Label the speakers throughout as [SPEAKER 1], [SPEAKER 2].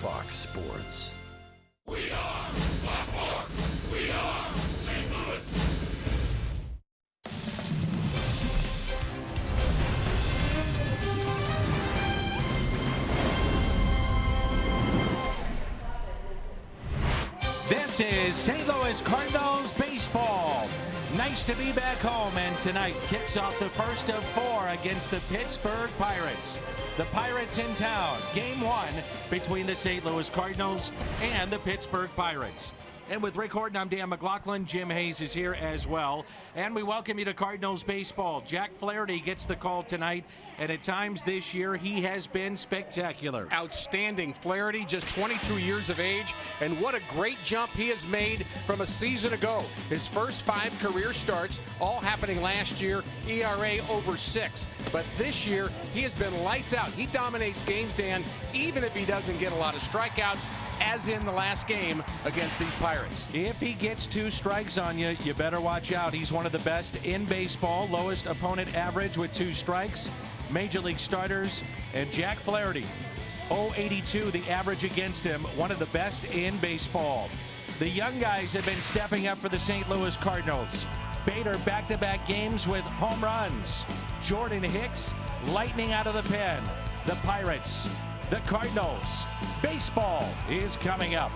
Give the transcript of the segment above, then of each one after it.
[SPEAKER 1] Fox Sports.
[SPEAKER 2] We are Black Hawk. We are St. Louis.
[SPEAKER 3] This is St. Louis Cardinals baseball. Nice to be back home, and tonight kicks off the first of 4 against the Pittsburgh Pirates. The Pirates in town, game 1 between the St. Louis Cardinals and the Pittsburgh Pirates. And with Rick Horton, I'm Dan McLaughlin. Jim Hayes is here as well. And we welcome you to Cardinals baseball. Jack Flaherty gets the call tonight, and at times this year he has been spectacular.
[SPEAKER 4] Outstanding. Flaherty, just 22 years of age, and what a great jump he has made from a season ago. His first 5 career starts, all happening last year, ERA over 6. But this year, he has been lights out. He dominates games, Dan, even if he doesn't get a lot of strikeouts, as in the last game against these Pirates.
[SPEAKER 3] If he gets 2 strikes on you, you better watch out. He's one of the best in baseball, lowest opponent average with 2 strikes. Major League starters, and Jack Flaherty, 0.82 the average against him, one of the best in baseball. The young guys have been stepping up for the St. Louis Cardinals. Bader back-to-back games with home runs. Jordan Hicks lightning out of the pen. The Pirates, the Cardinals. Baseball is coming up.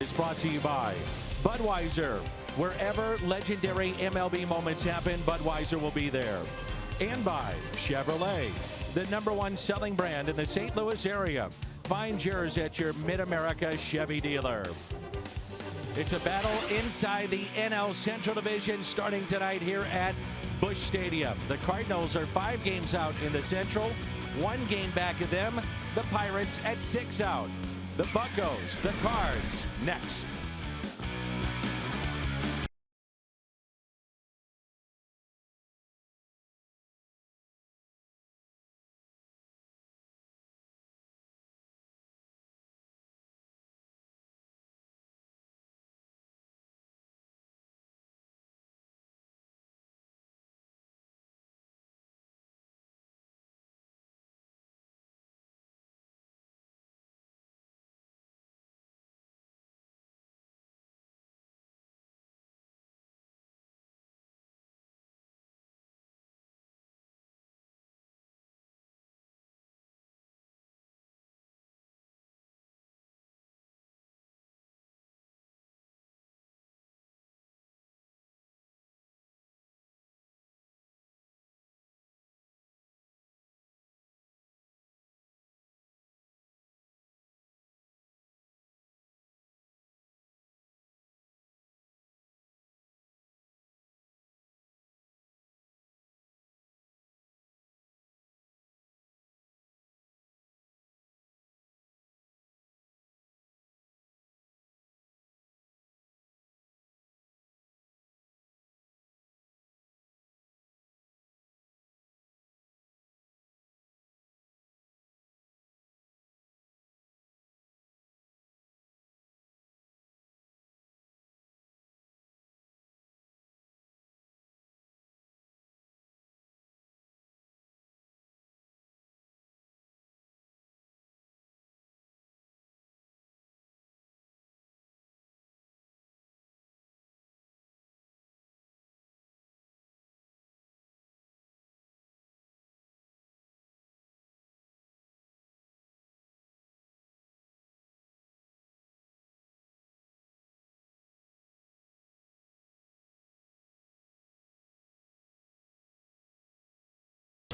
[SPEAKER 3] is brought to you by Budweiser. Wherever legendary MLB moments happen, Budweiser will be there. And by Chevrolet, the #1 selling brand in the St. Louis area. Find yours at your Mid-America Chevy dealer. It's a battle inside the NL Central Division starting tonight here at Busch Stadium. The Cardinals are 5 games out in the Central, 1 game back of them. The Pirates at 6 out. The Buccos, the Cards, next.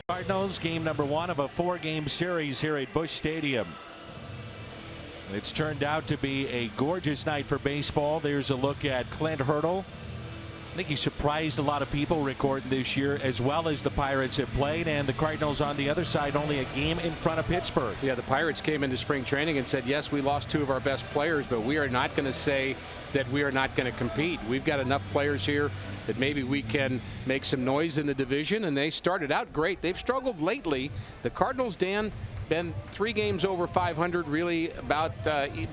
[SPEAKER 3] Cardinals, game #1 of a 4-game series here at Busch Stadium. It's turned out to be a gorgeous night for baseball. There's a look at Clint Hurdle. I think he surprised a lot of people recording this year, as well as the Pirates have played, and the Cardinals on the other side only a game in front of Pittsburgh.
[SPEAKER 4] Yeah, the Pirates came into spring training and said, yes, we lost 2 of our best players, but we are not going to say that we are not going to compete. We've got enough players here that maybe we can make some noise in the division, and they started out great. They've struggled lately. The Cardinals, Dan, been 3 games over 500 really about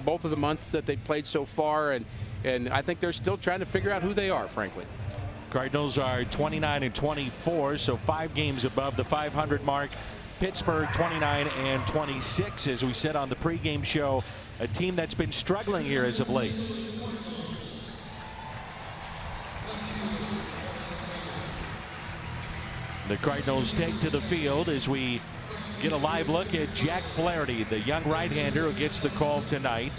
[SPEAKER 4] both of the months that they've played so far, and I think they're still trying to figure out who they are, frankly.
[SPEAKER 3] Cardinals are 29-24, so 5 games above the 500 mark. Pittsburgh 29-26, as we said on the pregame show, a team that's been struggling here as of late. The Cardinals take to the field as we get a live look at Jack Flaherty, the young right-hander who gets the call tonight.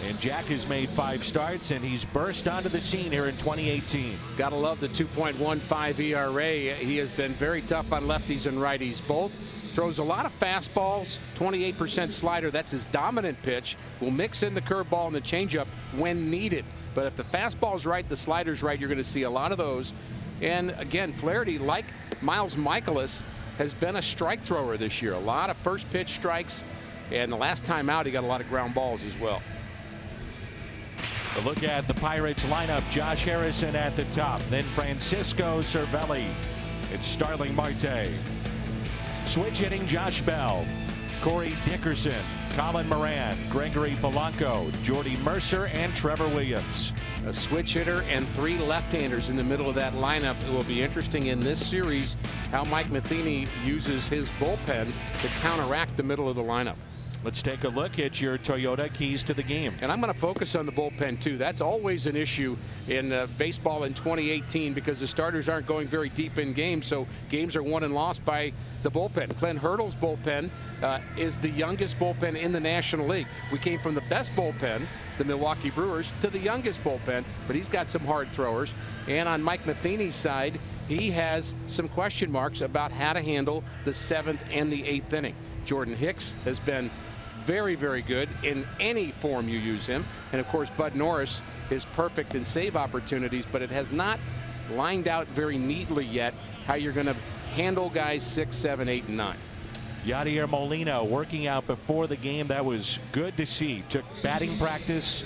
[SPEAKER 3] And Jack has made 5 starts, and he's burst onto the scene here in 2018.
[SPEAKER 4] Gotta love the 2.15 ERA. He has been very tough on lefties and righties both. Throws a lot of fastballs, 28% slider. That's his dominant pitch. Will mix in the curveball and the changeup when needed. But if the fastball's right, the slider's right, you're going to see a lot of those. And again, Flaherty, like Miles Michaelis, has been a strike thrower this year. A lot of first pitch strikes, and the last time out he got a lot of ground balls as well.
[SPEAKER 3] A look at the Pirates lineup. Josh Harrison at the top, then Francisco Cervelli. It's Starling Marte. Switch hitting Josh Bell, Corey Dickerson, Colin Moran, Gregory Polanco, Jordy Mercer, and Trevor Williams.
[SPEAKER 4] A switch hitter and 3 left-handers in the middle of that lineup. It will be interesting in this series how Mike Matheny uses his bullpen to counteract the middle of the lineup.
[SPEAKER 3] Let's take a look at your Toyota keys to the game.
[SPEAKER 4] And I'm going to focus on the bullpen, too. That's always an issue in baseball in 2018 because the starters aren't going very deep in games, so games are won and lost by the bullpen. Glenn Hurdle's bullpen is the youngest bullpen in the National League. We came from the best bullpen, the Milwaukee Brewers, to the youngest bullpen, but he's got some hard throwers. And on Mike Matheny's side, he has some question marks about how to handle the 7th and the 8th inning. Jordan Hicks has been very, very good in any form you use him. And of course, Bud Norris is perfect in save opportunities, but it has not lined out very neatly yet how you're going to handle guys 6, 7, 8, and 9.
[SPEAKER 3] Yadier Molina working out before the game. That was good to see. Took batting practice.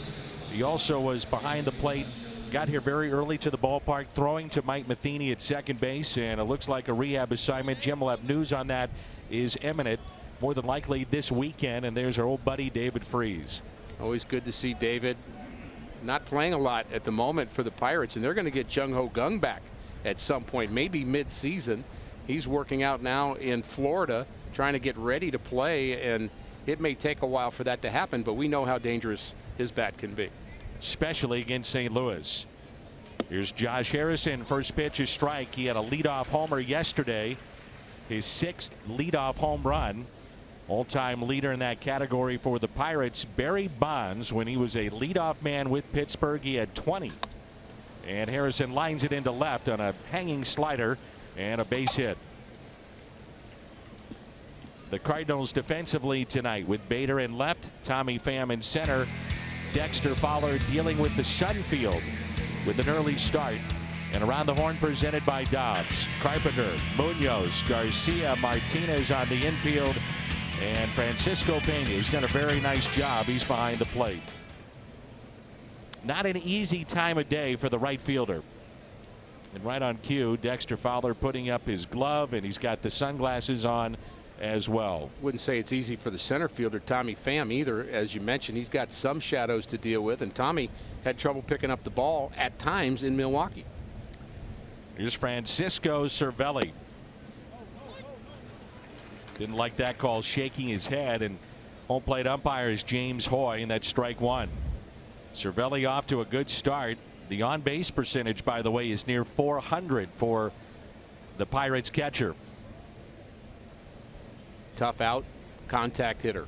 [SPEAKER 3] He also was behind the plate. Got here very early to the ballpark, throwing to Mike Matheny at second base, and it looks like a rehab assignment. Jim will have news on that is imminent, more than likely this weekend. And there's our old buddy David Freese.
[SPEAKER 4] Always good to see David. Not playing a lot at the moment for the Pirates, and they're going to get Jung Ho Gung back at some point, maybe mid-season. He's working out now in Florida, trying to get ready to play, and it may take a while for that to happen, but we know how dangerous his bat can be.
[SPEAKER 3] Especially against St. Louis. Here's Josh Harrison. First pitch is strike. He had a leadoff homer yesterday. His 6th leadoff home run. All-time leader in that category for the Pirates, Barry Bonds, when he was a leadoff man with Pittsburgh, he had 20. And Harrison lines it into left on a hanging slider and a base hit. The Cardinals defensively tonight with Bader in left, Tommy Pham in center. Dexter Fowler dealing with the Sunfield with an early start. And around the horn presented by Dobbs. Carpenter, Munoz, Garcia, Martinez on the infield. And Francisco Pena has done a very nice job. He's behind the plate. Not an easy time of day for the right fielder. And right on cue, Dexter Fowler putting up his glove, and he's got the sunglasses on as well.
[SPEAKER 4] Wouldn't say it's easy for the center fielder, Tommy Pham, either. As you mentioned, he's got some shadows to deal with, and Tommy had trouble picking up the ball at times in Milwaukee.
[SPEAKER 3] Here's Francisco Cervelli. Didn't like that call, shaking his head, and home plate umpire is James Hoy, and that's strike one. Cervelli off to a good start. The on-base percentage, by the way, is near 400 for the Pirates catcher.
[SPEAKER 4] Tough out, contact hitter.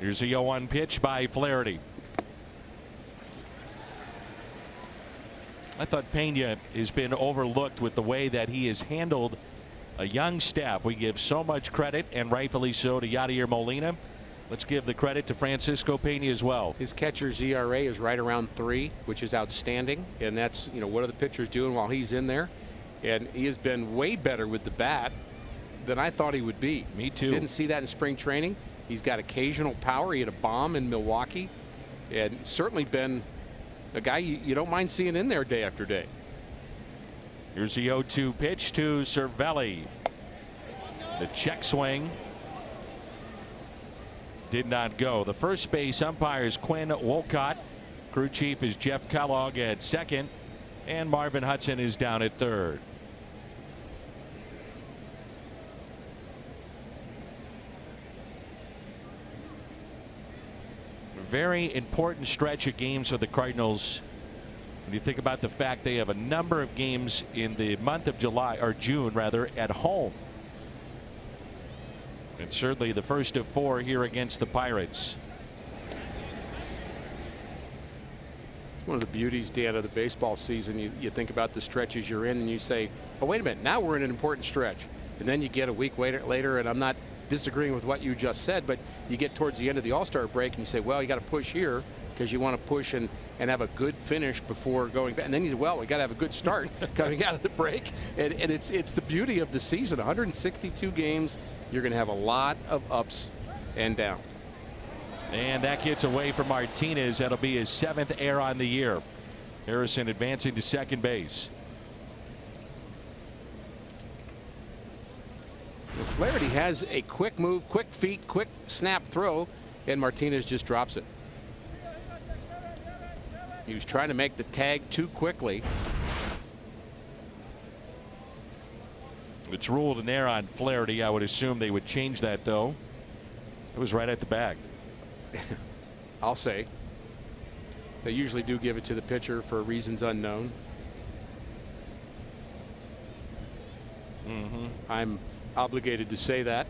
[SPEAKER 3] Here's a 0-1 pitch by Flaherty. I thought Pena has been overlooked with the way that he has handled a young staff. We give so much credit, and rightfully so, to Yadier Molina. Let's give the credit to Francisco Pena as well.
[SPEAKER 4] His catcher's ERA is right around 3, which is outstanding. And that's, you know, what are the pitchers doing while he's in there? And he has been way better with the bat than I thought he would be.
[SPEAKER 3] Me too.
[SPEAKER 4] Didn't see that in spring training. He's got occasional power. He had a bomb in Milwaukee, and certainly been a guy you don't mind seeing in there day after day.
[SPEAKER 3] Here's the 0-2 pitch to Cervelli. The check swing did not go. The first base umpire is Quinn Wolcott. Crew chief is Jeff Kellogg at second, and Marvin Hudson is down at third. Very important stretch of games for the Cardinals. When you think about the fact they have a number of games in the month of July, or June rather, at home. And certainly the first of 4 here against the Pirates.
[SPEAKER 4] It's one of the beauties, Dan, of the baseball season. You think about the stretches you're in and you say, oh, wait a minute, now we're in an important stretch. And then you get a week later, and I'm not disagreeing with what you just said, but you get towards the end of the All-Star break and you say, well, you got to push here because you want to push and have a good finish before going back. And then you say, well, we got to have a good start coming out of the break. And it's the beauty of the season. 162 games. You're going to have a lot of ups and downs.
[SPEAKER 3] And that gets away from Martinez. That'll be his 7th error on the year. Harrison advancing to second base.
[SPEAKER 4] Flaherty has a quick move, quick feet, quick snap throw, and Martinez just drops it. He was trying to make the tag too quickly.
[SPEAKER 3] It's ruled an error on Flaherty. I would assume they would change that, though. It was right at the bag.
[SPEAKER 4] I'll say. They usually do give it to the pitcher for reasons unknown. I'm obligated to say that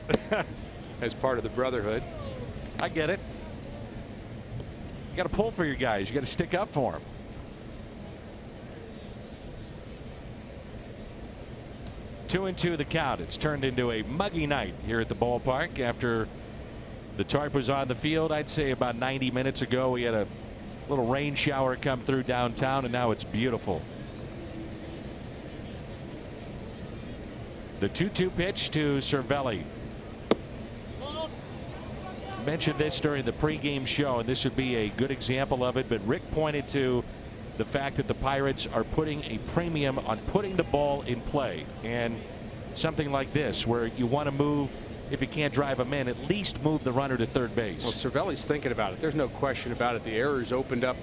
[SPEAKER 4] as part of the brotherhood.
[SPEAKER 3] I get it. You got to pull for your guys. You got to stick up for them. Two and two the count. It's turned into a muggy night here at the ballpark after the tarp was on the field. I'd say about 90 minutes ago we had a little rain shower come through downtown, and now it's beautiful. The 2-2 pitch to Cervelli. Mentioned this during the pregame show, and this would be a good example of it, but Rick pointed to the fact that the Pirates are putting a premium on putting the ball in play, and something like this where you want to move, if you can't drive them in, at least move the runner to third base.
[SPEAKER 4] Well, Cervelli's thinking about it. There's no question about it. The errors opened up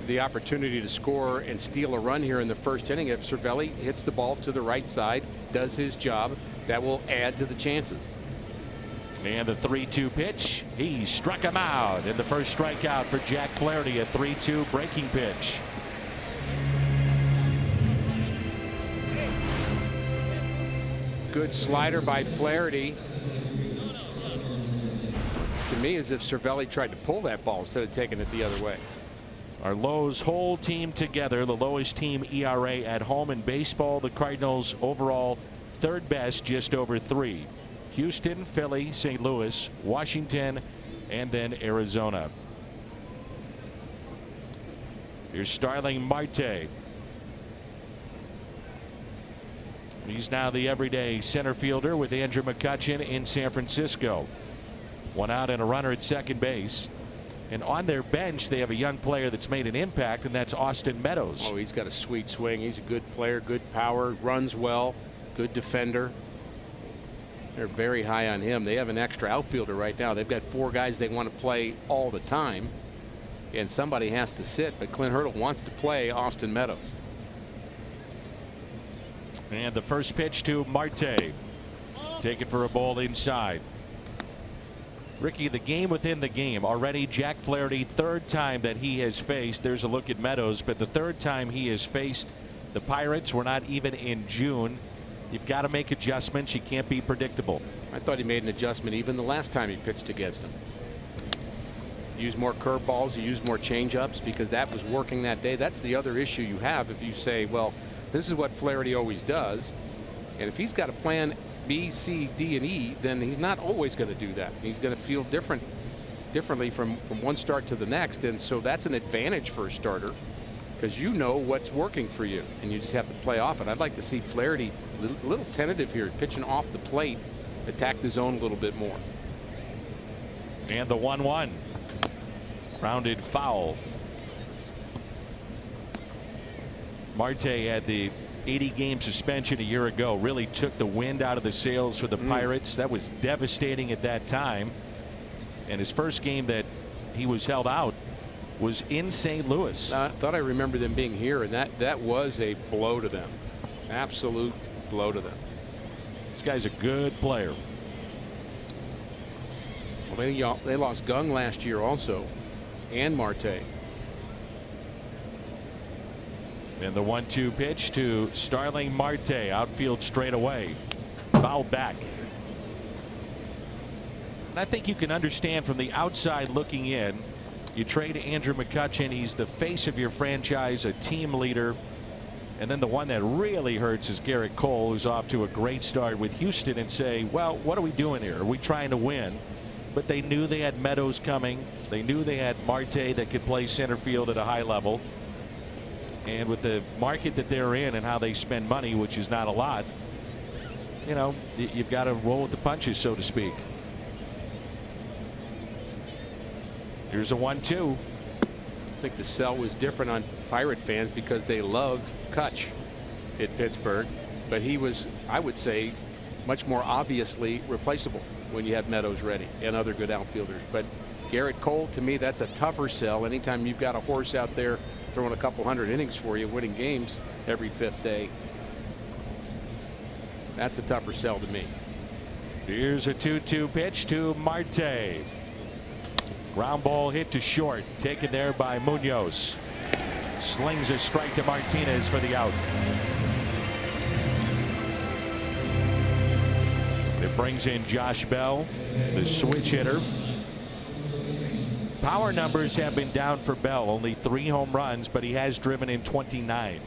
[SPEAKER 4] the opportunity to score and steal a run here in the first inning. If Cervelli hits the ball to the right side, does his job, that will add to the chances.
[SPEAKER 3] And the 3-2 pitch, he struck him out, and the first strikeout for Jack Flaherty, a 3-2 breaking pitch.
[SPEAKER 4] Good slider by Flaherty. To me, as if Cervelli tried to pull that ball instead of taking it the other way.
[SPEAKER 3] Our Lowe's whole team together, the lowest team ERA at home in baseball. The Cardinals overall third best, just over 3. Houston, Philly, St. Louis, Washington, and then Arizona. Here's Starling Marte. He's now the everyday center fielder with Andrew McCutchen in San Francisco. 1 out and a runner at second base. And on their bench, they have a young player that's made an impact, and that's Austin Meadows.
[SPEAKER 4] Oh, he's got a sweet swing. He's a good player, good power, runs well, good defender. They're very high on him. They have an extra outfielder right now. They've got 4 guys they want to play all the time, and somebody has to sit, but Clint Hurdle wants to play Austin Meadows.
[SPEAKER 3] And the first pitch to Marte. Taken for a ball inside. Ricky, the game within the game. Already Jack Flaherty, third time that he has faced. There's a look at Meadows, but the third time he has faced the Pirates. We're not even in June. You've got to make adjustments. You can't be predictable.
[SPEAKER 4] I thought he made an adjustment even the last time he pitched against him. Use more curveballs, you use more changeups, because that was working that day. That's the other issue you have if you say, well, this is what Flaherty always does, and if he's got a plan B, C, D, and E, then he's not always going to do that. He's going to feel differently from one start to the next, and so that's an advantage for a starter, because you know what's working for you, and you just have to play off it. I'd like to see Flaherty a little tentative here, pitching off the plate, attack the zone a little bit more.
[SPEAKER 3] And the 1-1. Rounded foul. Marte had the 80-game suspension a year ago. Really took the wind out of the sails for the Pirates. That was devastating at that time. And his first game that he was held out was in St. Louis.
[SPEAKER 4] I thought I remember them being here, and that was a blow to them. Absolute blow to them.
[SPEAKER 3] This guy's a good player.
[SPEAKER 4] Well, they lost Gung last year also, and Marte.
[SPEAKER 3] And the 1-2 pitch to Starling Marte, outfield straight away. Foul back. And I think you can understand from the outside looking in. You trade Andrew McCutchen. He's the face of your franchise, a team leader. And then the one that really hurts is Garrett Cole, who's off to a great start with Houston, and say, well, what are we doing here? Are we trying to win? But they knew they had Meadows coming. They knew they had Marte that could play center field at a high level. And with the market that they're in and how they spend money, which is not a lot, you know, you've got to roll with the punches, so to speak. Here's a 1-2.
[SPEAKER 4] I think the sell was different on Pirate fans because they loved Kutch at Pittsburgh, but he was, I would say, much more obviously replaceable when you have Meadows ready and other good outfielders. But Garrett Cole, to me, that's a tougher sell. Anytime you've got a horse out there throwing a couple hundred innings for you, winning games every 5th day. That's a tougher sell to me.
[SPEAKER 3] Here's a 2-2 pitch to Marte. Ground ball hit to short, taken there by Munoz. Slings a strike to Martinez for the out. It brings in Josh Bell, the switch hitter. Power numbers have been down for Bell, only 3 home runs, but he has driven in 29.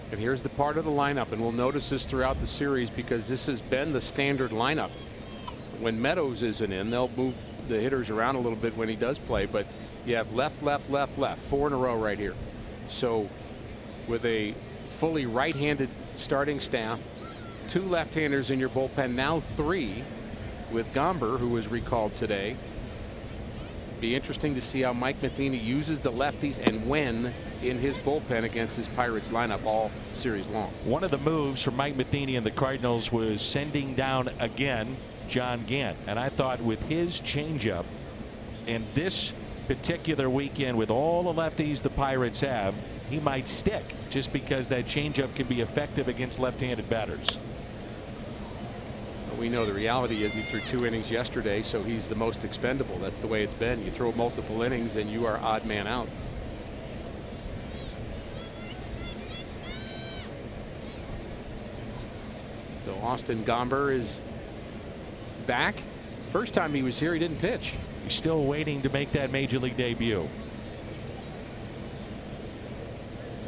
[SPEAKER 4] And here's the part of the lineup, and we'll notice this throughout the series because this has been the standard lineup. When Meadows isn't in, they'll move the hitters around a little bit when he does play, but you have left, left, left, left, 4 in a row right here. So with a fully right-handed starting staff, 2 left-handers in your bullpen, now 3 with Gomber, who was recalled today. Be interesting to see how Mike Matheny uses the lefties and when in his bullpen against his Pirates lineup all series long.
[SPEAKER 3] One of the moves for Mike Matheny and the Cardinals was sending down again John Gant, and I thought with his changeup and this particular weekend with all the lefties the Pirates have, he might stick just because that changeup can be effective against left-handed batters.
[SPEAKER 4] We know the reality is he threw 2 innings yesterday, so he's the most expendable. That's the way it's been. You throw multiple innings and you are odd man out. So Austin Gomber is back. First time he was here, he didn't pitch.
[SPEAKER 3] He's still waiting to make that major league debut.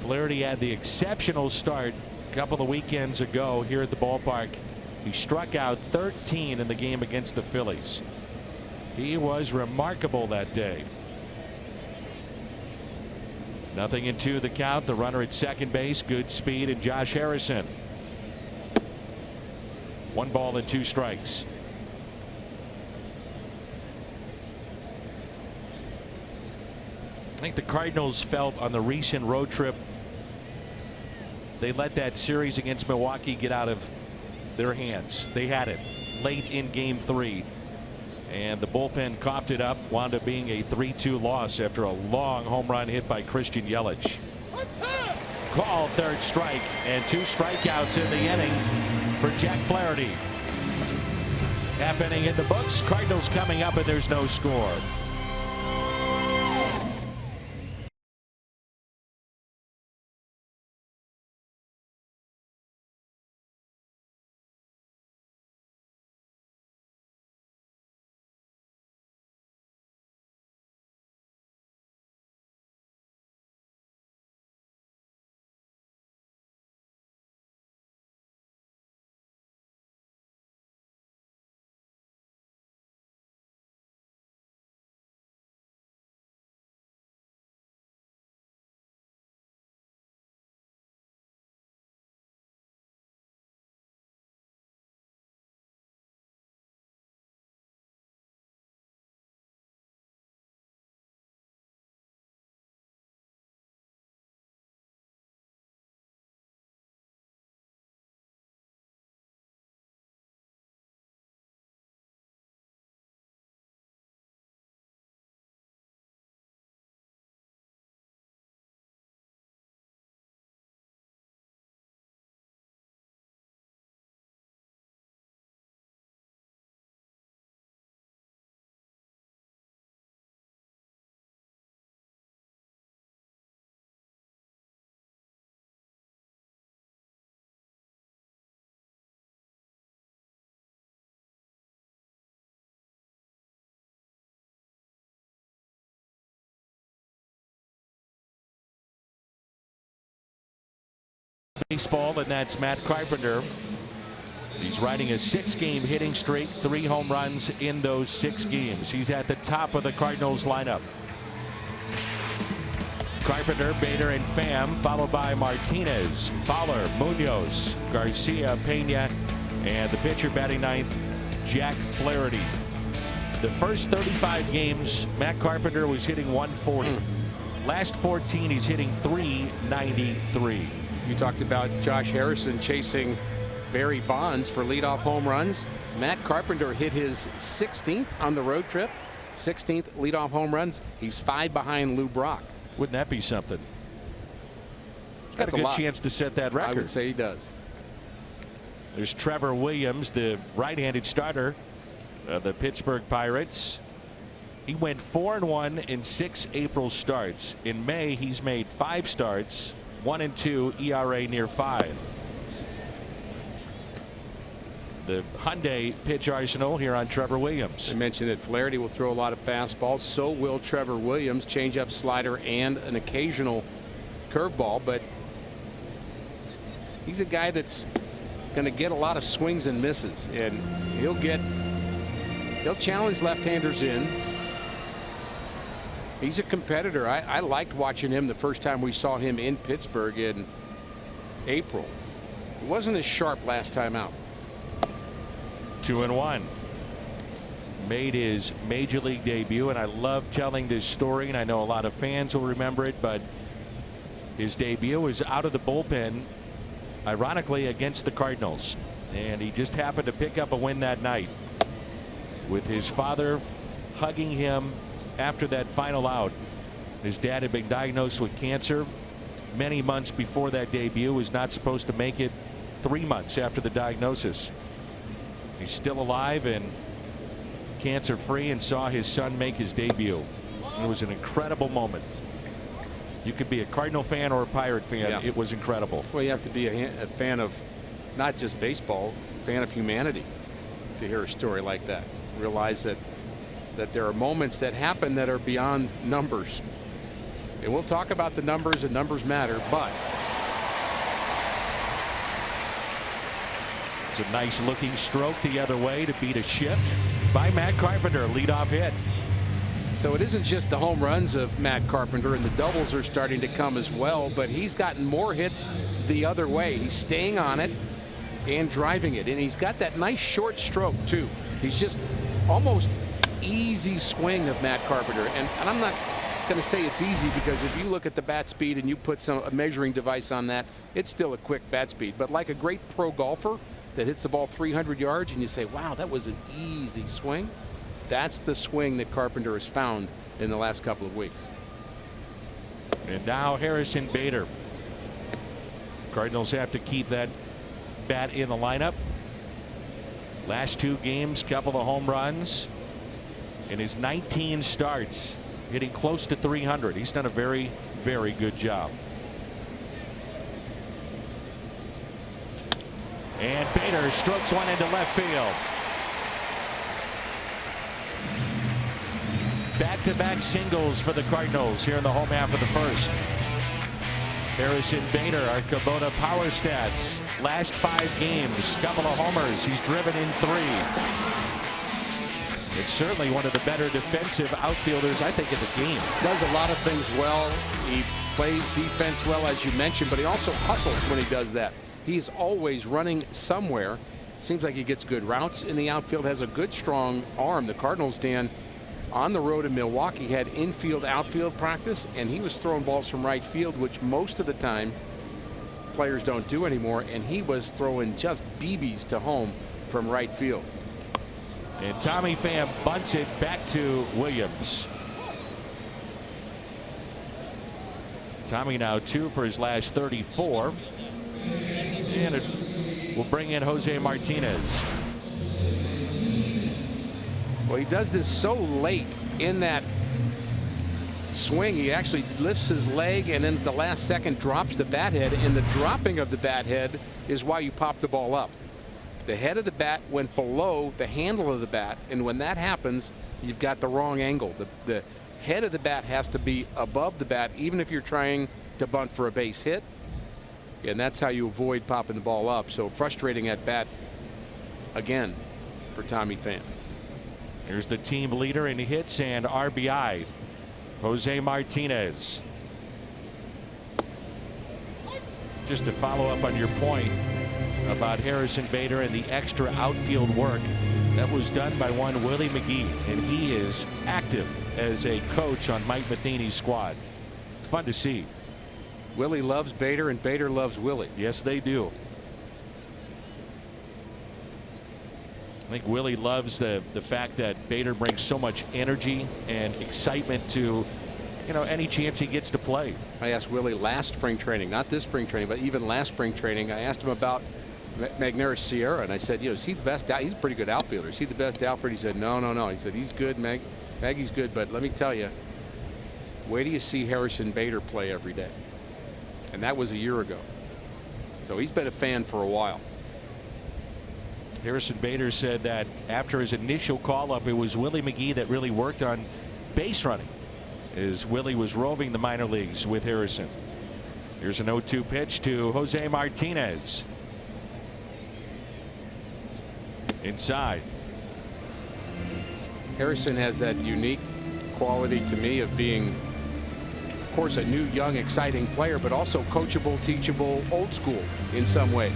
[SPEAKER 3] Flaherty had the exceptional start a couple of weekends ago here at the ballpark. He struck out 13 in the game against the Phillies. He was remarkable that day. 0-2 the count. The runner at second base. Good speed, and Josh Harrison. 1 ball and 2 strikes. I think the Cardinals felt on the recent road trip they let that series against Milwaukee get out of their hands. They had it late in game 3, and the bullpen coughed it up, wound up being a 3-2 loss after a long home run hit by Christian Yelich. Called, 3rd strike, and 2 strikeouts in the inning for Jack Flaherty. Half inning in the books. Cardinals coming up, and there's no score. Baseball, and that's Matt Carpenter. He's riding a 6-game hitting streak, 3 home runs in those 6 games. He's at the top of the Cardinals lineup. Carpenter, Bader, and Pham, followed by Martinez, Fowler, Munoz, Garcia, Pena, and the pitcher batting 9th, Jack Flaherty. The first 35 games, Matt Carpenter was hitting 140. Last 14, he's hitting 393.
[SPEAKER 4] You talked about Josh Harrison chasing Barry Bonds for leadoff home runs. Matt Carpenter hit his 16th on the road trip, 16th leadoff home runs. He's 5 behind Lou Brock.
[SPEAKER 3] Wouldn't that be something? He's got
[SPEAKER 4] That's
[SPEAKER 3] a good
[SPEAKER 4] lot.
[SPEAKER 3] chance to set that record.
[SPEAKER 4] I would say he does.
[SPEAKER 3] There's Trevor Williams, the right-handed starter of the Pittsburgh Pirates. He went 4-1 in 6 April starts. In May, he's made 5 starts, 1-2, ERA near 5. The Hyundai pitch arsenal here on Trevor Williams.
[SPEAKER 4] I mentioned that Flaherty will throw a lot of fastballs. So will Trevor Williams. Changeup, slider, and an occasional curveball. But he's a guy that's going to get a lot of swings and misses, and he'll challenge left-handers in. He's a competitor. I liked watching him the first time we saw him in Pittsburgh in April. He wasn't as sharp last time out.
[SPEAKER 3] 2-1. Made his major league debut, and I love telling this story, and I know a lot of fans will remember it, but his debut was out of the bullpen, ironically against the Cardinals, and he just happened to pick up a win that night with his father hugging him after that final out. His dad had been diagnosed with cancer many months before that debut, was not supposed to make it 3 months after the diagnosis. He's still alive and cancer free, and saw his son make his debut. It was an incredible moment. You could be a Cardinal fan or a Pirate fan.
[SPEAKER 4] Yeah.
[SPEAKER 3] It was incredible.
[SPEAKER 4] Well, you have to be a fan of not just baseball, a fan of humanity to hear a story like that. Realize that there are moments that happen that are beyond numbers. And we'll talk about the numbers, and numbers matter, but
[SPEAKER 3] it's a nice looking stroke the other way to beat a shift by Matt Carpenter. Leadoff hit.
[SPEAKER 4] so it isn't just the home runs of Matt Carpenter, and the doubles are starting to come as well, but he's gotten more hits the other way. He's staying on it and driving it, and he's got that nice short stroke too. He's just almost easy swing of Matt Carpenter, and I'm not going to say it's easy, because if you look at the bat speed and you put a measuring device on that, it's still a quick bat speed. But like a great pro golfer that hits the ball 300 yards and you say, wow, that was an easy swing, that's the swing that Carpenter has found in the last couple of weeks.
[SPEAKER 3] And now Harrison Bader. Cardinals have to keep that bat in the lineup. Last 2 games, couple of home runs. In his 19 starts, hitting close to 300. He's done a very, very good job. And Bader strokes one into left field. Back-to-back singles for the Cardinals here in the home half of the first. Harrison Bader, our Kubota power stats. Last 5 games, couple of homers. He's driven in 3. It's certainly one of the better defensive outfielders, I think, in the game.
[SPEAKER 4] Does a lot of things well. He plays defense well, as you mentioned, but he also hustles when he does that. He's always running somewhere. Seems like he gets good routes in the outfield, has a good, strong arm. The Cardinals, Dan, on the road in Milwaukee, had infield outfield practice, and he was throwing balls from right field, which most of the time players don't do anymore, and he was throwing just BBs to home from right field.
[SPEAKER 3] And Tommy Pham bunts it back to Williams. Tommy now 2 for his last 34. And it will bring in Jose Martinez.
[SPEAKER 4] Well, he does this so late in that swing. He actually lifts his leg and then at the last second drops the bat head, and the dropping of the bat head is why you pop the ball up. The head of the bat went below the handle of the bat, and when that happens, you've got the wrong angle. The head of the bat has to be above the bat, even if you're trying to bunt for a base hit, and that's how you avoid popping the ball up. So frustrating at bat again for Tommy Pham.
[SPEAKER 3] Here's the team leader in hits and RBI, Jose Martinez. Just to follow up on your point about Harrison Bader and the extra outfield work that was done by one Willie McGee, and he is active as a coach on Mike Matheny's squad. It's fun to see.
[SPEAKER 4] Willie loves Bader, and Bader loves Willie.
[SPEAKER 3] Yes, they do. I think Willie loves the fact that Bader brings so much energy and excitement to, you know, any chance he gets to play.
[SPEAKER 4] I asked Willie last spring training, not this spring training, but even last spring training, I asked him about Magneuris Sierra, and I said, is he the best? He's a pretty good outfielder. Is he the best outfielder? He said, no. He said, he's good, Maggie's good, but let me tell you, wait till you see Harrison Bader play every day. And that was a year ago. So he's been a fan for a while.
[SPEAKER 3] Harrison Bader said that after his initial call-up, it was Willie McGee that really worked on base running, as Willie was roving the minor leagues with Harrison. Here's an 0-2 pitch to Jose Martinez. Inside.
[SPEAKER 4] Harrison has that unique quality to me of being, of course, a new, young, exciting player, but also coachable, teachable, old school in some ways.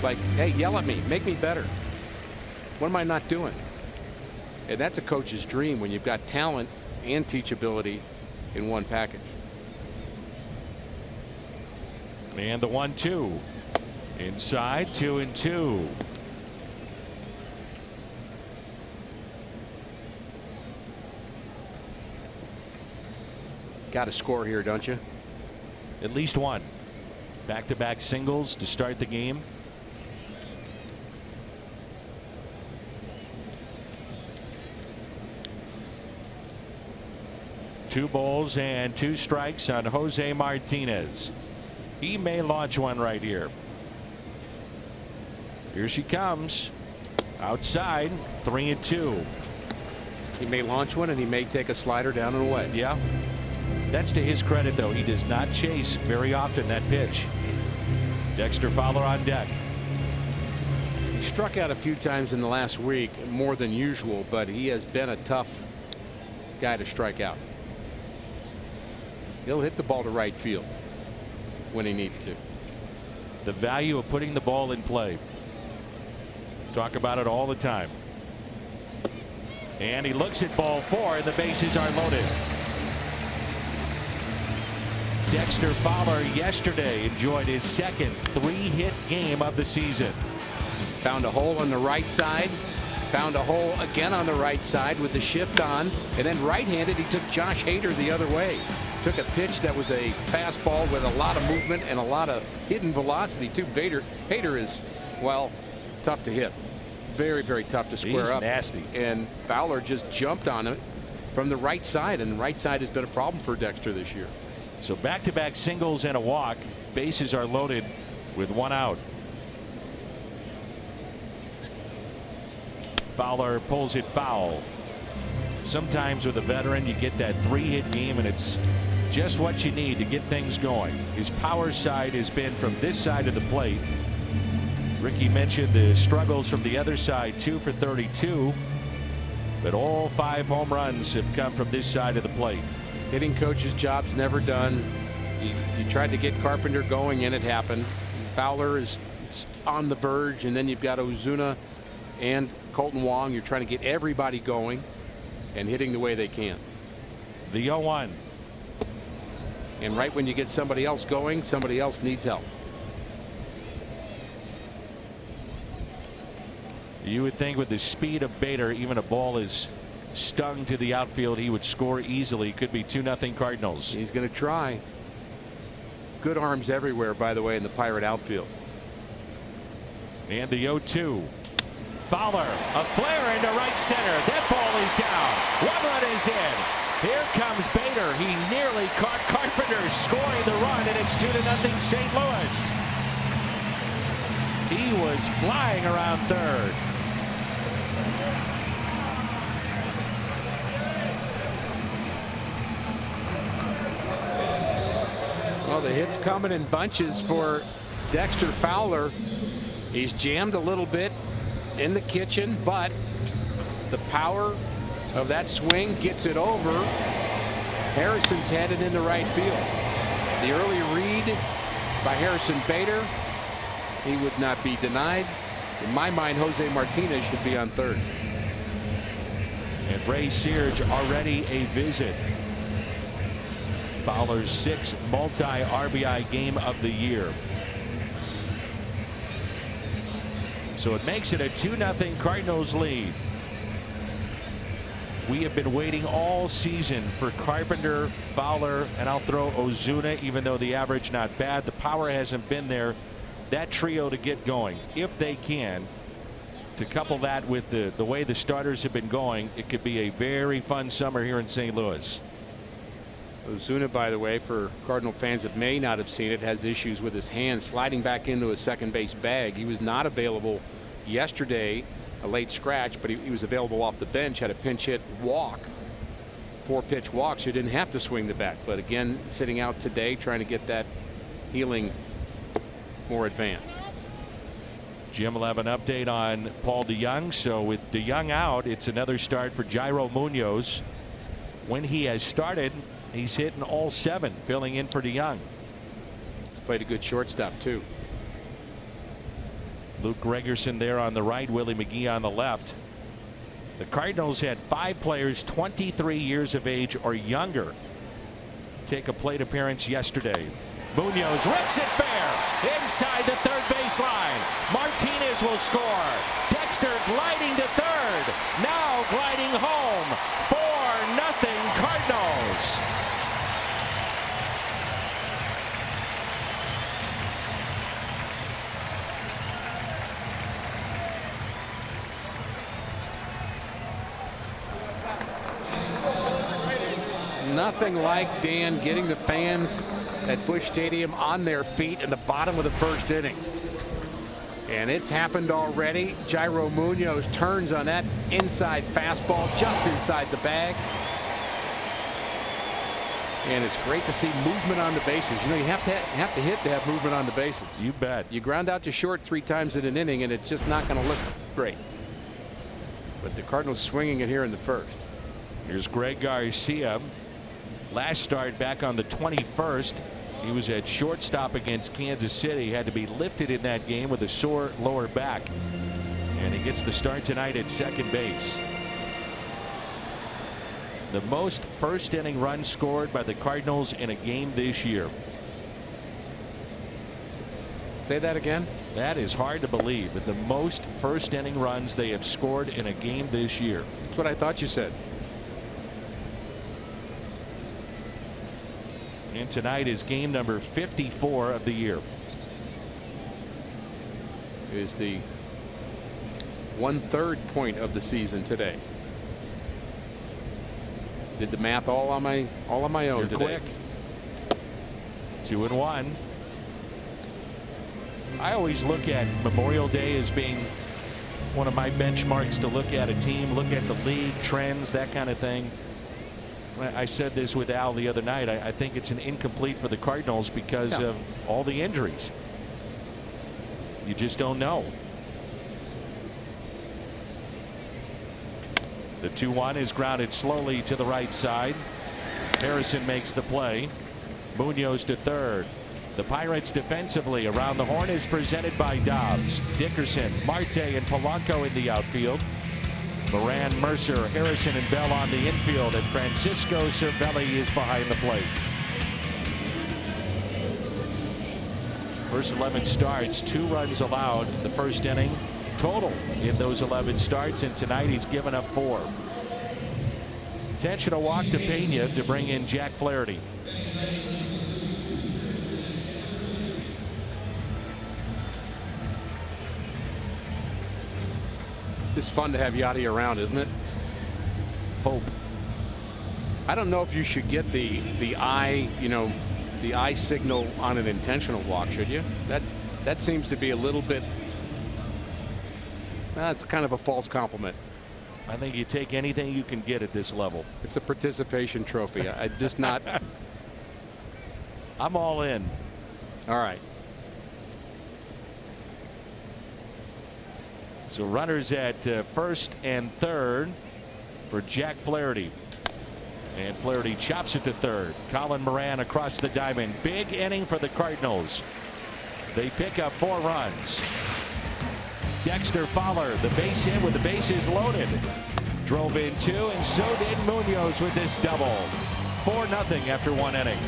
[SPEAKER 4] Like, hey, yell at me, make me better. What am I not doing? And that's a coach's dream when you've got talent and teachability in one package.
[SPEAKER 3] And the 1-2. Inside, 2-2.
[SPEAKER 4] Got to score here, don't you?
[SPEAKER 3] At least one. Back-to-back singles to start the game. Two balls and 2 strikes on Jose Martinez. He may launch one right here. Here she comes. Outside, 3-2.
[SPEAKER 4] He may launch one, and he may take a slider down and away.
[SPEAKER 3] Yeah. That's to his credit, though. He does not chase very often that pitch. Dexter Fowler on deck.
[SPEAKER 4] He struck out a few times in the last week, more than usual, but he has been a tough guy to strike out. He'll hit the ball to right field when he needs to.
[SPEAKER 3] The value of putting the ball in play. Talk about it all the time. And he looks at ball 4, and the bases are loaded. Dexter Fowler yesterday enjoyed his second 3-hit game of the season.
[SPEAKER 4] Found a hole on the right side. Found a hole again on the right side with the shift on. And then right-handed, he took Josh Hader the other way. Took a pitch that was a fastball with a lot of movement and a lot of hidden velocity too. Hader is, well, tough to hit. Very, very tough to square up.
[SPEAKER 3] Nasty.
[SPEAKER 4] And Fowler just jumped on it from the right side, and the right side has been a problem for Dexter this year.
[SPEAKER 3] So back-to-back singles and a walk. Bases are loaded with 1 out. Fowler pulls it foul. Sometimes with a veteran, you get that 3-hit game, and it's just what you need to get things going. His power side has been from this side of the plate. Ricky mentioned the struggles from the other side, 2 for 32. But all 5 home runs have come from this side of the plate.
[SPEAKER 4] Hitting coach's job's never done. You tried to get Carpenter going, and it happened. Fowler is on the verge, and then you've got Ozuna and Colton Wong. You're trying to get everybody going and hitting the way they can.
[SPEAKER 3] The 0-1.
[SPEAKER 4] And right when you get somebody else going, somebody else needs help.
[SPEAKER 3] You would think with the speed of Bader, even a ball is stung to the outfield, he would score easily. Could be 2-0 Cardinals.
[SPEAKER 4] He's going to try. Good arms everywhere, by the way, in the Pirate outfield.
[SPEAKER 3] And the 0-2. Fowler, a flare into right center. That ball is down. 1 run is in. Here comes Bader. He nearly caught Carpenter scoring the run, and it's 2-0 St. Louis. He was flying around third.
[SPEAKER 4] Well, the hit's coming in bunches for Dexter Fowler. He's jammed a little bit in the kitchen, but the power of that swing gets it over. Harrison's headed into right field. The early read by Harrison Bader, he would not be denied. In my mind, Jose Martinez should be on third.
[SPEAKER 3] And Ray Searage already a visit. Fowler's 6th multi-RBI game of the year. So it makes it a 2-0 Cardinals lead. We have been waiting all season for Carpenter, Fowler, and I'll throw Ozuna, even though the average not bad. The power hasn't been there that trio to get going if they can. To couple that with the way the starters have been going, it could be a very fun summer here in St. Louis.
[SPEAKER 4] Ozuna, by the way, for Cardinal fans that may not have seen it, has issues with his hand sliding back into a second base bag. He was not available yesterday, a late scratch, but he was available off the bench, had a pinch hit walk, 4-pitch walk, so he didn't have to swing the bat. But again, sitting out today, trying to get that healing more advanced.
[SPEAKER 3] Jim will have an update on Paul DeJong. So with DeJong out, it's another start for Jairo Munoz. When he has started, he's hitting all 7, filling in for DeJong.
[SPEAKER 4] He's played a good shortstop too.
[SPEAKER 3] Luke Gregerson there on the right, Willie McGee on the left. The Cardinals had 5 players 23 years of age or younger take a plate appearance yesterday. Munoz rips it fair inside the third base line. Martinez will score. Dexter gliding to third. Now gliding home. 4-0 Cardinals.
[SPEAKER 4] Nothing like, Dan, getting the fans at Busch Stadium on their feet in the bottom of the first inning. And it's happened already. Jairo Munoz turns on that inside fastball just inside the bag. And it's great to see movement on the bases. You know, you have to hit to have movement on the bases.
[SPEAKER 3] You bet.
[SPEAKER 4] You ground out to short 3 times in an inning and it's just not going to look great. But the Cardinals swinging it here in the first.
[SPEAKER 3] Here's Greg Garcia. Last start back on the 21st. He was at shortstop against Kansas City. Had to be lifted in that game with a sore lower back. And he gets the start tonight at second base. The most first inning runs scored by the Cardinals in a game this year.
[SPEAKER 4] Say that again.
[SPEAKER 3] That is hard to believe, but the most first inning runs they have scored in a game this year.
[SPEAKER 4] That's what I thought you said.
[SPEAKER 3] And tonight is game number 54 of the year.
[SPEAKER 4] It is the 1/3 point of the season today. Did the math all on my own
[SPEAKER 3] You're
[SPEAKER 4] today.
[SPEAKER 3] quick. 2-1. I always look at Memorial Day as being one of my benchmarks to look at a team, look at the league trends, that kind of thing. I said this with Al the other night. I think it's an incomplete for the Cardinals because of all the injuries. You just don't know. The 2-1 is grounded slowly to the right side. Harrison makes the play. Munoz to third. The Pirates defensively around the horn is presented by Dobbs, Dickerson, Marte, and Polanco in the outfield. Moran, Mercer, Harrison, and Bell on the infield, and Francisco Cervelli is behind the plate. First 11 starts, 2 runs allowed the first inning total in those 11 starts, and tonight he's given up 4. Intentional walk to Pena to bring in Jack Flaherty.
[SPEAKER 4] It's fun to have Yachty around, isn't it?
[SPEAKER 3] Hope.
[SPEAKER 4] I don't know if you should get the eye, the eye signal on an intentional walk, should you? That seems to be a little bit. That's kind of a false compliment.
[SPEAKER 3] I think you take anything you can get at this level.
[SPEAKER 4] It's a participation trophy. I just not.
[SPEAKER 3] I'm all in.
[SPEAKER 4] All right.
[SPEAKER 3] So runners at first and third for Jack Flaherty. And Flaherty chops it to third. Colin Moran across the diamond. Big inning for the Cardinals. They pick up 4 runs. Dexter Fowler, the base hit with the bases loaded. Drove in 2, and so did Munoz with this double. 4-0 after 1 inning.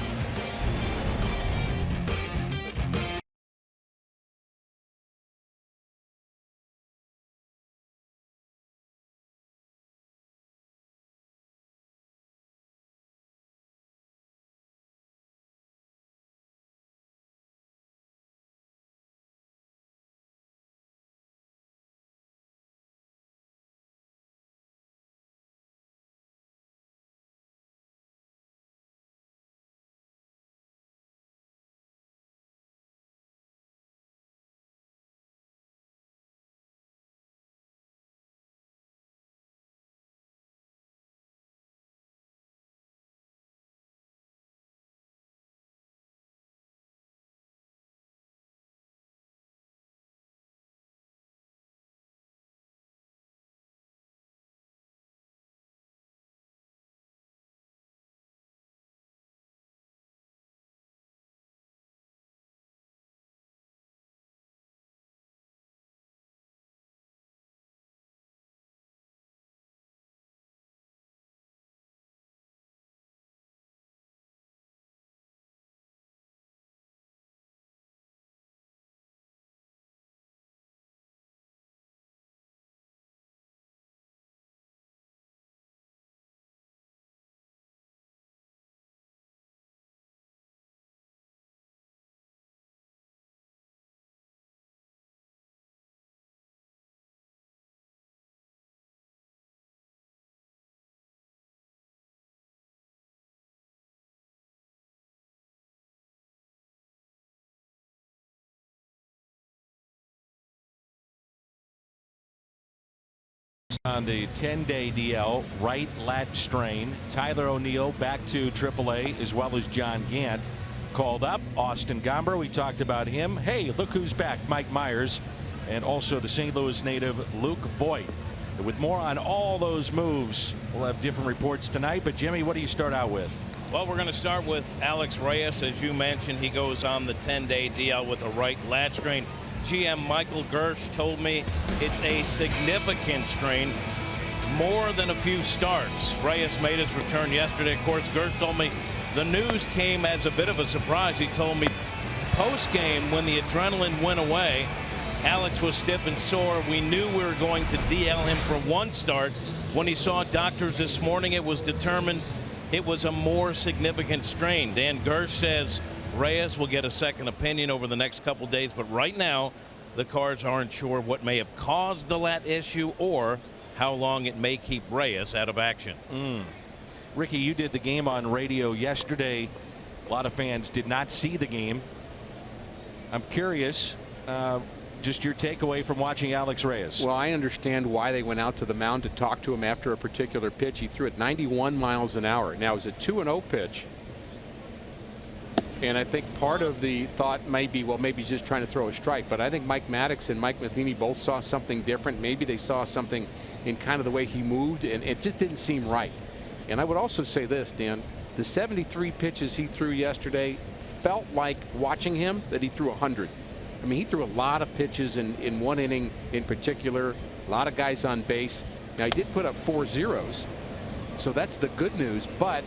[SPEAKER 3] On the 10-day DL, right lat strain. Tyler O'Neill back to AAA, as well as John Gant. Called up. Austin Gomber, we talked about him. Hey, look who's back, Mike Myers. And also the St. Louis native Luke Voigt. With more on all those moves, we'll have different reports tonight. But Jimmy, what do you start out with?
[SPEAKER 1] Well, we're going to start with Alex Reyes. As you mentioned, he goes on the 10-day DL with a right lat strain. GM Michael Gersh told me it's a significant strain, more than a few starts. Reyes made his return yesterday. Of course, Gersh told me the news came as a bit of a surprise. He told me post-game, when the adrenaline went away, Alex was stiff and sore. We knew we were going to DL him for one start. When he saw doctors this morning, it was determined it was a more significant strain. Dan Gersh says Reyes will get a second opinion over the next couple days, but right now the Cards aren't sure what may have caused the lat issue or how long it may keep Reyes out of action.
[SPEAKER 3] Ricky, you did the game on radio yesterday. A lot of fans did not see the game. I'm curious, just your takeaway from watching Alex Reyes.
[SPEAKER 4] Well, I understand why they went out to the mound to talk to him after a particular pitch. He threw it 91 miles an hour. Now, it was a 2-0 pitch. And I think part of the thought may be, well, maybe he's just trying to throw a strike. But I think Mike Maddox and Mike Matheny both saw something different. Maybe they saw something in kind of the way he moved, and it just didn't seem right. And I would also say this, Dan, the 73 pitches he threw yesterday felt like, watching him, that he threw 100. I mean, he threw a lot of pitches in one inning in particular, a lot of guys on base. Now, he did put up 4 zeros, so that's the good news, but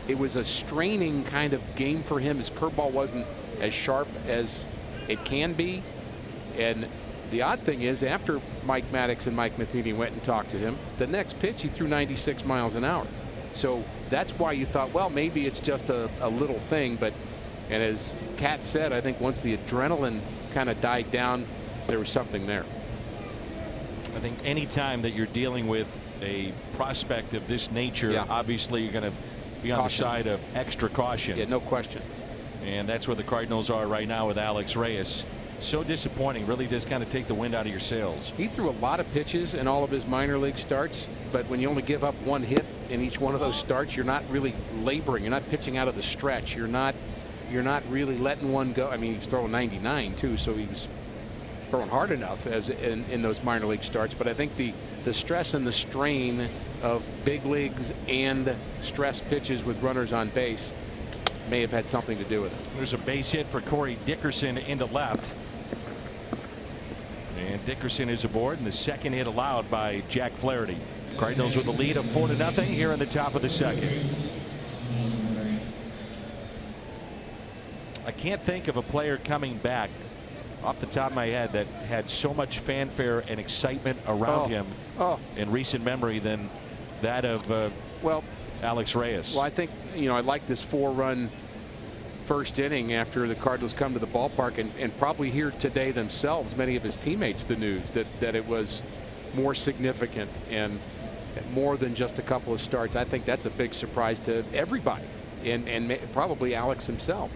[SPEAKER 4] it was a straining kind of game for him. His curveball wasn't as sharp as it can be. And the odd thing is, after Mike Maddox and Mike Matheny went and talked to him, the next pitch he threw 96 miles an hour. So that's why you thought, well, maybe it's just a little thing. But, and as Kat said, I think once the adrenaline kind of died down, there was something there.
[SPEAKER 3] I think any time that you're dealing with a prospect of this nature, obviously you're going to be on the side of extra caution.
[SPEAKER 4] Yeah, no question.
[SPEAKER 3] And that's where the Cardinals are right now with Alex Reyes. So disappointing. Really does kind of take the wind out of your sails.
[SPEAKER 4] He threw a lot of pitches in all of his minor league starts, but when you only give up one hit in each one of those starts, you're not really laboring. You're not pitching out of the stretch. You're not really letting one go. I mean, he was throwing 99 too, so he was throwing hard enough as in those minor league starts. But I think the stress and the strain of big leagues and stress pitches with runners on base may have had something to do with it.
[SPEAKER 3] There's a base hit for Corey Dickerson into left. And Dickerson is aboard, and the second hit allowed by Jack Flaherty. Cardinals with a lead of 4-0 here in the top of the second. I can't think of a player coming back off the top of my head that had so much fanfare and excitement around him in recent memory than that of Alex Reyes.
[SPEAKER 4] Well, I think, I like this 4-run first inning after the Cardinals come to the ballpark and probably hear today themselves, many of his teammates, the news that it was more significant and more than just a couple of starts. I think that's a big surprise to everybody and probably Alex himself.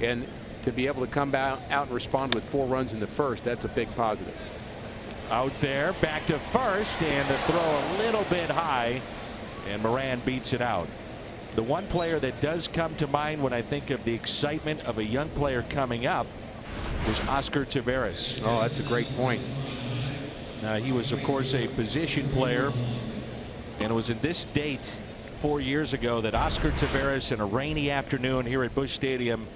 [SPEAKER 4] And to be able to come out and respond with 4 runs in the first, that's a big positive.
[SPEAKER 3] Out there, back to first, and the throw a little bit high, and Moran beats it out. The one player that does come to mind when I think of the excitement of a young player coming up was Oscar Taveras.
[SPEAKER 4] Oh, that's a great point.
[SPEAKER 3] He was, of course, a position player, and it was in this date 4 years ago that Oscar Taveras, in a rainy afternoon here at Busch Stadium,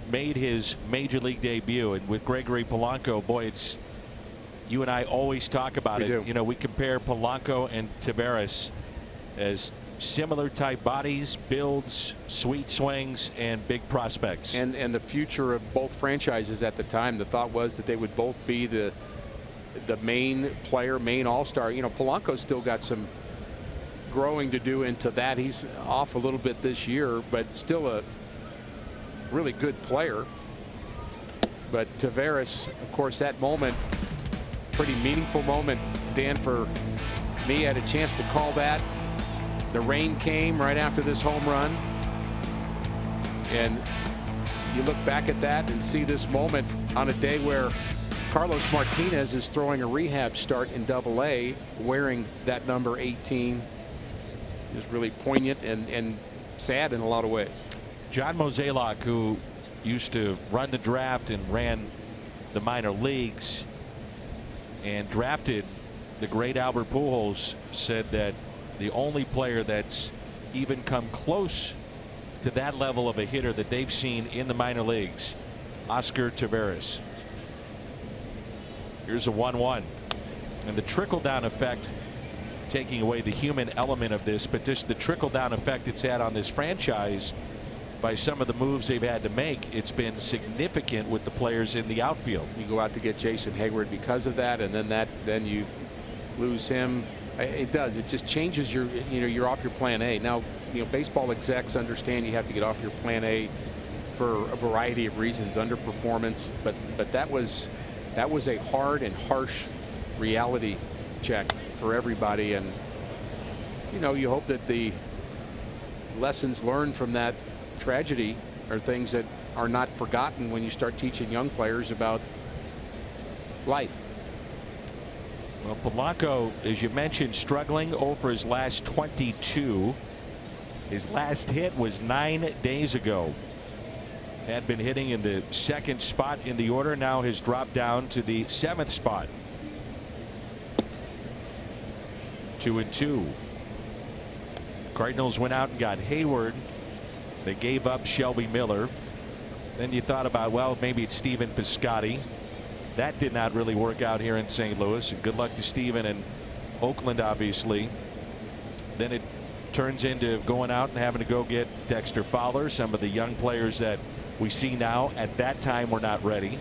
[SPEAKER 3] made his major league debut. And with Gregory Polanco, boy, it's, you and I always talk about it. You know, we compare Polanco and Taveras as similar type bodies, builds, sweet swings, and big prospects.
[SPEAKER 4] And the future of both franchises at the time, the thought was that they would both be the main player, main all-star. You know, Polanco's still got some growing to do into that. He's off a little bit this year, but still a really good player. But Taveras, of course, that moment, pretty meaningful moment, Dan, for me. I had a chance to call that. The rain came right after this home run, and you look back at that and see this moment on a day where Carlos Martinez is throwing a rehab start in Double-A wearing that number 18. Is really poignant and sad in a lot of ways.
[SPEAKER 3] John Mozeliak, who used to run the draft and ran the minor leagues and drafted the great Albert Pujols, said that the only player that's even come close to that level of a hitter that they've seen in the minor leagues, Oscar Taveras. Here's a 1-1, and the trickle-down effect, taking away the human element of this, but just the trickle-down effect it's had on this franchise by some of the moves they've had to make. It's been significant with the players in the outfield.
[SPEAKER 4] You go out to get Jason Hayward because of that, and then you lose him. It does. It just changes your, you're off your plan A. Now, baseball execs understand you have to get off your plan A for a variety of reasons, underperformance, but that was a hard and harsh reality check for everybody. And you hope that the lessons learned from that tragedy are things that are not forgotten when you start teaching young players about life.
[SPEAKER 3] Well, Polanco, as you mentioned, struggling over his last 22. His last hit was 9 days ago. Had been hitting in the 2nd spot in the order, now has dropped down to the 7th spot. 2-2. Cardinals went out and got Hayward. They gave up Shelby Miller. Then you thought about, well, maybe it's Stephen Piscotty. That did not really work out here in St. Louis. And good luck to Stephen in Oakland, obviously. Then it turns into going out and having to go get Dexter Fowler. Some of the young players that we see now at that time were not ready.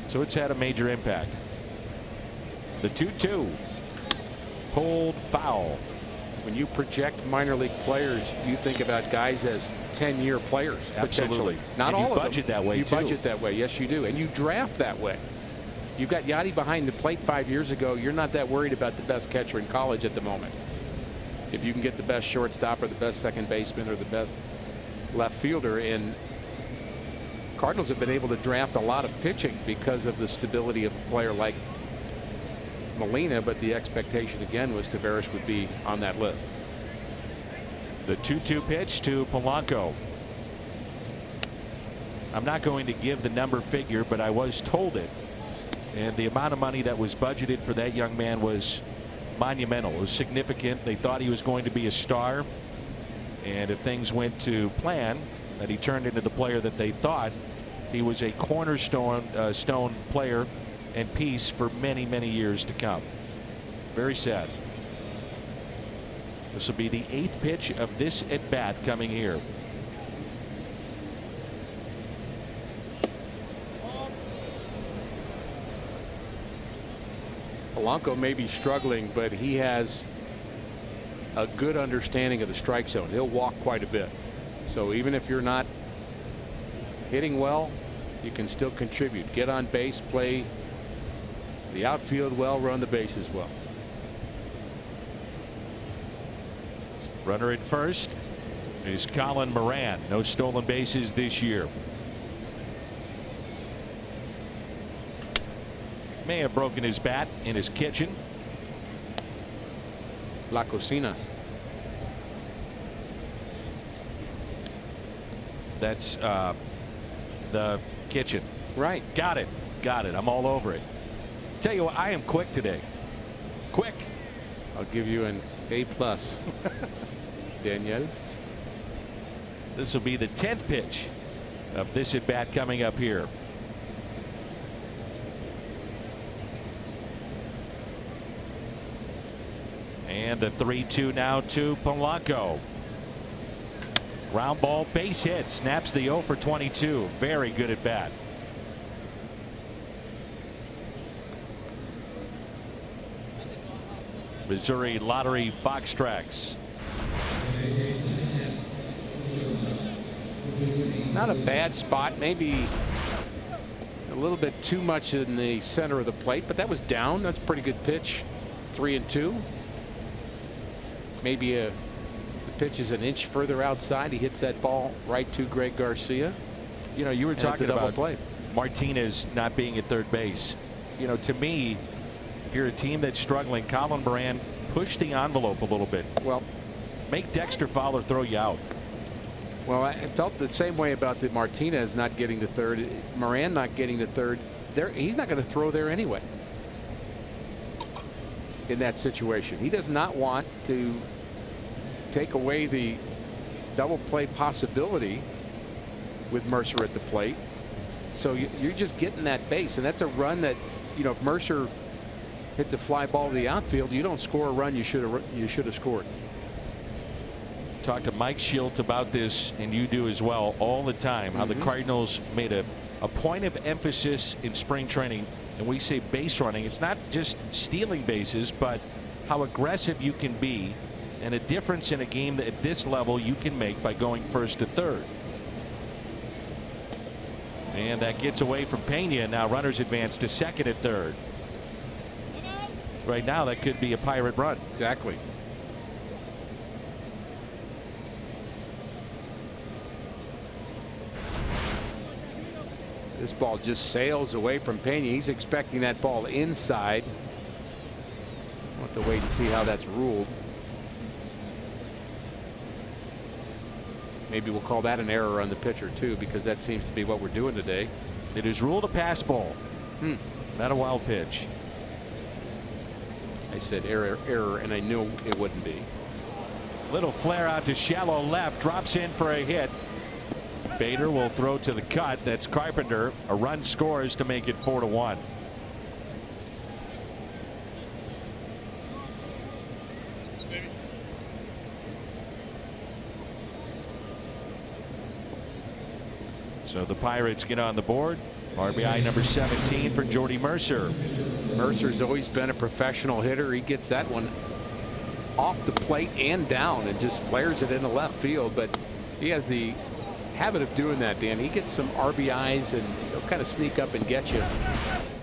[SPEAKER 3] So it's had a major impact. The 2-2. Pulled foul.
[SPEAKER 4] When you project minor league players, you think about guys as 10-year players.
[SPEAKER 3] Absolutely.
[SPEAKER 4] Potentially. Not all of them.
[SPEAKER 3] You budget that way, too.
[SPEAKER 4] You budget that way. Yes, you do. And you draft that way. You've got Yachty behind the plate 5 years ago. You're not that worried about the best catcher in college at the moment. If you can get the best shortstop or the best second baseman or the best left fielder. And Cardinals have been able to draft a lot of pitching because of the stability of a player like Molina, but the expectation again was Taveras would be on that list.
[SPEAKER 3] The 2-2 pitch to Polanco. I'm not going to give the number figure, but I was told it, and the amount of money that was budgeted for that young man was monumental. It was significant. They thought he was going to be a star, and if things went to plan, that he turned into the player that they thought, he was a cornerstone stone player and piece for many, many years to come. Very sad. This will be the 8th pitch of this at bat coming here.
[SPEAKER 4] Polanco may be struggling, but he has a good understanding of the strike zone. He'll walk quite a bit. So even if you're not hitting well, you can still contribute. Get on base, play the outfield well, run the bases well.
[SPEAKER 3] Runner at first is Colin Moran. No stolen bases this year. May have broken his bat in his kitchen.
[SPEAKER 4] La Cocina.
[SPEAKER 3] That's the kitchen.
[SPEAKER 4] Right.
[SPEAKER 3] Got it. Got it. I'm all over it. Tell you what, I am quick today. Quick.
[SPEAKER 4] I'll give you an A+. Danielle.
[SPEAKER 3] This will be the 10th pitch of this at bat coming up here. And the 3-2 now to Polanco. Ground ball, base hit, snaps the 0 for 22. Very good at bat. Missouri Lottery Fox Tracks.
[SPEAKER 4] Not a bad spot, maybe a little bit too much in the center of the plate, but that was down. That's a pretty good pitch. 3-2. Maybe the pitch is an inch further outside. He hits that ball right to Greg Garcia.
[SPEAKER 3] You know, you were talking about
[SPEAKER 4] play.
[SPEAKER 3] Martinez not being at third base. You know, to me, if you're a team that's struggling, Colin Moran, push the envelope a little bit.
[SPEAKER 4] Well,
[SPEAKER 3] make Dexter Fowler throw you out.
[SPEAKER 4] Well, I felt the same way about the Martinez not getting to third, Moran not getting to third. He's not going to throw there anyway. In that situation, he does not want to take away the double play possibility with Mercer at the plate. So you're just getting that base, and that's a run that, you know, if Mercer hits a fly ball to the outfield, you don't score a run you should have scored.
[SPEAKER 3] Talk to Mike Schilt about this, and you do as well all the time, how the Cardinals made a point of emphasis in spring training, and we say base running. It's not just stealing bases, but how aggressive you can be, and a difference in a game that at this level you can make by going first to third. And that gets away from Pena. Now runners advance to second and third. Right now that could be a Pirate run.
[SPEAKER 4] Exactly. This ball just sails away from Pena. He's expecting that ball inside. We'll have to wait and see how that's ruled. Maybe we'll call that an error on the pitcher too, because that seems to be what we're doing today.
[SPEAKER 3] It is ruled a pass ball. Not a wild pitch.
[SPEAKER 4] I said error, and I knew it wouldn't be.
[SPEAKER 3] Little flare out to shallow left, drops in for a hit. Bader will throw to the cut. That's Carpenter. A run scores to make it 4-1. So the Pirates get on the board. RBI number 17 for Jordy Mercer.
[SPEAKER 4] Mercer's always been a professional hitter. He gets that one off the plate and down and just flares it into left field. But he has the habit of doing that, Dan. He gets some RBIs and he'll kind of sneak up and get you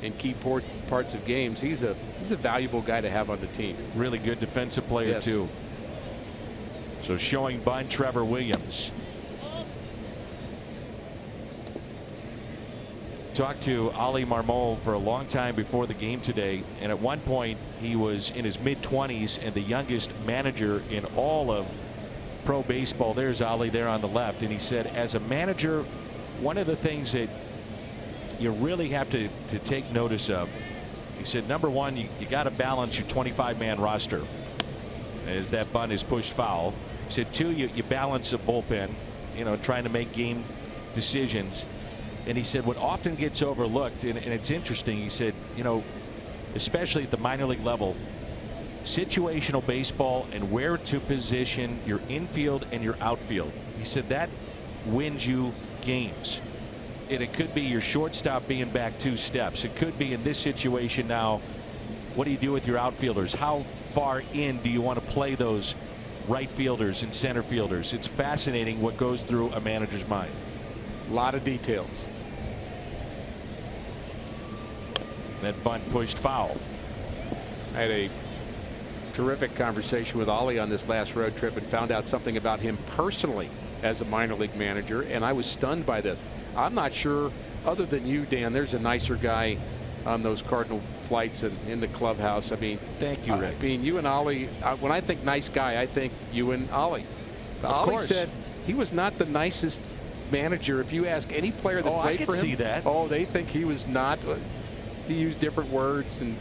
[SPEAKER 4] in key parts of games. He's a valuable guy to have on the team.
[SPEAKER 3] Really good defensive player too. So showing bunt, Trevor Williams. Talked to Ali Marmol for a long time before the game today, and at one point he was in his mid-20s and the youngest manager in all of pro baseball. There's Ali there on the left, and he said as a manager, one of the things that you really have to take notice of, he said, number one, you got to balance your 25-man roster as that bunt is pushed foul. He said two, you balance the bullpen, you know, trying to make game decisions. And he said what often gets overlooked, and it's interesting, he said, you know, especially at the minor league level, situational baseball and where to position your infield and your outfield. He said that wins you games. And it could be your shortstop being back 2 steps. It could be in this situation now, what do you do with your outfielders? How far in do you want to play those right fielders and center fielders? It's fascinating what goes through a manager's mind.
[SPEAKER 4] A lot of details.
[SPEAKER 3] That bunt pushed foul.
[SPEAKER 4] I had a terrific conversation with Ollie on this last road trip and found out something about him personally as a minor league manager, and I was stunned by this. I'm not sure, other than you, Dan, there's a nicer guy on those Cardinal flights and in the clubhouse. I mean,
[SPEAKER 3] thank you, Rick.
[SPEAKER 4] I mean, you and Ollie, when I think nice guy, I think you and Ollie. Ollie said he was not the nicest manager. If you ask any player that played for him,
[SPEAKER 3] see that.
[SPEAKER 4] Oh, they think he was not. He used different words and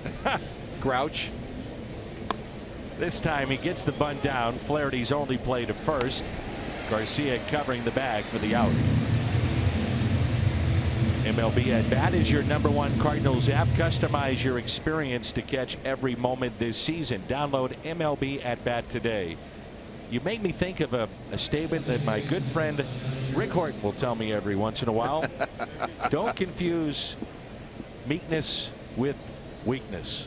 [SPEAKER 4] grouch.
[SPEAKER 3] This time he gets the bunt down. Flaherty's only play to first. Garcia covering the bag for the out. MLB at Bat is your #1 Cardinals app. Customize your experience to catch every moment this season. Download MLB at Bat today. You make me think of a statement that my good friend Rick Horton will tell me every once in a while. Don't confuse meekness with weakness.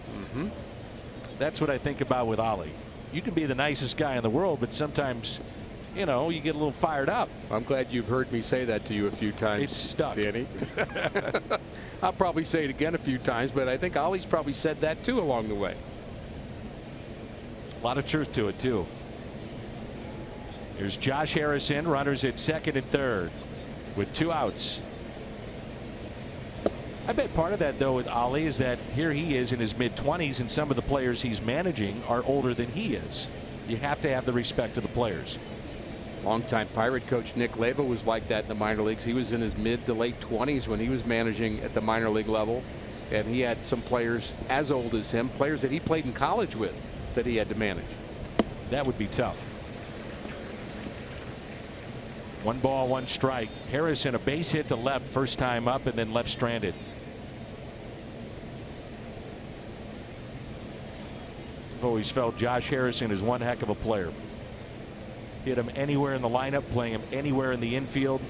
[SPEAKER 3] That's what I think about with Ollie. You can be the nicest guy in the world, but sometimes, you know, you get a little fired up.
[SPEAKER 4] I'm glad you've heard me say that to you a few times.
[SPEAKER 3] It's stuck,
[SPEAKER 4] Danny. I'll probably say it again a few times, but I think Ollie's probably said that too along the way.
[SPEAKER 3] A lot of truth to it too. Here's Josh Harrison, runners at second and third with 2 outs. I bet part of that, though, with Ali is that here he is in his mid-20s, and some of the players he's managing are older than he is. You have to have the respect of the players.
[SPEAKER 4] Longtime Pirate coach Nick Leva was like that in the minor leagues. He was in his mid to late 20s when he was managing at the minor league level, and he had some players as old as him, players that he played in college with, that he had to manage.
[SPEAKER 3] That would be tough. 1 ball, 1 strike. Harrison, a base hit to left, first time up, and then left stranded. I've always felt Josh Harrison is one heck of a player. Hit him anywhere in the lineup, playing him anywhere in the infield.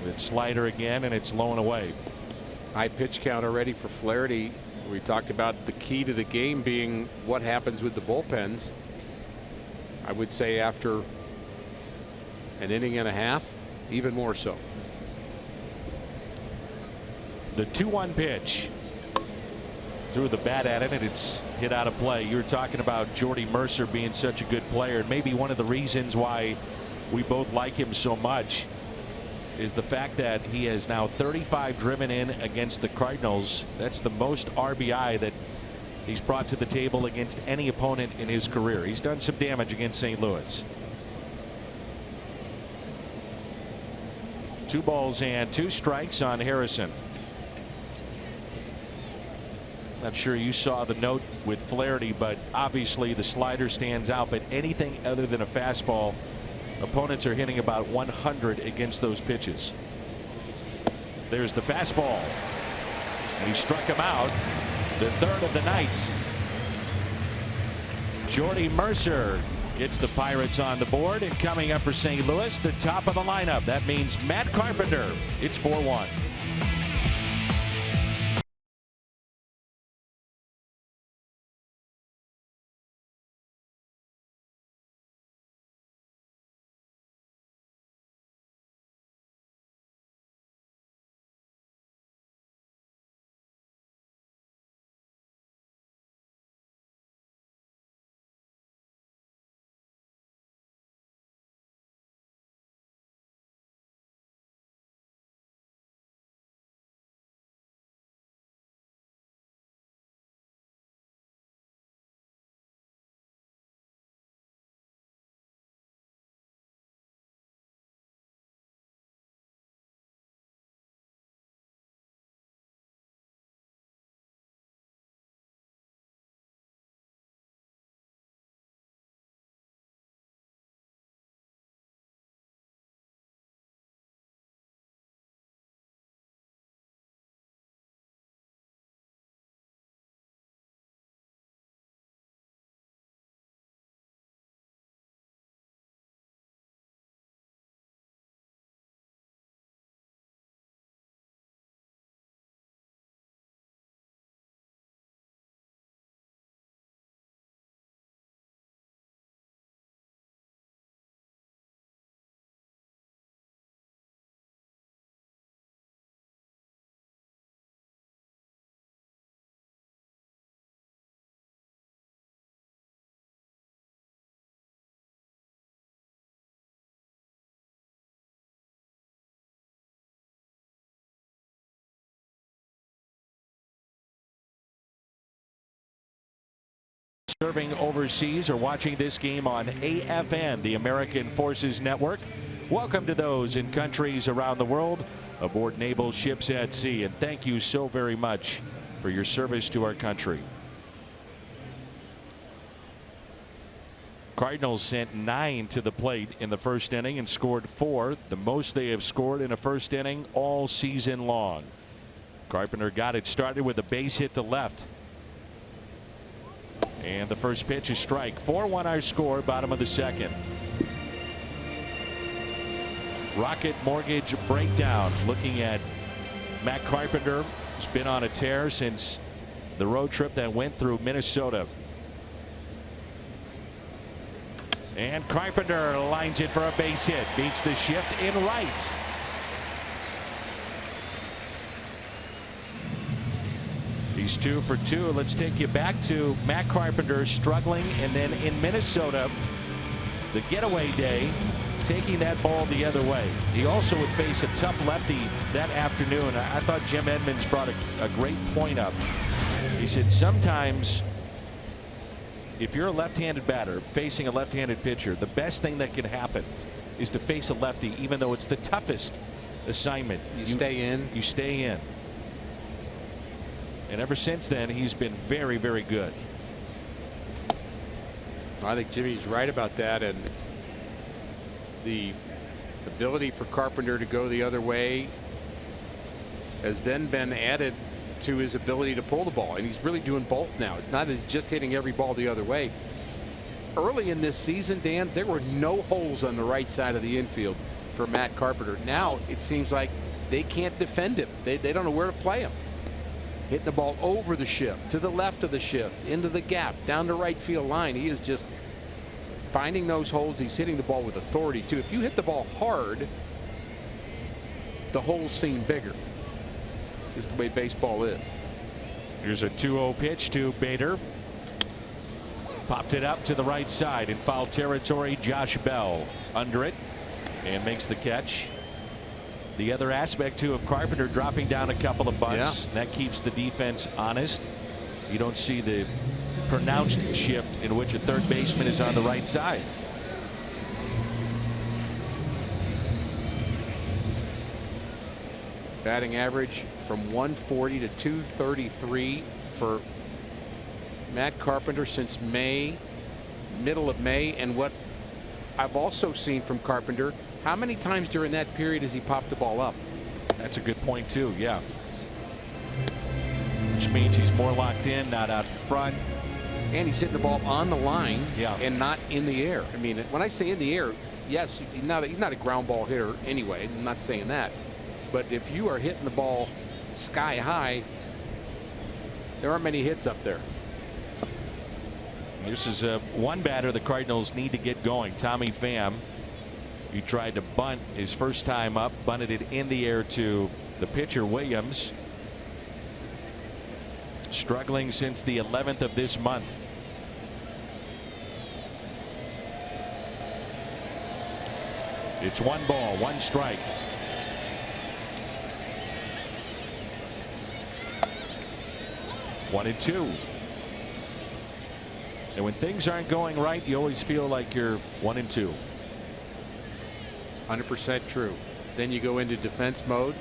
[SPEAKER 3] With slider again, and it's low and away.
[SPEAKER 4] High pitch count already for Flaherty. We talked about the key to the game being what happens with the bullpens. I would say after an inning and a half, even more so.
[SPEAKER 3] The 2-1 pitch. Threw the bat at it, and it's hit out of play. You were talking about Jordy Mercer being such a good player, and maybe one of the reasons why we both like him so much is the fact that he has now 35 driven in against the Cardinals. That's the most RBI that he's brought to the table against any opponent in his career. He's done some damage against St. Louis. 2 balls and 2 strikes on Harrison. Not sure you saw the note with Flaherty, but obviously the slider stands out. But anything other than a fastball, opponents are hitting about 100 against those pitches. There's the fastball, and he struck him out. The 3rd of the night. Jordy Mercer gets the Pirates on the board, and coming up for St. Louis, the top of the lineup. That means Matt Carpenter. It's 4-1. Serving overseas or watching this game on AFN, the American Forces Network. Welcome to those in countries around the world aboard naval ships at sea, and thank you so very much for your service to our country. Cardinals sent 9 to the plate in the first inning and scored 4, the most they have scored in a first inning all season long. Carpenter got it started with a base hit to left. And the first pitch is strike. 4-1 our score, bottom of the 2nd. Rocket Mortgage breakdown. Looking at Matt Carpenter, who's been on a tear since the road trip that went through Minnesota. And Carpenter lines it for a base hit. Beats the shift in right. He's 2 for 2. Let's take you back to Matt Carpenter struggling, and then in Minnesota, the getaway day, taking that ball the other way. He also would face a tough lefty that afternoon. I thought Jim Edmonds brought a great point up. He said sometimes if you're a left-handed batter facing a left-handed pitcher, the best thing that can happen is to face a lefty, even though it's the toughest assignment.
[SPEAKER 4] You stay in.
[SPEAKER 3] You stay in. And ever since then, he's been very, very good.
[SPEAKER 4] I think Jimmy's right about that, and the ability for Carpenter to go the other way has then been added to his ability to pull the ball, and he's really doing both now. It's not just hitting every ball the other way. Early in this season, Dan, there were no holes on the right side of the infield for Matt Carpenter. Now it seems like they can't defend him. They don't know where to play him. Hitting the ball over the shift, to the left of the shift, into the gap, down the right field line. He is just finding those holes. He's hitting the ball with authority too. If you hit the ball hard, the holes seem bigger. Is the way baseball is.
[SPEAKER 3] Here's a 2-0 pitch to Bader. Popped it up to the right side in foul territory. Josh Bell under it and makes the catch. The other aspect too of Carpenter dropping down a couple of bunts, that keeps the defense honest. You don't see the pronounced shift in which a third baseman is on the right side.
[SPEAKER 4] Batting average from 140 to 233 for Matt Carpenter since May, middle of May. And what I've also seen from Carpenter, how many times during that period has he popped the ball up?
[SPEAKER 3] That's a good point too. Yeah. Which means he's more locked in, not out in front.
[SPEAKER 4] And he's hitting the ball on the line,
[SPEAKER 3] yeah,
[SPEAKER 4] and not in the air. I mean, when I say in the air, yes, he's not a ground ball hitter anyway. I'm not saying that. But if you are hitting the ball sky high, there aren't many hits up there.
[SPEAKER 3] This is one batter the Cardinals need to get going. Tommy Pham. He tried to bunt his first time up, bunted it in the air to the pitcher Williams. Struggling since the 11th of this month. It's 1 ball, 1 strike. One and 2. And when things aren't going right, you always feel like you're 1 and 2.
[SPEAKER 4] 100% true. Then you go into defense mode,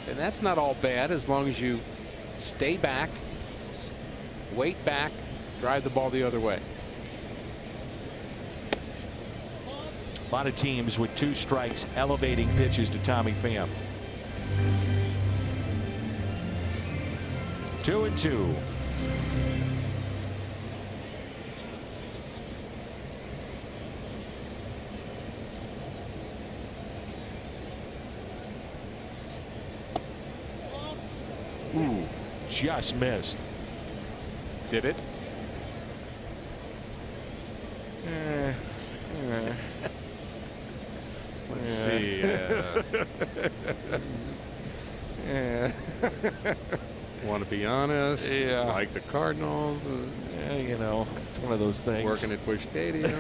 [SPEAKER 4] and that's not all bad as long as you stay back, wait back, drive the ball the other way.
[SPEAKER 3] A lot of teams with 2 strikes elevating pitches to Tommy Pham. 2 and 2. Ooh, just missed.
[SPEAKER 4] Did it? Let's see. Want to be honest?
[SPEAKER 3] Yeah.
[SPEAKER 4] Like the Cardinals.
[SPEAKER 3] Yeah, you know, it's one of those things.
[SPEAKER 4] Working at Busch Stadium.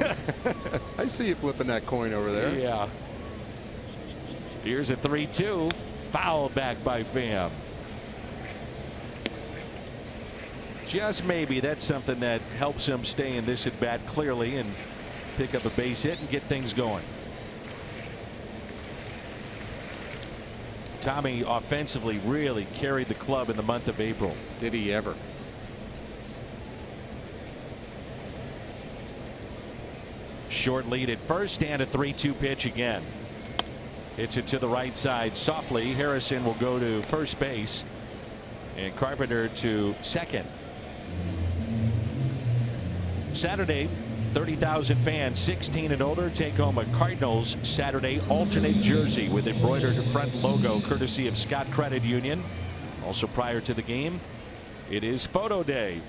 [SPEAKER 4] I see you flipping that coin over there.
[SPEAKER 3] Yeah. Here's a 3-2. Fouled back by Pham. Just maybe that's something that helps him stay in this at bat clearly and pick up a base hit and get things going. Tommy offensively really carried the club in the month of April.
[SPEAKER 4] Did he ever?
[SPEAKER 3] Short lead at first and a 3-2 pitch again. Hits it to the right side softly. Harrison will go to first base and Carpenter to second. Saturday, 30,000 fans 16 and older take home a Cardinals Saturday alternate jersey with embroidered front logo courtesy of Scott Credit Union. Also prior to the game, it is photo day.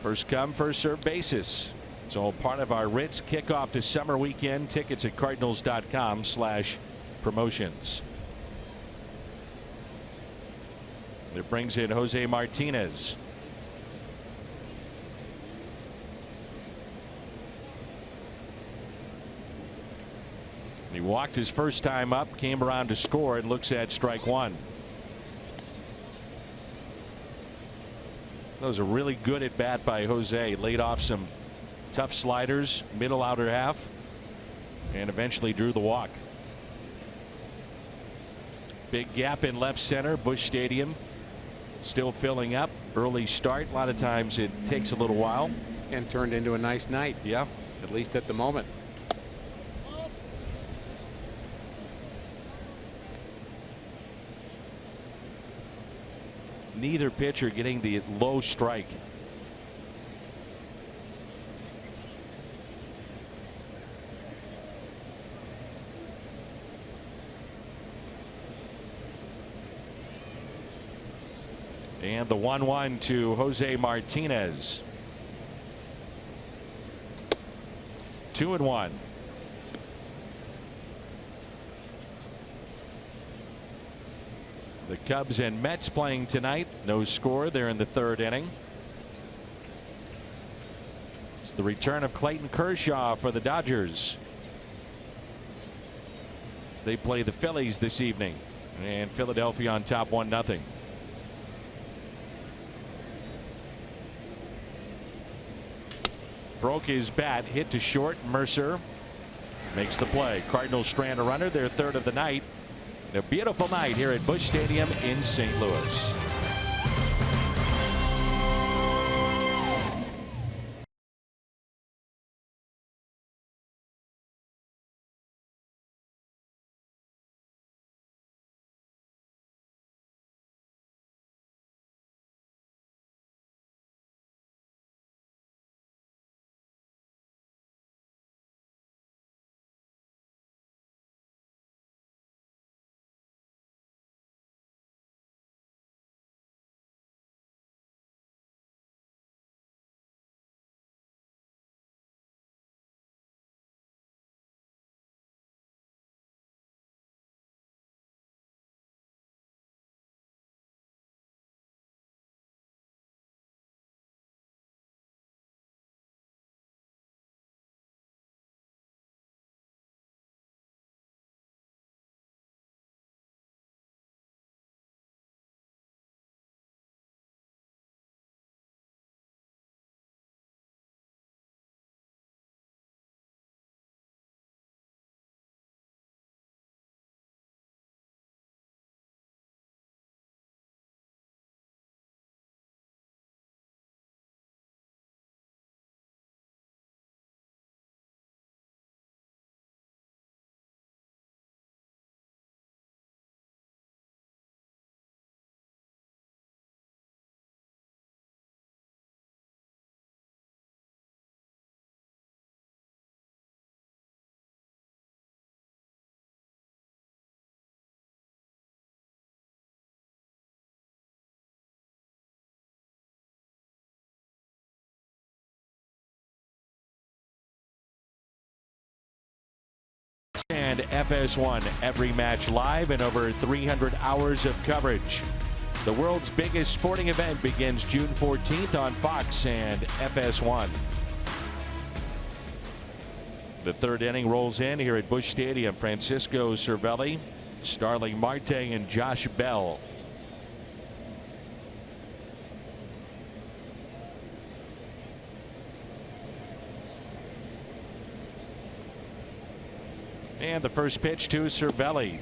[SPEAKER 3] First come, first served basis. It's all part of our Ritz kickoff to summer weekend. Tickets at cardinals.com/promotions. It brings in Jose Martinez. walked his first time up, came around to score, and looks at strike one. That was a really good at bat by Jose. Laid off some tough sliders, middle outer half, and eventually drew the walk. Big gap in left center. Busch Stadium still filling up. Early start. A lot of times it takes a little while.
[SPEAKER 4] And turned into a nice night.
[SPEAKER 3] Yeah.
[SPEAKER 4] At least at the moment.
[SPEAKER 3] Neither pitcher getting the low strike. And the 1-1 to Jose Martinez. 2-1. The Cubs and Mets playing tonight. No score there in the third inning. It's the return of Clayton Kershaw for the Dodgers as they play the Phillies this evening, and Philadelphia on top 1-0. Broke his bat, hit to short. Mercer makes the play. Cardinals strand a runner, their third of the night. A beautiful night here at Busch Stadium in St. Louis. And FS1, every match live and over 300 hours of coverage. The world's biggest sporting event begins June 14th on Fox and FS1. The third inning rolls in here at Busch Stadium. Francisco Cervelli, Starling Marte, and Josh Bell. And the first pitch to Cervelli.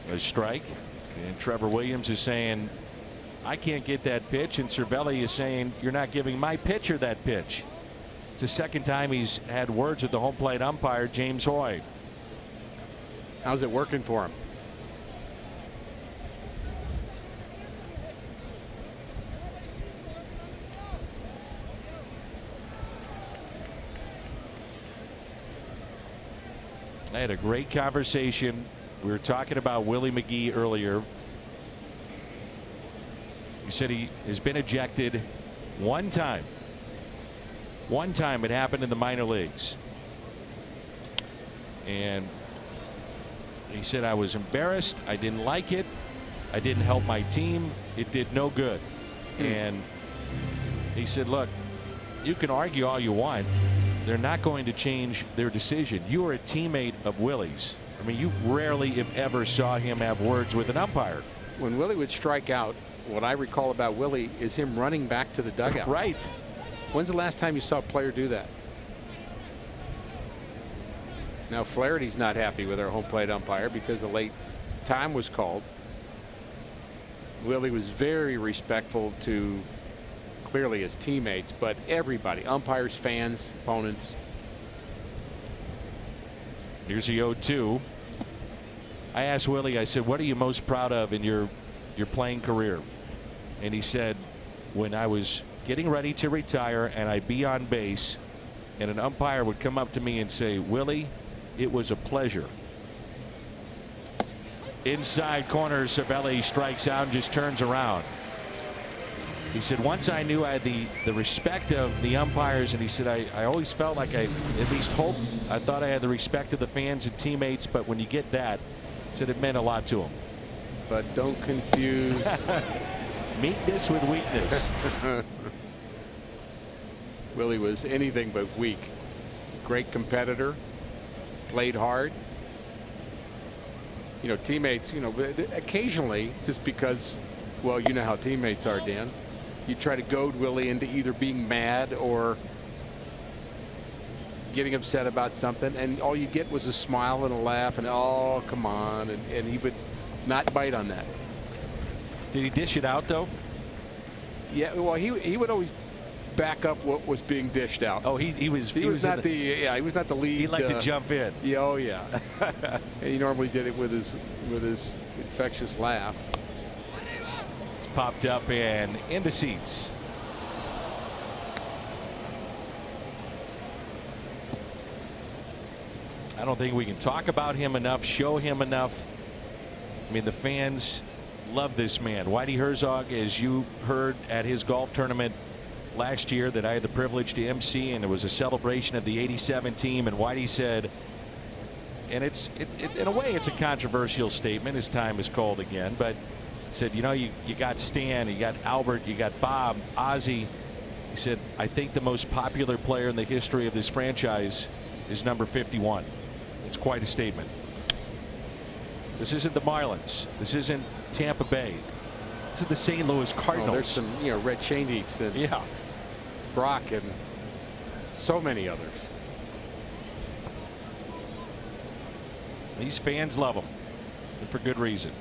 [SPEAKER 3] A strike. And Trevor Williams is saying, I can't get that pitch. And Cervelli is saying, you're not giving my pitcher that pitch. It's the second time he's had words with the home plate umpire, James Hoy.
[SPEAKER 4] How's it working for him?
[SPEAKER 3] I had a great conversation. We were talking about Willie McGee earlier. He said he has been ejected one time. One time it happened in the minor leagues. And he said, I was embarrassed. I didn't like it. I didn't help my team. It did no good. And he said, look, you can argue all you want. They're not going to change their decision. You are a teammate of Willie's. I mean, you rarely, if ever, saw him have words with an umpire.
[SPEAKER 4] When Willie would strike out, what I recall about Willie is him running back to the dugout.
[SPEAKER 3] Right.
[SPEAKER 4] When's the last time you saw a player do that? Now Flaherty's not happy with our home plate umpire because a late time was called. Willie was very respectful to clearly his teammates, but everybody, umpires, fans, opponents.
[SPEAKER 3] Here's the 0-2. I asked Willie, I said, what are you most proud of in your playing career? And he said, when I was getting ready to retire and I'd be on base and an umpire would come up to me and say, Willie, it was a pleasure. Inside corner, Cervelli strikes out and just turns around. He said, once I knew I had the respect of the umpires, and he said, I always felt like I at least hoped, I thought I had the respect of the fans and teammates, but when you get that, he said it meant a lot to him.
[SPEAKER 4] But don't confuse
[SPEAKER 3] meekness with weakness.
[SPEAKER 4] Willie was anything but weak. Great competitor, played hard. You know, teammates, you know, occasionally, just because, well, you know how teammates are, Dan, you try to goad Willie into either being mad or getting upset about something, and all you get was a smile and a laugh and, oh, come on, and he would not bite on that.
[SPEAKER 3] Did he dish it out, though?
[SPEAKER 4] Yeah, well, he would always back up what was being dished out.
[SPEAKER 3] Oh, he was
[SPEAKER 4] not he was not the lead.
[SPEAKER 3] He liked to jump in.
[SPEAKER 4] Yeah, oh yeah. And he normally did it with his infectious laugh.
[SPEAKER 3] It's popped up and in the seats. I don't think we can talk about him enough, show him enough. I mean, the fans love this man. Whitey Herzog, as you heard at his golf tournament last year that I had the privilege to MC, and it was a celebration of the '87 team, and Whitey said, and in a way it's a controversial statement as time is called again, but he said, you know, you got Stan, you got Albert, you got Bob, Ozzie. He said, I think the most popular player in the history of this franchise is number 51. It's quite a statement. This isn't the Marlins. This isn't Tampa Bay. This is the St. Louis Cardinals.
[SPEAKER 4] Oh, there's some, you know, Red Shane-eats that,
[SPEAKER 3] yeah,
[SPEAKER 4] Brock and so many others.
[SPEAKER 3] These fans love him, and for good reason.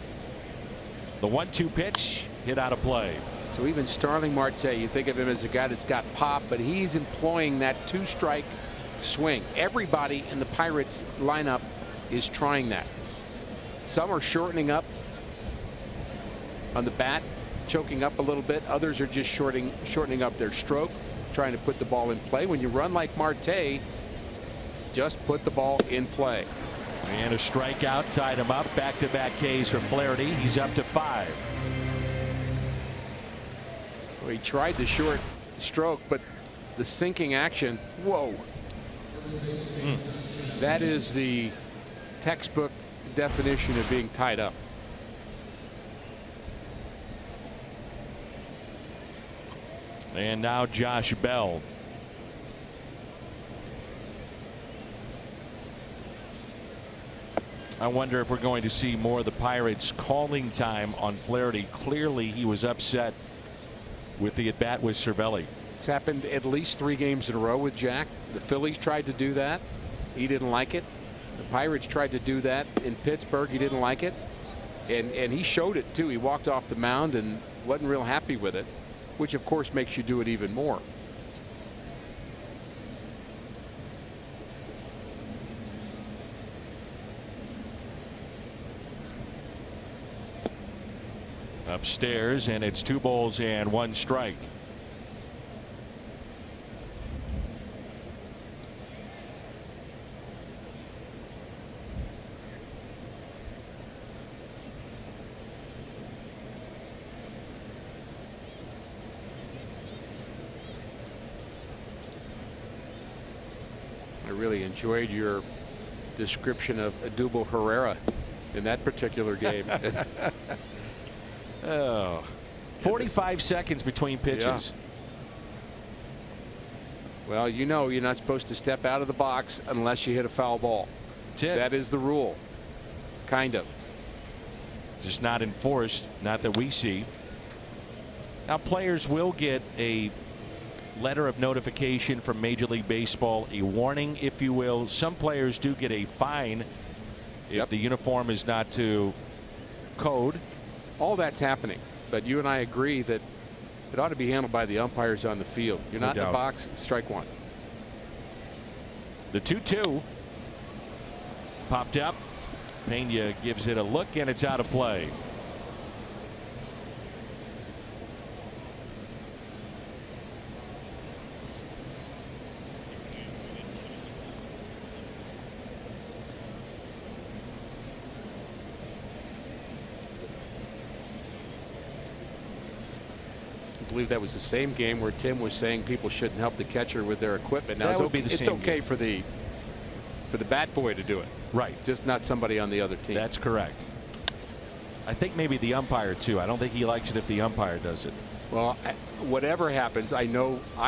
[SPEAKER 3] The 1-2 pitch hit out of play.
[SPEAKER 4] So even Starling Marte, you think of him as a guy that's got pop, but he's employing that two-strike swing. Everybody in the Pirates lineup is trying that. Some are shortening up on the bat, choking up a little bit. Others are just shortening up their stroke, trying to put the ball in play. When you run like Marte, just put the ball in play.
[SPEAKER 3] And a strikeout tied him up. Back-to-back Ks for Flaherty. He's up to 5.
[SPEAKER 4] Well, he tried the short stroke, but the sinking action, whoa. That is the textbook definition of being tied up.
[SPEAKER 3] And now Josh Bell. I wonder if we're going to see more of the Pirates calling time on Flaherty. Clearly he was upset with the at-bat with Cervelli.
[SPEAKER 4] It's happened at least 3 games in a row with Jack. The Phillies tried to do that. He didn't like it. The Pirates tried to do that in Pittsburgh. He didn't like it. And he showed it too. He walked off the mound and wasn't real happy with it, which of course makes you do it even more.
[SPEAKER 3] Upstairs, and it's 2 balls and 1 strike.
[SPEAKER 4] I really enjoyed your description of Odubel Herrera in that particular game.
[SPEAKER 3] Oh, 45 seconds between pitches.
[SPEAKER 4] Yeah. Well, you know you're not supposed to step out of the box unless you hit a foul ball.
[SPEAKER 3] That's it.
[SPEAKER 4] That is the rule. Kind of.
[SPEAKER 3] Just not enforced, not that we see. Now players will get a letter of notification from Major League Baseball, a warning, if you will. Some players do get a fine if the uniform is not to code.
[SPEAKER 4] All that's happening, but you and I agree that it ought to be handled by the umpires on the field. You're not in the box, strike one.
[SPEAKER 3] The 2-2 popped up. Pena gives it a look, and it's out of play.
[SPEAKER 4] I believe that was the same game where Tim was saying people shouldn't help the catcher with their equipment. Now
[SPEAKER 3] That would be the
[SPEAKER 4] it's
[SPEAKER 3] same
[SPEAKER 4] okay
[SPEAKER 3] game.
[SPEAKER 4] for the bat boy to do it.
[SPEAKER 3] Right.
[SPEAKER 4] Just not somebody on the other team.
[SPEAKER 3] That's correct. I think maybe the umpire too. I don't think he likes it if the umpire does it.
[SPEAKER 4] Well, whatever happens, I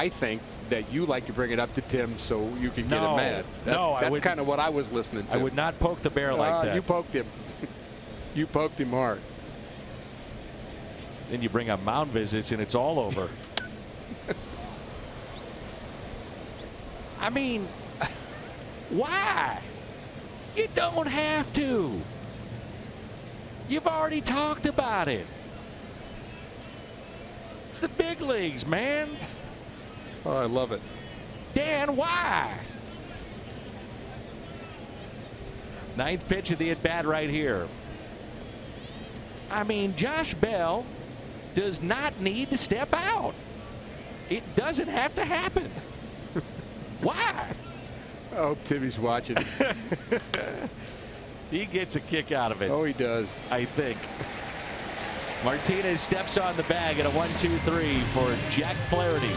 [SPEAKER 4] think that you like to bring it up to Tim so you can get him mad. That's kind of what I was listening to.
[SPEAKER 3] I would not poke the bear like that.
[SPEAKER 4] You poked him. You poked him hard.
[SPEAKER 3] Then you bring up mound visits and it's all over. I mean, why? You don't have to. You've already talked about it. It's the big leagues, man.
[SPEAKER 4] Oh, I love it.
[SPEAKER 3] Dan, why? Ninth pitch of the at-bat right here. I mean, Josh Bell does not need to step out. It doesn't have to happen. Why?
[SPEAKER 4] I hope Timmy's watching.
[SPEAKER 3] He gets a kick out of it.
[SPEAKER 4] Oh, he does.
[SPEAKER 3] I think. Martinez steps on the bag at a 1-2-3 for Jack Flaherty.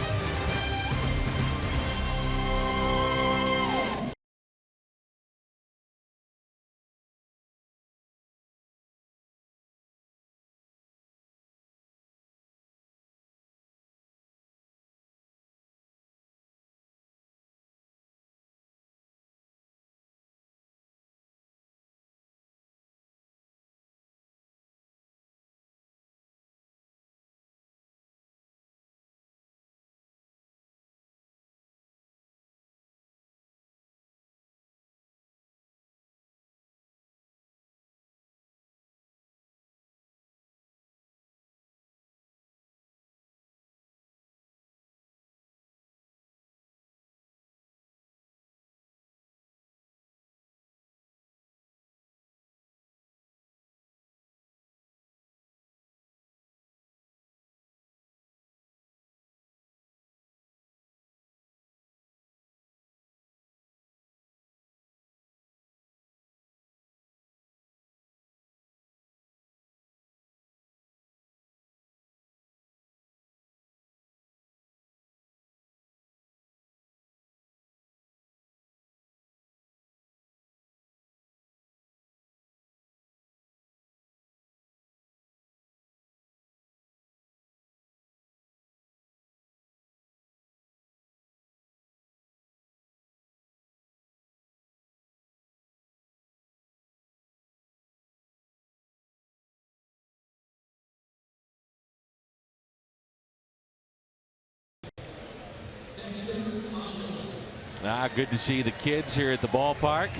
[SPEAKER 3] Good to see the kids here at the ballpark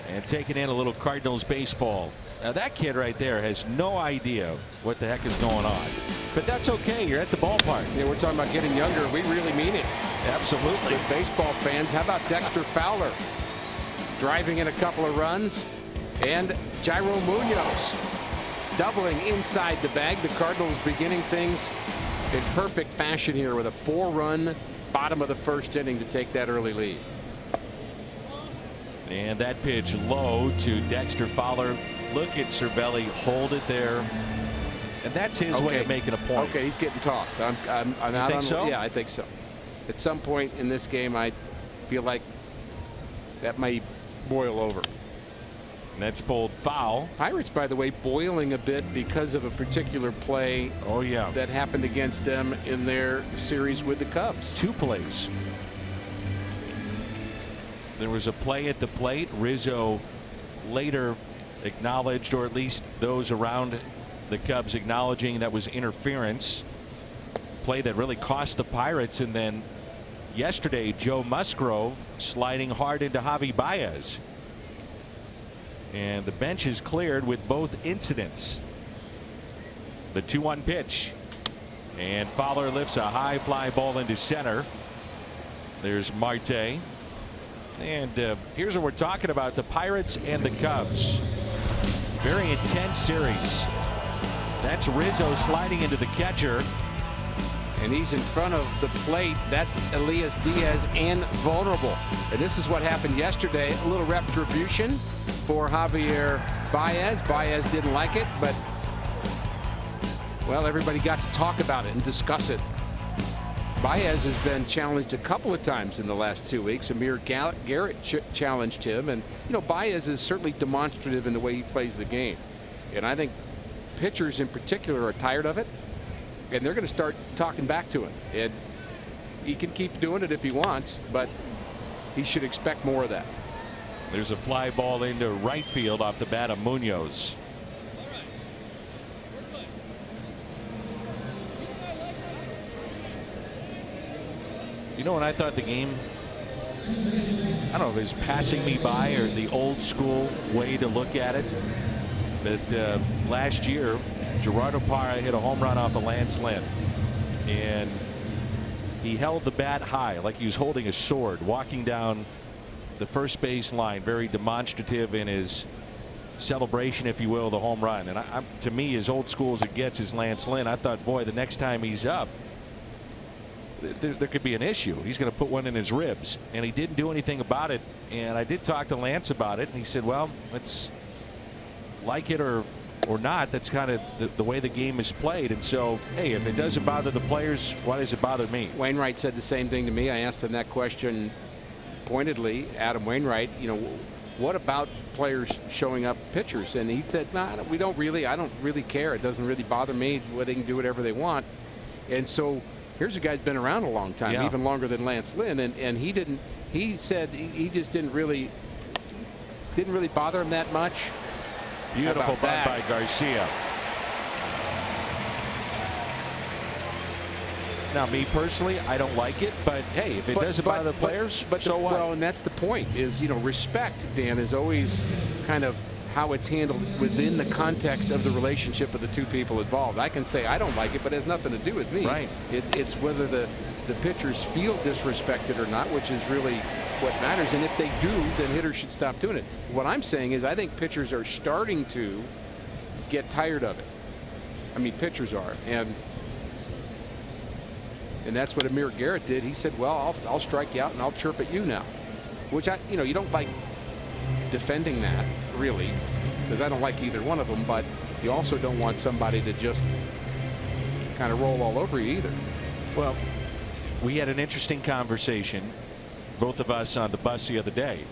[SPEAKER 3] and taking in a little Cardinals baseball. Now that kid right there has no idea what the heck is going on, but that's okay. You're at the ballpark.
[SPEAKER 4] Yeah, we're talking about getting younger. We really mean it.
[SPEAKER 3] Absolutely.
[SPEAKER 4] With baseball fans, how about Dexter Fowler driving in a couple of runs, and Jairo Munoz doubling inside the bag. The Cardinals beginning things in perfect fashion here with a 4-run bottom of the first inning to take that early lead.
[SPEAKER 3] And that pitch low to Dexter Fowler. Look at Cervelli hold it there, and that's his way of making a point.
[SPEAKER 4] Okay, he's getting tossed. I'm out on.
[SPEAKER 3] So?
[SPEAKER 4] Yeah, I think so. At some point in this game, I feel like that may boil over.
[SPEAKER 3] And that's pulled foul.
[SPEAKER 4] Pirates, by the way, boiling a bit because of a particular play.
[SPEAKER 3] Oh yeah,
[SPEAKER 4] that happened against them in their series with the Cubs.
[SPEAKER 3] 2 plays. There was a play at the plate. Rizzo later acknowledged, or at least those around the Cubs acknowledging that was interference. Play that really cost the Pirates. And then yesterday, Joe Musgrove sliding hard into Javi Baez. And the bench is cleared with both incidents. The 2-1 pitch. And Fowler lifts a high fly ball into center. There's Marte. And here's what we're talking about. The Pirates and the Cubs. Very intense series. That's Rizzo sliding into the catcher.
[SPEAKER 4] And he's in front of the plate. That's Elias Diaz and vulnerable. And this is what happened yesterday. A little retribution for Javier Baez. Baez didn't like it, but, well, everybody got to talk about it and discuss it. Baez has been challenged a couple of times in the last 2 weeks. Amir Garrett challenged him. And, you know, Baez is certainly demonstrative in the way he plays the game. And I think pitchers in particular are tired of it. And they're going to start talking back to him. And he can keep doing it if he wants, but he should expect more of that.
[SPEAKER 3] There's a fly ball into right field off the bat of Munoz. You know what I thought the game, I don't know if it was passing me by or the old school way to look at it, but last year Gerardo Parra hit a home run off of Lance Lynn, and he held the bat high like he was holding a sword walking down the first base line, very demonstrative in his celebration, if you will, the home run. And to me, as old school as it gets is Lance Lynn. I thought, boy, the next time he's up, there could be an issue. He's going to put one in his ribs, and he didn't do anything about it. And I did talk to Lance about it, and he said, well, it's like it or not, that's kind of the way the game is played. And so, hey, if it doesn't bother the players, why does it bother me?
[SPEAKER 4] Wainwright said the same thing to me. I asked him that question pointedly, Adam Wainwright, you know, what about players showing up pitchers? And he said, nah, I don't really care. It doesn't really bother me. They can do whatever they want. And so here's a guy who's been around a long time, even longer than Lance Lynn, and he said he just didn't really bother him that much.
[SPEAKER 3] Beautiful bunt by Garcia. Now, me personally, I don't like it, but hey, if it doesn't bother the players, so what?
[SPEAKER 4] Well, and that's the point, is, you know, respect, Dan, is always kind of how it's handled within the context of the relationship of the two people involved. I can say I don't like it, but it has nothing to do with me.
[SPEAKER 3] Right.
[SPEAKER 4] It's whether the pitchers feel disrespected or not, which is really what matters. And if they do, then hitters should stop doing it. What I'm saying is I think pitchers are starting to get tired of it. I mean, pitchers are, and that's what Amir Garrett did. He said, well, I'll strike you out and I'll chirp at you now, which you don't like defending that, really, because I don't like either one of them, but you also don't want somebody to just kind of roll all over you either.
[SPEAKER 3] Well, we had an interesting conversation, both of us, on the bus the other day.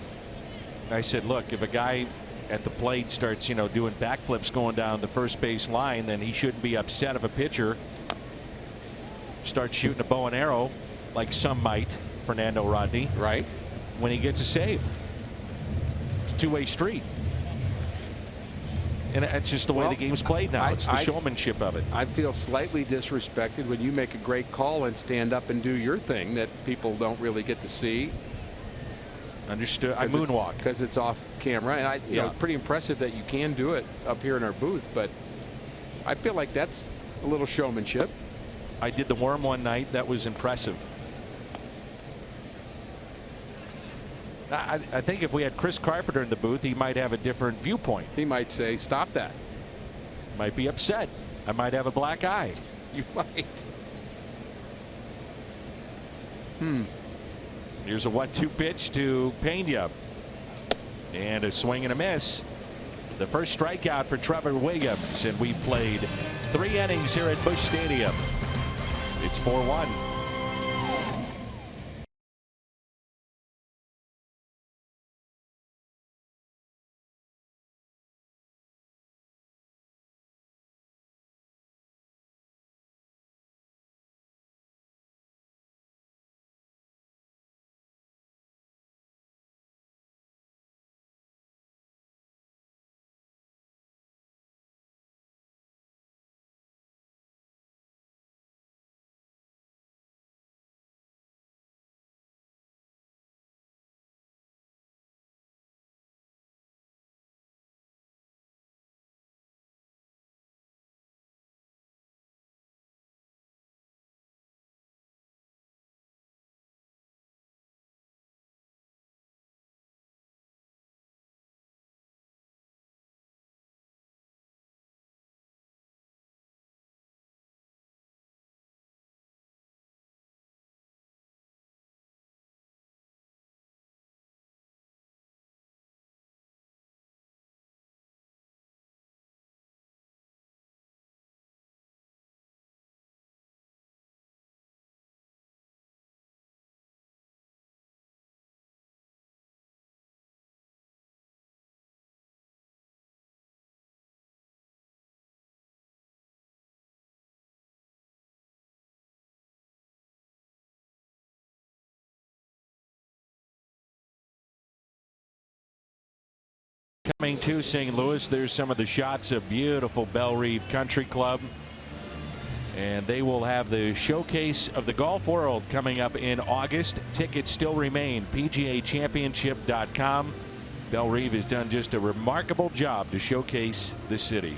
[SPEAKER 3] I said, look, if a guy at the plate starts, doing backflips going down the first base line, then he shouldn't be upset if a pitcher starts shooting a bow and arrow like some might, Fernando Rodney,
[SPEAKER 4] right,
[SPEAKER 3] when he gets a save. It's a two-way street. And it's just the way the game's played now. It's the showmanship of it.
[SPEAKER 4] I feel slightly disrespected when you make a great call and stand up and do your thing that people don't really get to see.
[SPEAKER 3] Understood. I moonwalk
[SPEAKER 4] because it's off camera, and you know, pretty impressive that you can do it up here in our booth. But I feel like that's a little showmanship.
[SPEAKER 3] I did the worm one night. That was impressive. I think if we had Chris Carpenter in the booth, he might have a different viewpoint.
[SPEAKER 4] He might say, stop that.
[SPEAKER 3] Might be upset. I might have a black eye.
[SPEAKER 4] You might.
[SPEAKER 3] Here's a 1-2 pitch to Pena. And a swing and a miss. The first strikeout for Trevor Williams, and we played 3 innings here at Busch Stadium. It's 4-1. Coming to St. Louis, there's some of the shots of beautiful Belle Reve Country Club. And they will have the showcase of the golf world coming up in August. Tickets still remain. PGAchampionship.com. Belle Reve has done just a remarkable job to showcase the city.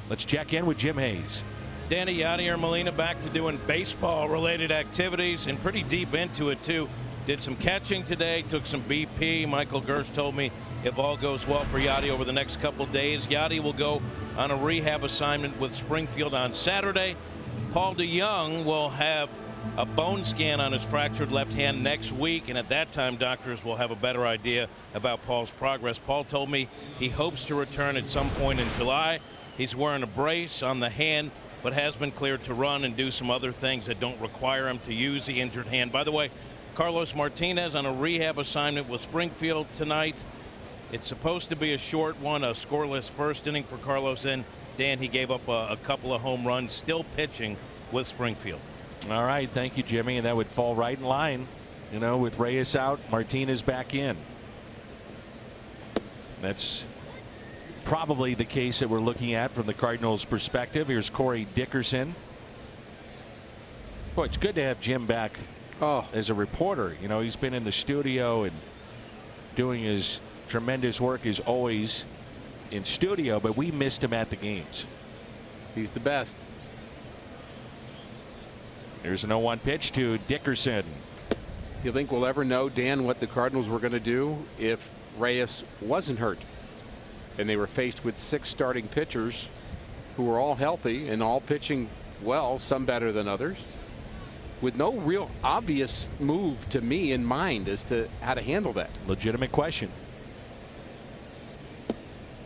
[SPEAKER 3] Let's check in with Jim Hayes.
[SPEAKER 1] Danny, Yadier Molina back to doing baseball-related activities and pretty deep into it, too. Did some catching today, took some BP. Michael Gersh told me if all goes well for Yadi over the next couple days, Yadi will go on a rehab assignment with Springfield on Saturday. Paul DeYoung will have a bone scan on his fractured left hand next week, and at that time doctors will have a better idea about Paul's progress. Paul told me he hopes to return at some point in July. He's wearing a brace on the hand, but has been cleared to run and do some other things that don't require him to use the injured hand. By the way, Carlos Martinez on a rehab assignment with Springfield tonight. It's supposed to be a short one, a scoreless first inning for Carlos. And Dan, he gave up a couple of home runs, still pitching with Springfield.
[SPEAKER 3] All right, thank you, Jimmy. And that would fall right in line, you know, with Reyes out, Martinez back in. That's probably the case that we're looking at from the Cardinals' perspective. Here's Corey Dickerson. Boy, it's good to have Jim back as a reporter. You know, he's been in the studio and doing his tremendous work as always in studio, but we missed him at the games.
[SPEAKER 4] He's the best.
[SPEAKER 3] Here's an 0-1 pitch to Dickerson.
[SPEAKER 4] You think we'll ever know, Dan, what the Cardinals were going to do if Reyes wasn't hurt and they were faced with 6 starting pitchers who were all healthy and all pitching well, some better than others, with no real obvious move to me in mind as to how to handle that?
[SPEAKER 3] Legitimate question.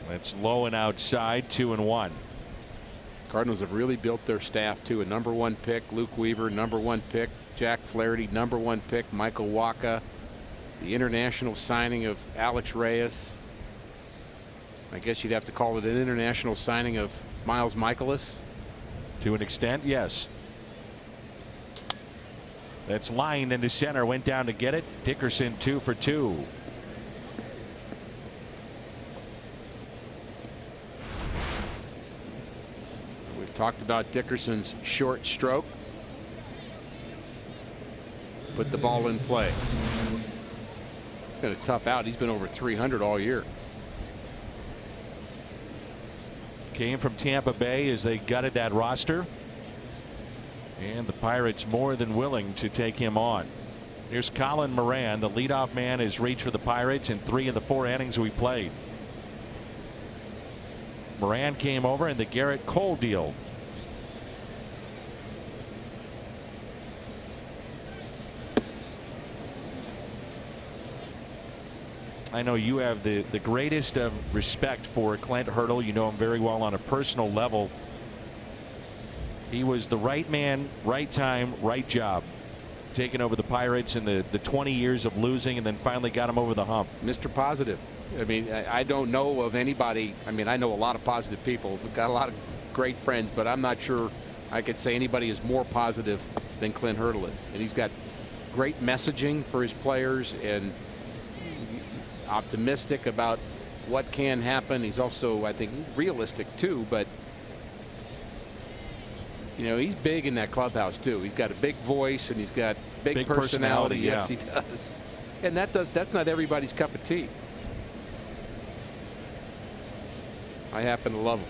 [SPEAKER 3] That's low and outside, 2-1.
[SPEAKER 4] Cardinals have really built their staff to a #1 pick, Luke Weaver, #1 pick, Jack Flaherty, #1 pick, Michael Wacha, the international signing of Alex Reyes. I guess you'd have to call it an international signing of Miles Michaelis.
[SPEAKER 3] To an extent, yes. That's lined into center, went down to get it. Dickerson 2 for 2.
[SPEAKER 4] We've talked about Dickerson's short stroke. Put the ball in play. Been a tough out. He's been over 300 all year.
[SPEAKER 3] Came from Tampa Bay as they gutted that roster. And the Pirates more than willing to take him on. Here's Colin Moran. The leadoff man has reached for the Pirates in 3 of the 4 innings we played. Moran came over in the Garrett Cole deal. I know you have the greatest of respect for Clint Hurdle. You know him very well on a personal level. He was the right man, right time, right job, taking over the Pirates in the 20 years of losing, and then finally got him over the hump.
[SPEAKER 4] Mr. Positive. I mean, I don't know of anybody. I mean, I know a lot of positive people. We've got a lot of great friends, but I'm not sure I could say anybody is more positive than Clint Hurdle is. And he's got great messaging for his players, and he's optimistic about what can happen. He's also, I think, realistic too, but you know, he's big in that clubhouse too. He's got a big voice and he's got big personality. Yes,
[SPEAKER 3] yeah.
[SPEAKER 4] he does. And that's not everybody's cup of tea. I happen to love him.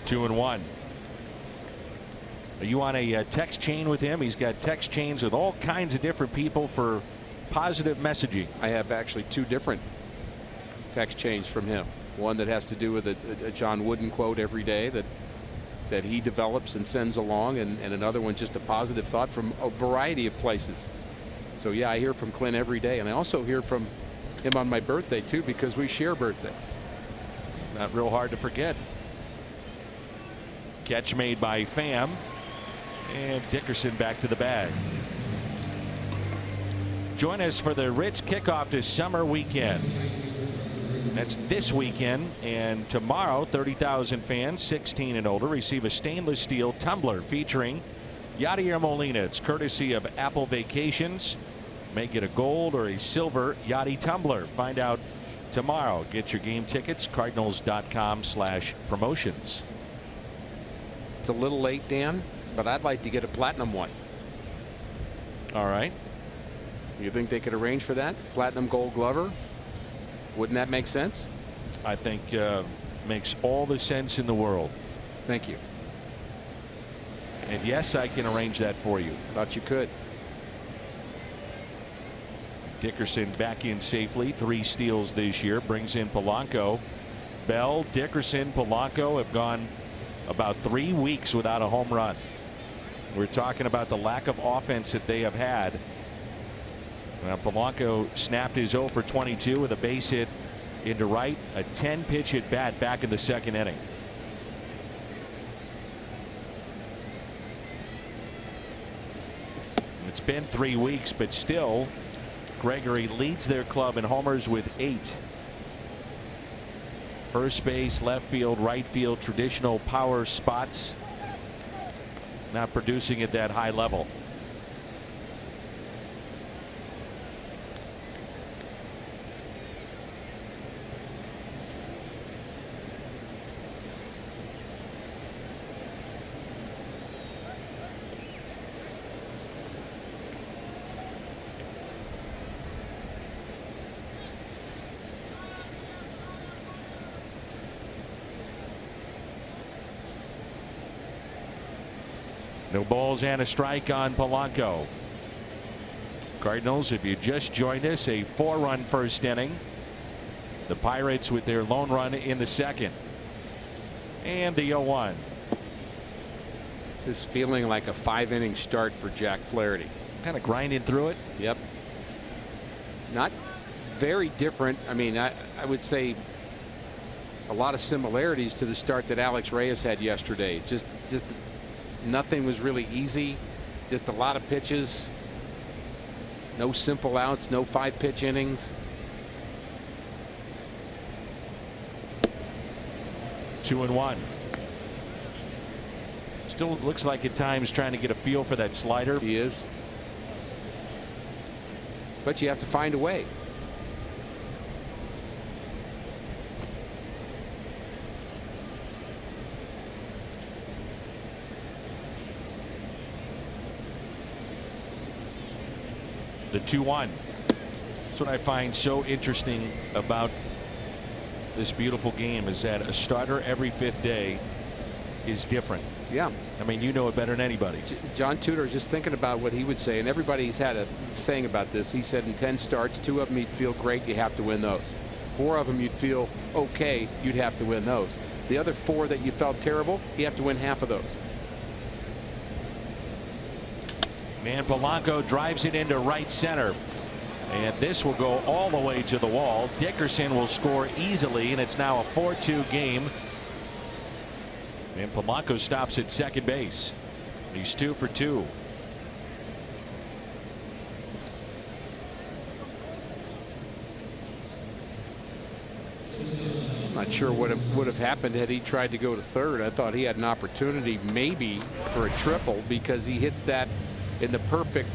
[SPEAKER 3] 2-1. Are you on a text chain with him? He's got text chains with all kinds of different people for positive messaging.
[SPEAKER 4] I have actually 2 different text chains from him. One that has to do with a John Wooden quote every day that he develops and sends along, and another one just a positive thought from a variety of places. So yeah, I hear from Clint every day, and I also hear from him on my birthday too, because we share birthdays.
[SPEAKER 3] Not real hard to forget. Catch made by Pham, and Dickerson back to the bag. Join us for the Ritz kickoff to summer weekend. That's this weekend, and tomorrow 30,000 fans 16 and older receive a stainless steel tumbler featuring Yadier Molina. It's courtesy of Apple Vacations. may get a gold or a silver Yachty tumbler. Find out tomorrow. Get your game tickets, cardinals.com/promotions.
[SPEAKER 4] It's a little late, Dan, but I'd like to get a platinum one.
[SPEAKER 3] All right.
[SPEAKER 4] You think they could arrange for that? Platinum gold glover? Wouldn't that make sense?
[SPEAKER 3] I think makes all the sense in the world.
[SPEAKER 4] Thank you.
[SPEAKER 3] And yes, I can arrange that for you.
[SPEAKER 4] Thought you could.
[SPEAKER 3] Dickerson back in safely. 3 steals this year. Brings in Polanco. Bell, Dickerson, Polanco have gone about 3 weeks without a home run. We're talking about the lack of offense that they have had. Now, Polanco snapped his 0 for 22 with a base hit into right. A 10-pitch at bat back in the 2nd inning. It's been 3 weeks, but still, Gregory leads their club in homers with 8. First base, left field, right field, traditional power spots. Not producing at that high level. No balls and a strike on Polanco. Cardinals, if you just joined us, a 4-run first inning. The Pirates with their lone run in the 2nd. And the 0-1.
[SPEAKER 4] This is feeling like a 5-inning start for Jack Flaherty.
[SPEAKER 3] Kind of grinding through it.
[SPEAKER 4] Yep. Not very different. I mean, I would say a lot of similarities to the start that Alex Reyes had yesterday. Just nothing was really easy. Just a lot of pitches. No simple outs. No 5-pitch innings.
[SPEAKER 3] 2-1. Still looks like at times trying to get a feel for that slider.
[SPEAKER 4] He is. But you have to find a way.
[SPEAKER 3] The 2-1. That's what I find so interesting about this beautiful game, is that a starter every 5th day is different.
[SPEAKER 4] Yeah.
[SPEAKER 3] I mean, you know it better than anybody.
[SPEAKER 4] John Tudor is just thinking about what he would say, and everybody's had a saying about this. He said in 10 starts, 2 of them you'd feel great, you have to win those. 4 of them you'd feel okay, you'd have to win those. The other 4 that you felt terrible, you have to win half of those.
[SPEAKER 3] Man, Polanco drives it into right center. And this will go all the way to the wall. Dickerson will score easily, and it's now a 4-2 game. And Polanco stops at second base. He's 2 for 2.
[SPEAKER 4] Not sure what would have happened had he tried to go to third. I thought he had an opportunity maybe for a triple because he hits that in the perfect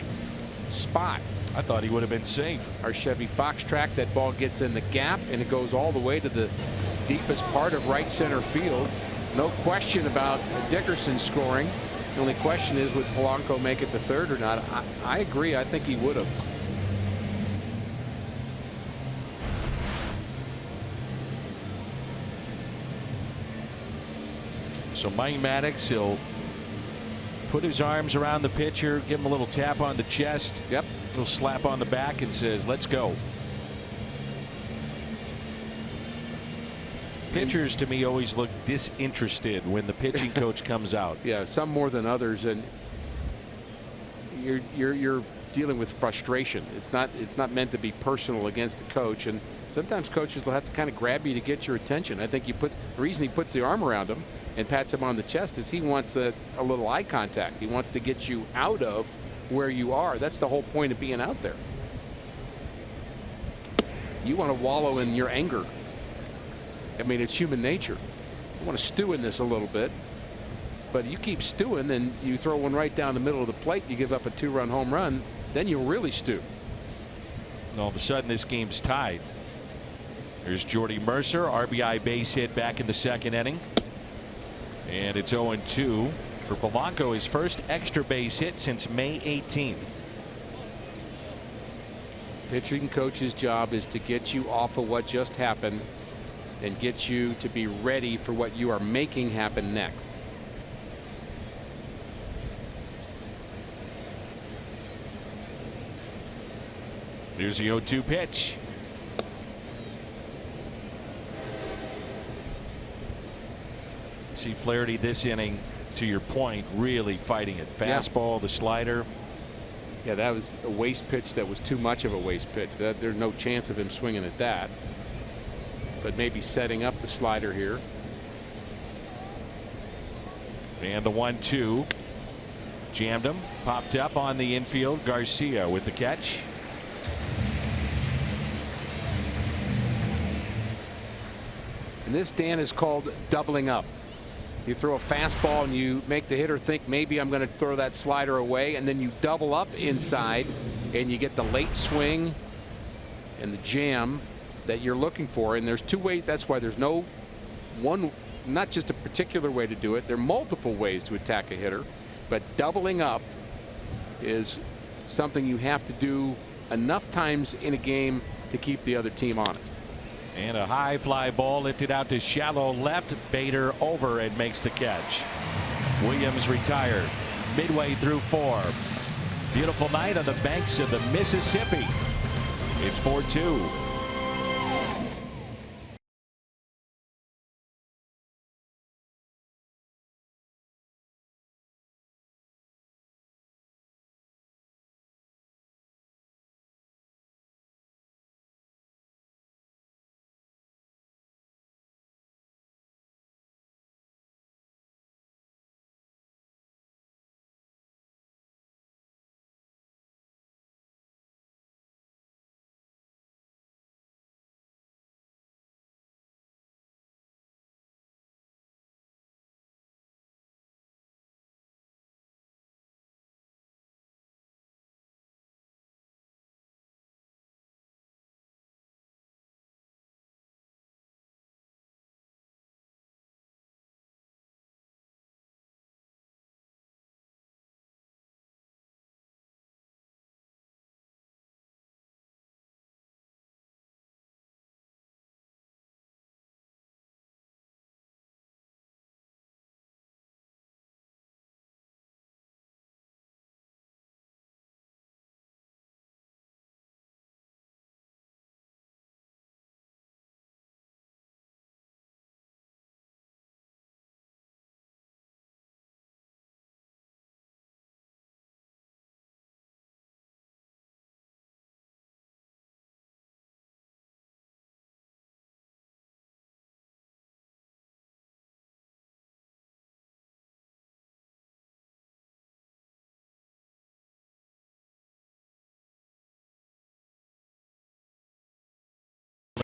[SPEAKER 4] spot.
[SPEAKER 3] I thought he would have been safe.
[SPEAKER 4] Our Chevy Fox track, that ball gets in the gap and it goes all the way to the deepest part of right center field. No question about Dickerson scoring. The only question is, would Polanco make it to third or not? I agree. I think he would have.
[SPEAKER 3] So Mike Maddox, he'll put his arms around the pitcher, give him a little tap on the chest.
[SPEAKER 4] Yep.
[SPEAKER 3] A little slap on the back, and says, let's go. Pitchers to me always look disinterested when the pitching coach comes out.
[SPEAKER 4] Yeah, some more than others, and you're dealing with frustration. It's not meant to be personal against the coach, and sometimes coaches will have to kind of grab you to get your attention. I think the reason he puts the arm around him and pats him on the chest is he wants a little eye contact. He wants to get you out of where you are. That's the whole point of being out there. You want to wallow in your anger. I mean, it's human nature. You want to stew in this a little bit, but you keep stewing and you throw one right down the middle of the plate, you give up a 2-run home run, then you'll really stew.
[SPEAKER 3] And all of a sudden, this game's tied. Here's Jordy Mercer, RBI base hit back in the second inning. And it's 0-2 for Polanco, his first extra base hit since May 18th.
[SPEAKER 4] Pitching coach's job is to get you off of what just happened and get you to be ready for what you are making happen next.
[SPEAKER 3] Here's the 0-2 pitch. See Flaherty this inning, to your point, really fighting it. Fastball, the slider.
[SPEAKER 4] Yeah, that was a waste pitch that was too much of a waste pitch. There's no chance of him swinging at that. But maybe setting up the slider here.
[SPEAKER 3] And the 1-2. Jammed him. Popped up on the infield. Garcia with the catch.
[SPEAKER 4] And this, Dan, is called doubling up. You throw a fastball and you make the hitter think maybe I'm going to throw that slider away, and then you double up inside and you get the late swing and the jam that you're looking for. And there's two ways. That's why there's no one, not just a particular way to do it. There are multiple ways to attack a hitter, but doubling up is something you have to do enough times in a game to keep the other team honest.
[SPEAKER 3] And a high fly ball lifted out to shallow left. Bader over and makes the catch. Williams retired midway through 4. Beautiful night on the banks of the Mississippi. It's 4-2.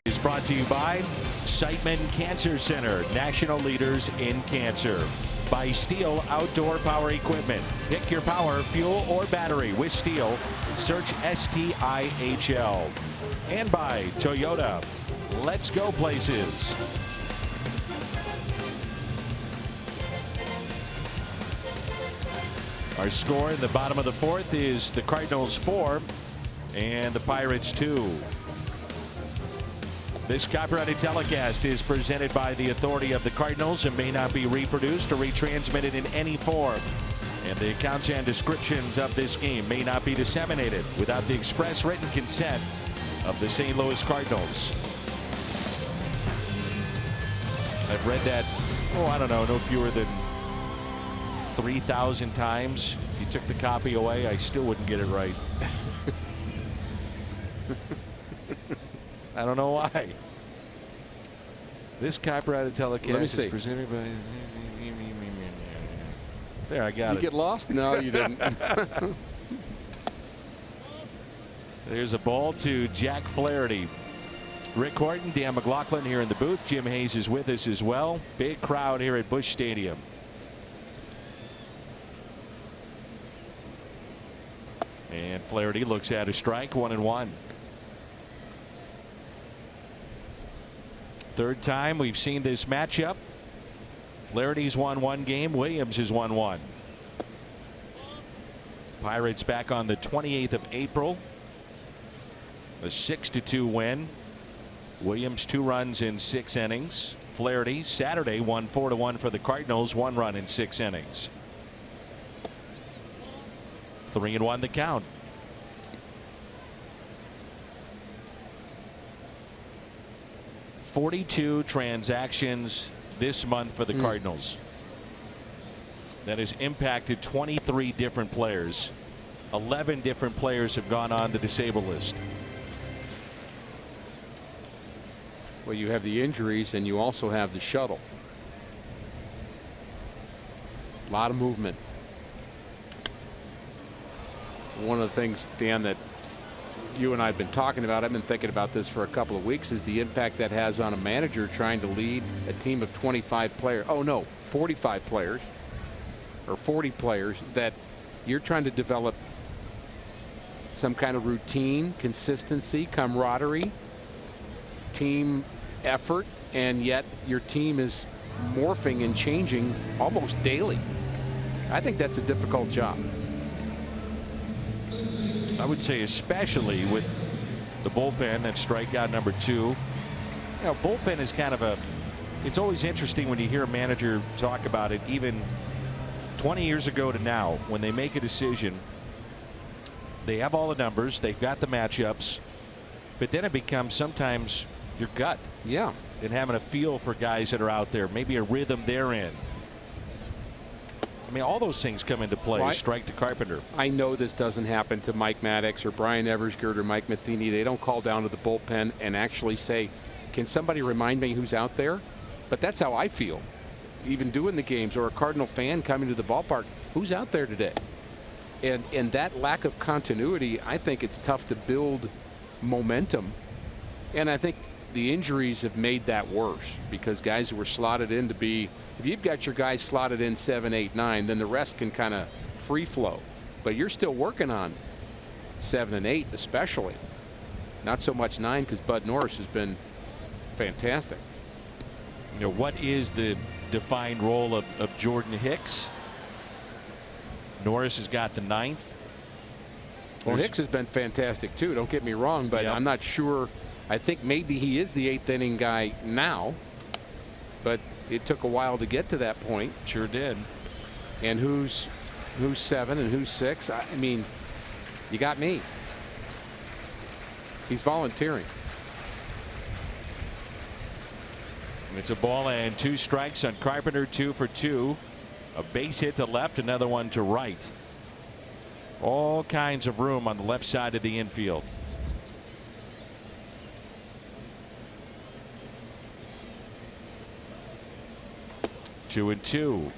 [SPEAKER 3] Is brought to you by Siteman Cancer Center, national leaders in cancer. By Steel Outdoor Power Equipment. Pick your power, fuel, or battery with Steel. Search STIHL. And by Toyota. Let's go places. Our score in the bottom of the 4th is the Cardinals 4 and the Pirates 2. This copyrighted telecast is presented by the authority of the Cardinals and may not be reproduced or retransmitted in any form. And the accounts and descriptions of this game may not be disseminated without the express written consent of the St. Louis Cardinals. I've read that, I don't know, no fewer than 3,000 times. If you took the copy away, I still wouldn't get it right. I don't know why. This copyrighted telecast is presented by. There, I got it.
[SPEAKER 4] You get lost? No, you didn't.
[SPEAKER 3] There's a ball to Jack Flaherty. Rick Horton, Dan McLaughlin here in the booth. Jim Hayes is with us as well. Big crowd here at Busch Stadium. And Flaherty looks at a strike, 1-1. Third time we've seen this matchup. Flaherty's won one game. Williams has won one. Pirates back on the 28th of April. A 6-2 win. Williams 2 runs in 6 innings. Flaherty Saturday won 4-1 for the Cardinals, 1 run in 6 innings. 3-1 the count. $42 transactions this month for the Cardinals. That has impacted 23 different players. 11 different players have gone on the disabled list.
[SPEAKER 4] Well, you have the injuries and you also have the shuttle. A lot of movement. One of the things, Dan, that you and I have been talking about, I've been thinking about this for a couple of weeks, is the impact that has on a manager trying to lead a team of 25 players. Oh, no, 45 players or 40 players, that you're trying to develop some kind of routine, consistency, camaraderie, team effort, and yet your team is morphing and changing almost daily. I think that's a difficult job.
[SPEAKER 3] I would say especially with the bullpen and strikeout number 2. You know, bullpen is kind of a, it's always interesting when you hear a manager talk about it, even 20 years ago to now, when they make a decision, they have all the numbers, they've got the matchups, but then it becomes sometimes your gut.
[SPEAKER 4] Yeah.
[SPEAKER 3] And having a feel for guys that are out there, maybe a rhythm they're in. I mean, all those things come into play.
[SPEAKER 4] Well,
[SPEAKER 3] strike to Carpenter.
[SPEAKER 4] I know this doesn't happen to Mike Maddox or Brian Eversgerd or Mike Matheny. They don't call down to the bullpen and actually say, can somebody remind me who's out there? But that's how I feel. Even doing the games, or a Cardinal fan coming to the ballpark, who's out there today? And that lack of continuity, I think it's tough to build momentum. And I think the injuries have made that worse, because guys who were slotted in to be, if you've got your guys slotted in 7, 8, 9, then the rest can kind of free flow. But you're still working on 7 and 8 especially. Not so much 9, because Bud Norris has been fantastic.
[SPEAKER 3] You know, what is the defined role of Jordan Hicks? Norris has got the 9th.
[SPEAKER 4] Well, Hicks has been fantastic too, don't get me wrong, but
[SPEAKER 3] Yep.
[SPEAKER 4] I'm not sure. I think maybe he is the 8th inning guy now, but it took a while to get to that point.
[SPEAKER 3] Sure did.
[SPEAKER 4] And who's 7 and who's 6? I mean, you got me. He's volunteering.
[SPEAKER 3] It's a ball and 2 strikes on Carpenter. 2 for 2. A base hit to left, another one to right. All kinds of room on the left side of the infield. Two and 2.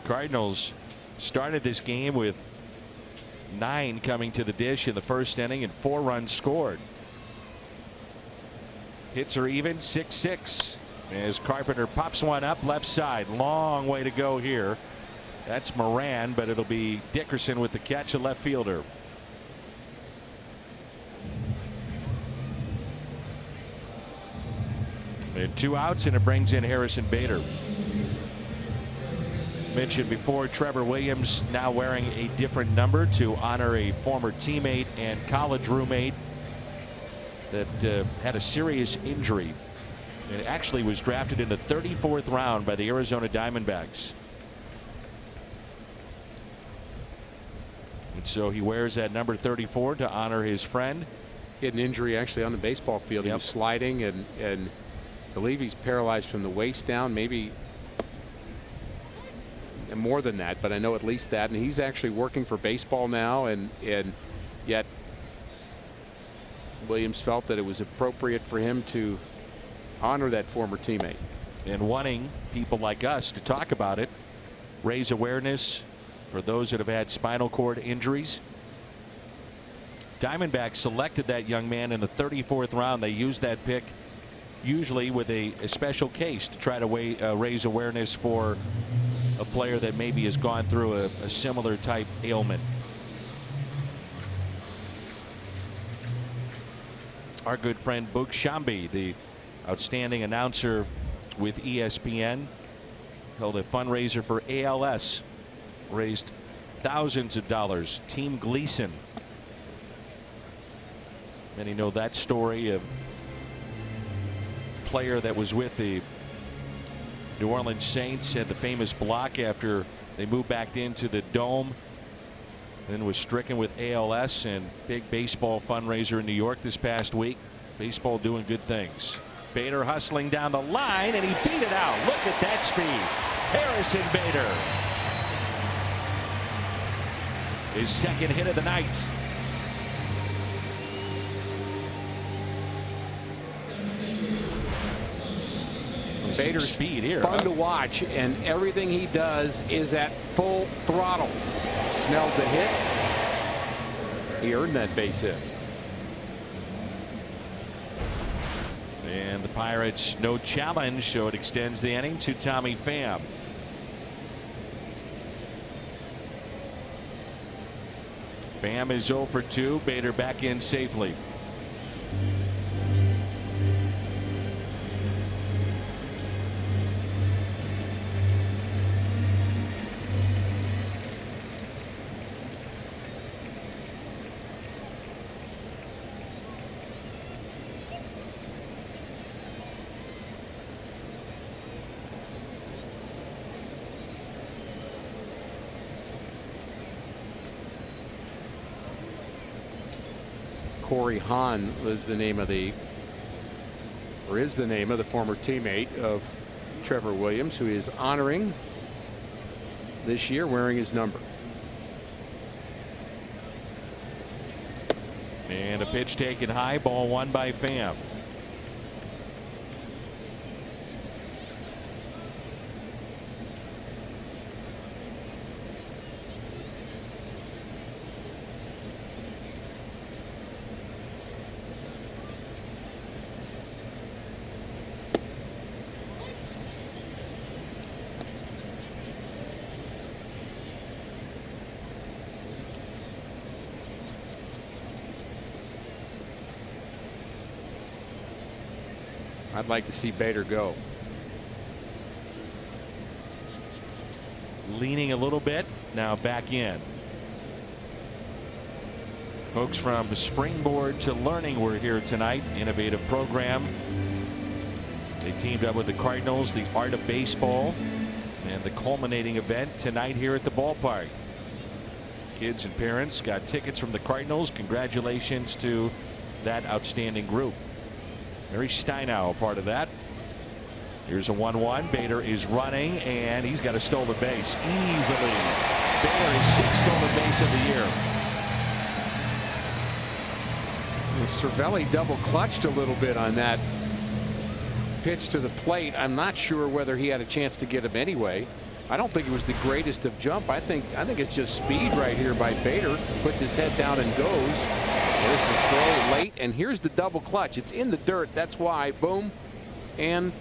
[SPEAKER 3] Cardinals started this game with 9 coming to the dish in the first inning and 4 runs scored. Hits are even, 6-6 as Carpenter pops one up left side. Long way to go here. That's Moran, but it'll be Dickerson with the catch, a left fielder. And 2 outs, and it brings in Harrison Bader. Mentioned before, Trevor Williams now wearing a different number to honor a former teammate and college roommate that had a serious injury and actually was drafted in the 34th round by the Arizona Diamondbacks. And so he wears that number 34 to honor his friend.
[SPEAKER 4] He had an injury actually on the baseball field. He was sliding, and I believe he's paralyzed from the waist down, maybe more than that, but I know at least that. And he's actually working for baseball now, and yet Williams felt that it was appropriate for him to honor that former teammate.
[SPEAKER 3] And wanting people like us to talk about it, raise awareness for those that have had spinal cord injuries. Diamondbacks selected that young man in the 34th round. They used that pick usually with a special case to try to raise awareness for a player that maybe has gone through a similar type ailment. our good friend Boog Shambi, the outstanding announcer with ESPN, held a fundraiser for ALS, raised thousands of dollars. Team Gleason. Many know that story of a player that was with the New Orleans Saints, had the famous block after they moved back into the dome, then was stricken with ALS, and big baseball fundraiser in New York this past week. Baseball doing good things. Bader hustling down the line, and he beat it out. Look at that speed. Harrison Bader. His second hit of the night.
[SPEAKER 4] Bader's
[SPEAKER 3] speed here.
[SPEAKER 4] Fun to watch, and everything he does is at full throttle. Smelled the hit. He earned that base hit.
[SPEAKER 3] And the Pirates, no challenge, so it extends the inning to Tommy Pham. Pham is 0 for 2. Bader back in safely.
[SPEAKER 4] Corey Hahn was the name of the, or is the name of the former teammate of Trevor Williams, who is honoring this year wearing his number.
[SPEAKER 3] And a pitch taken high, ball one by Pham.
[SPEAKER 4] I'd like to see Bader go.
[SPEAKER 3] Leaning a little bit, now back in. Folks from Springboard to Learning were here tonight. Innovative program. They teamed up with the Cardinals, the Art of Baseball, and the culminating event tonight here at the ballpark. Kids and parents got tickets from the Cardinals. Congratulations to that outstanding group. Mary Steinow a part of that. Here's a 1-1. Bader is running, and he's got a stolen base easily. Bader is 6th stolen base of the year.
[SPEAKER 4] Cervelli double clutched a little bit on that pitch to the plate. I'm not sure whether he had a chance to get him anyway. I don't think it was the greatest of jump. I think it's just speed right here by Bader. Puts his head down and goes. There's the throw late, and here's the double clutch. It's in the dirt. That's why. Boom and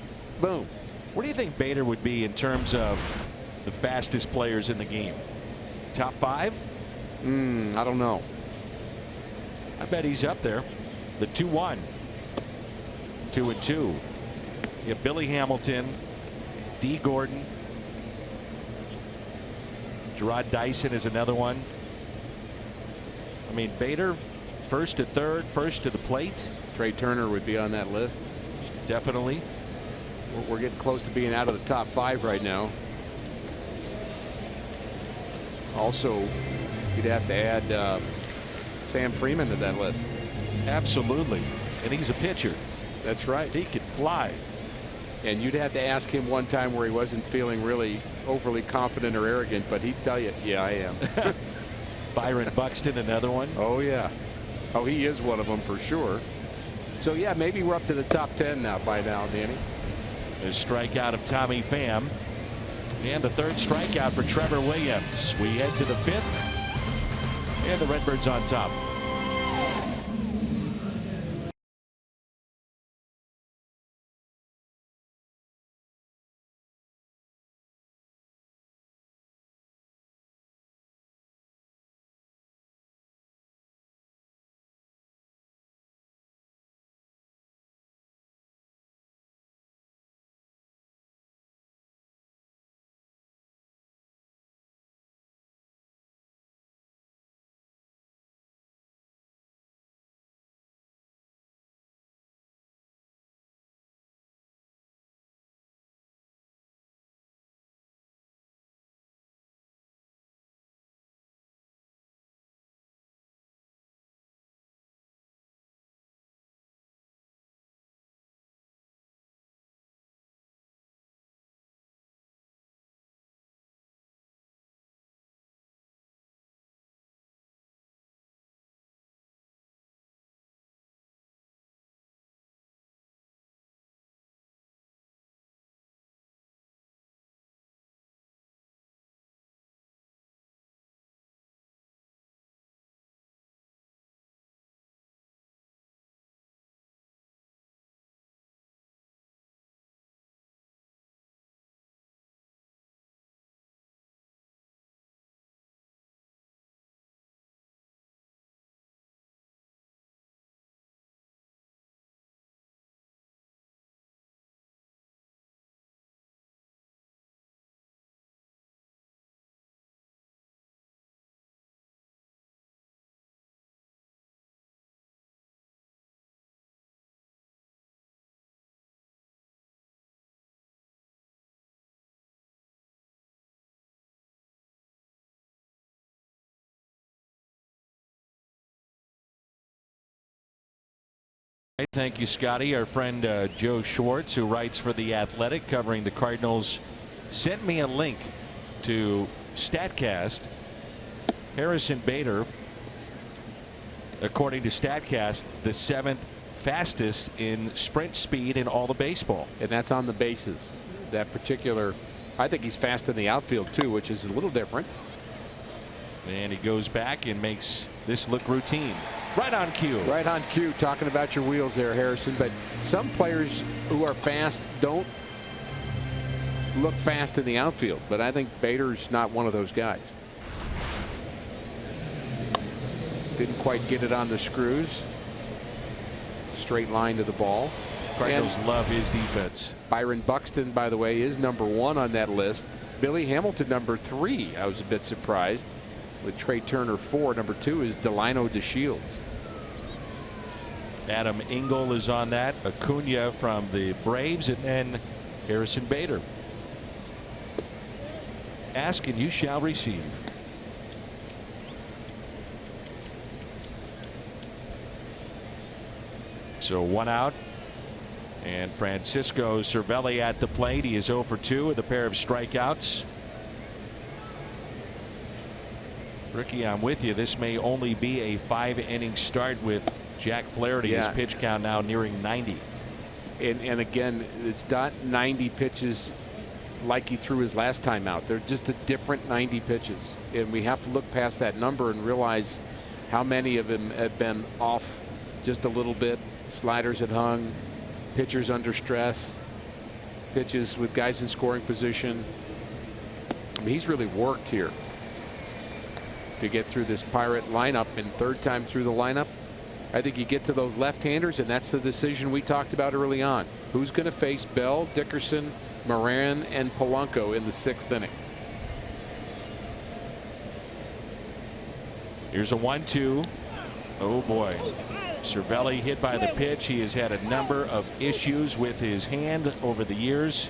[SPEAKER 4] boom.
[SPEAKER 3] What do you think Bader would be in terms of the fastest players in the game? Top 5?
[SPEAKER 4] I don't know.
[SPEAKER 3] I bet he's up there. The 2-1. 2-2. You have Billy Hamilton, D. Gordon. Gerard Dyson is another one. I mean, Bader, first to third, first to the plate.
[SPEAKER 4] Trey Turner would be on that list.
[SPEAKER 3] Definitely.
[SPEAKER 4] We're getting close to being out of the top 5 right now. Also, you'd have to add Sam Freeman to that list.
[SPEAKER 3] Absolutely. And he's a pitcher.
[SPEAKER 4] That's right.
[SPEAKER 3] He could fly.
[SPEAKER 4] And you'd have to ask him one time where he wasn't feeling really overly confident or arrogant, but he'd tell you, yeah, I am.
[SPEAKER 3] Byron Buxton, another one.
[SPEAKER 4] Oh, yeah. Oh, he is one of them for sure. So, yeah, maybe we're up to the top 10 now by now, Danny.
[SPEAKER 3] A strikeout of Tommy Pham. And the third strikeout for Trevor Williams. We head to the 5th. And the Redbirds on top. Thank you, Scotty. Our friend Joe Schwartz, who writes for The Athletic covering the Cardinals, sent me a link to StatCast. Harrison Bader, according to StatCast, the 7th fastest in sprint speed in all of baseball.
[SPEAKER 4] And that's on the bases. That particular, I think he's fast in the outfield too, which is a little different.
[SPEAKER 3] And he goes back and makes this look routine. Right on cue.
[SPEAKER 4] Right on cue, talking about your wheels there, Harrison. But some players who are fast don't look fast in the outfield. But I think Bader's not one of those guys. Didn't quite get it on the screws. Straight line to the ball.
[SPEAKER 3] Cardinals love his defense.
[SPEAKER 4] Byron Buxton, by the way, is #1 on that list. Billy Hamilton, #3. I was a bit surprised. With Trey Turner 4, #2 is Delino DeShields.
[SPEAKER 3] Adam Engel is on that. Acuna from the Braves, and then Harrison Bader. Ask and you shall receive. So 1 out. And Francisco Cervelli at the plate. He is 0 for 2 with a pair of strikeouts. Ricky, I'm with you. This may only be a 5-inning start with Jack Flaherty. His pitch count now nearing 90.
[SPEAKER 4] And again, it's not 90 pitches like he threw his last time out. They're just a different 90 pitches. And we have to look past that number and realize how many of them have been off just a little bit. Sliders had hung, pitchers under stress, pitches with guys in scoring position. I mean, he's really worked here to get through this Pirate lineup, and 3rd time through the lineup. I think you get to those left-handers, and that's the decision we talked about early on. Who's going to face Bell, Dickerson, Moran, and Polanco in the 6th inning?
[SPEAKER 3] Here's a 1-2. Oh boy. Cervelli hit by the pitch. He has had a number of issues with his hand over the years.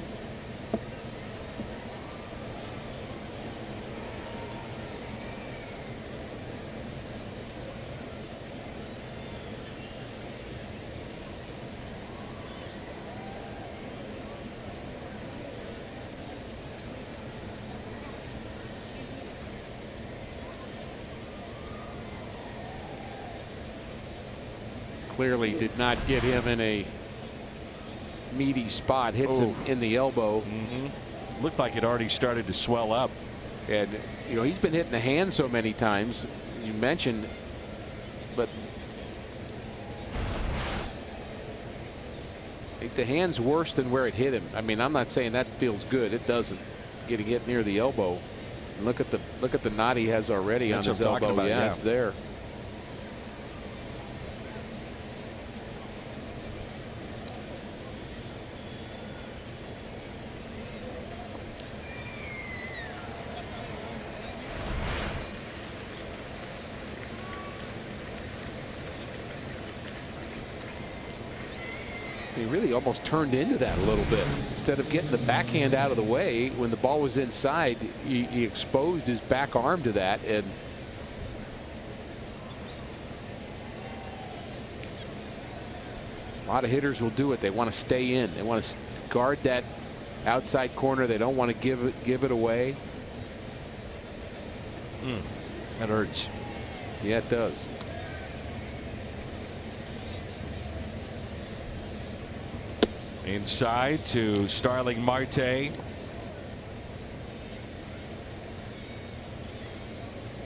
[SPEAKER 4] Clearly did not get him in a meaty spot. Hits him in the elbow.
[SPEAKER 3] Looked like it already started to swell up.
[SPEAKER 4] And you know, he's been hit in the hand so many times, as you mentioned, but I think the hand's worse than where it hit him. I mean, I'm not saying that feels good. It doesn't. Getting hit near the elbow. And look at the knot he has already on his elbow. Yeah, it's there. He really almost turned into that a little bit. Instead of getting the backhand out of the way when the ball was inside, he exposed his back arm to that. And a lot of hitters will do it. They want to stay in. They want to guard that outside corner. They don't want to give it away.
[SPEAKER 3] That hurts.
[SPEAKER 4] Yeah, it does.
[SPEAKER 3] Inside to Starling Marte.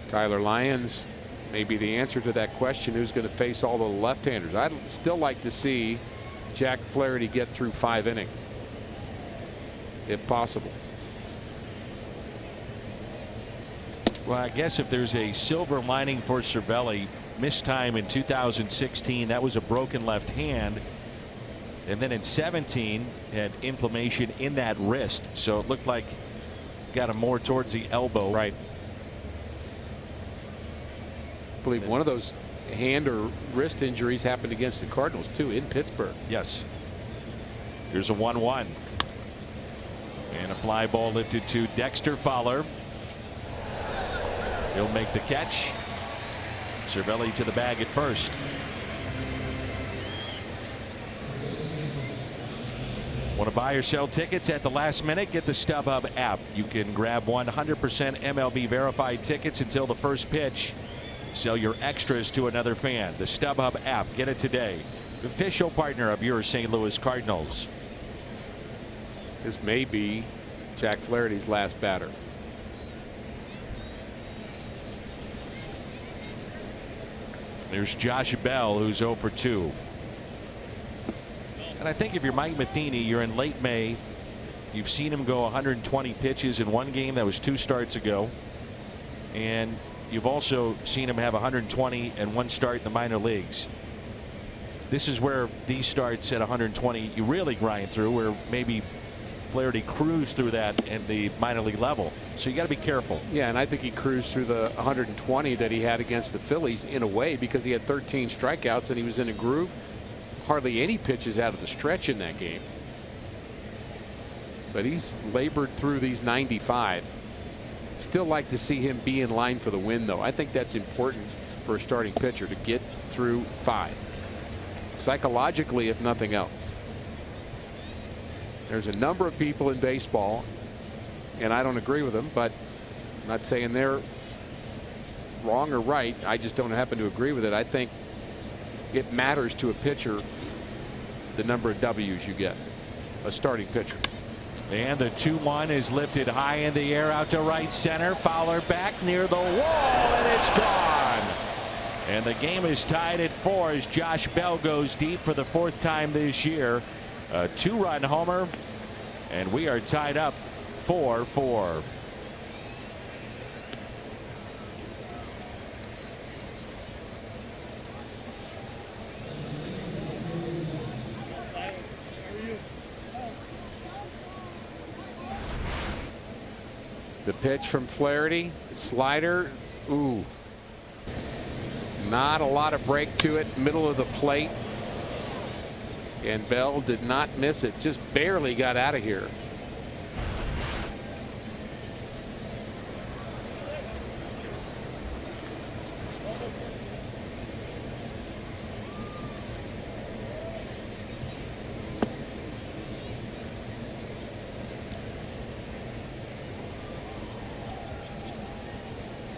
[SPEAKER 4] Tyler Lyons may be the answer to that question. Who's going to face all the left-handers? I'd still like to see Jack Flaherty get through 5 innings, if possible.
[SPEAKER 3] Well, I guess if there's a silver lining for Cervelli, missed time in 2016, that was a broken left hand. And then in 17 had inflammation in that wrist, so it looked like got him more towards the elbow.
[SPEAKER 4] Right. I believe one of those hand or wrist injuries happened against the Cardinals too in Pittsburgh.
[SPEAKER 3] Yes. Here's a 1-1. And a fly ball lifted to Dexter Fowler. He'll make the catch. Cervelli to the bag at first. Want to buy or sell tickets at the last minute? Get the StubHub app. You can grab 100% MLB verified tickets until the first pitch. Sell your extras to another fan. The StubHub app. Get it today. The official partner of your St. Louis Cardinals.
[SPEAKER 4] This may be Jack Flaherty's last batter.
[SPEAKER 3] There's Josh Bell, who's 0 for 2. And I think if you're Mike Matheny, you're in late May. You've seen him go 120 pitches in one game. That was 2 starts ago. And you've also seen him have 120 and 1 start in the minor leagues. This is where these starts at 120 you really grind through, where maybe Flaherty cruised through that at the minor league level. So you got to be careful.
[SPEAKER 4] Yeah, and I think he cruised through the 120 that he had against the Phillies in a way, because he had 13 strikeouts and he was in a groove. Hardly any pitches out of the stretch in that game. But he's labored through these 95. Still like to see him be in line for the win, though. I think that's important for a starting pitcher, to get through 5. Psychologically, if nothing else. There's a number of people in baseball, and I don't agree with them, but I'm not saying they're wrong or right. I just don't happen to agree with it. I think it matters to a pitcher the number of W's you get, a starting pitcher.
[SPEAKER 3] And the 2-1 is lifted high in the air out to right center. Fowler back near the wall, and it's gone. And the game is tied at 4 as Josh Bell goes deep for the 4th time this year. A 2-run homer, and we are tied up 4-4.
[SPEAKER 4] The pitch from Flaherty, slider, ooh. Not a lot of break to it, middle of the plate. And Bell did not miss it, just barely got out of here.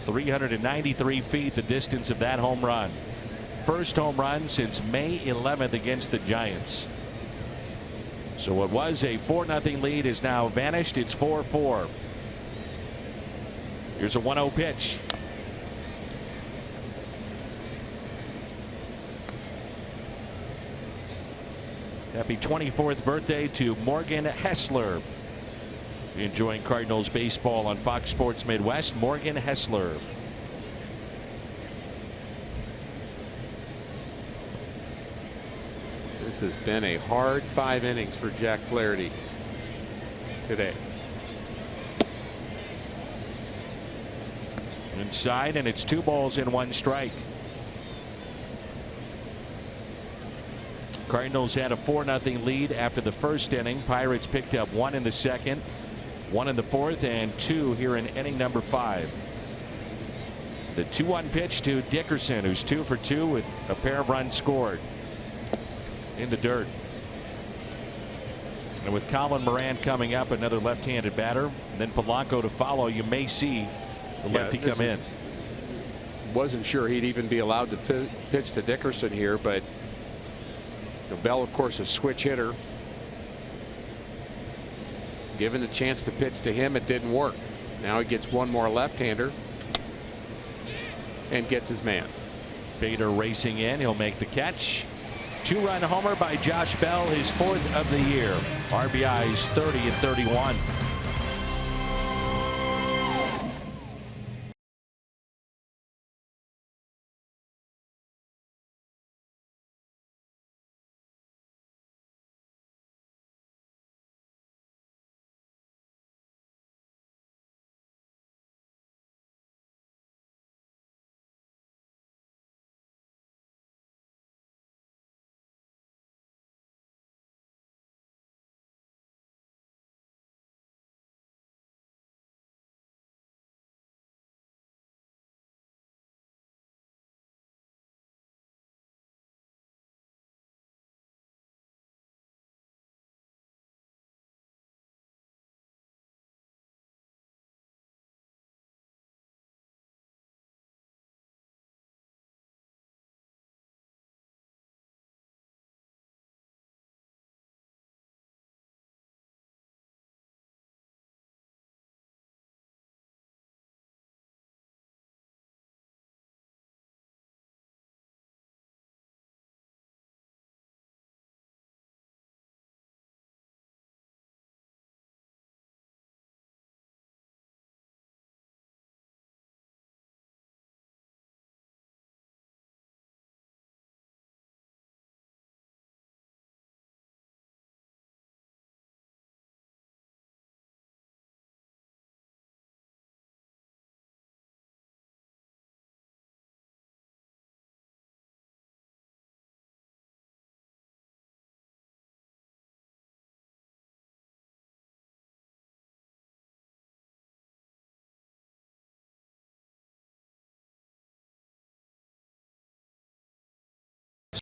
[SPEAKER 3] .393 feet, the distance of that home run. First home run since May 11th against the Giants. So what was a 4-0 lead is now vanished. It's 4-4. Here's a 1-0 pitch. Happy 24th birthday to Morgan Hessler. Enjoying Cardinals baseball on Fox Sports Midwest. Morgan Hessler.
[SPEAKER 4] This has been a hard 5 innings for Jack Flaherty today.
[SPEAKER 3] Inside, and it's 2 balls and 1 strike. Cardinals had a 4-0 lead after the first inning. Pirates picked up 1 in the second, 1 in the fourth, and 2 here in inning number 5. The 2-1 pitch to Dickerson, who's 2 for 2 with a pair of runs scored. In the dirt. And with Colin Moran coming up, another left-handed batter, and then Polanco to follow, you may see the lefty come in.
[SPEAKER 4] Wasn't sure he'd even be allowed to pitch to Dickerson here, but Bell, of course, a switch hitter. Given the chance to pitch to him, it didn't work. Now he gets one more left-hander and gets his man.
[SPEAKER 3] Bader racing in. He'll make the catch. 2-run homer by Josh Bell, his 4th of the year. RBIs 30 and 31.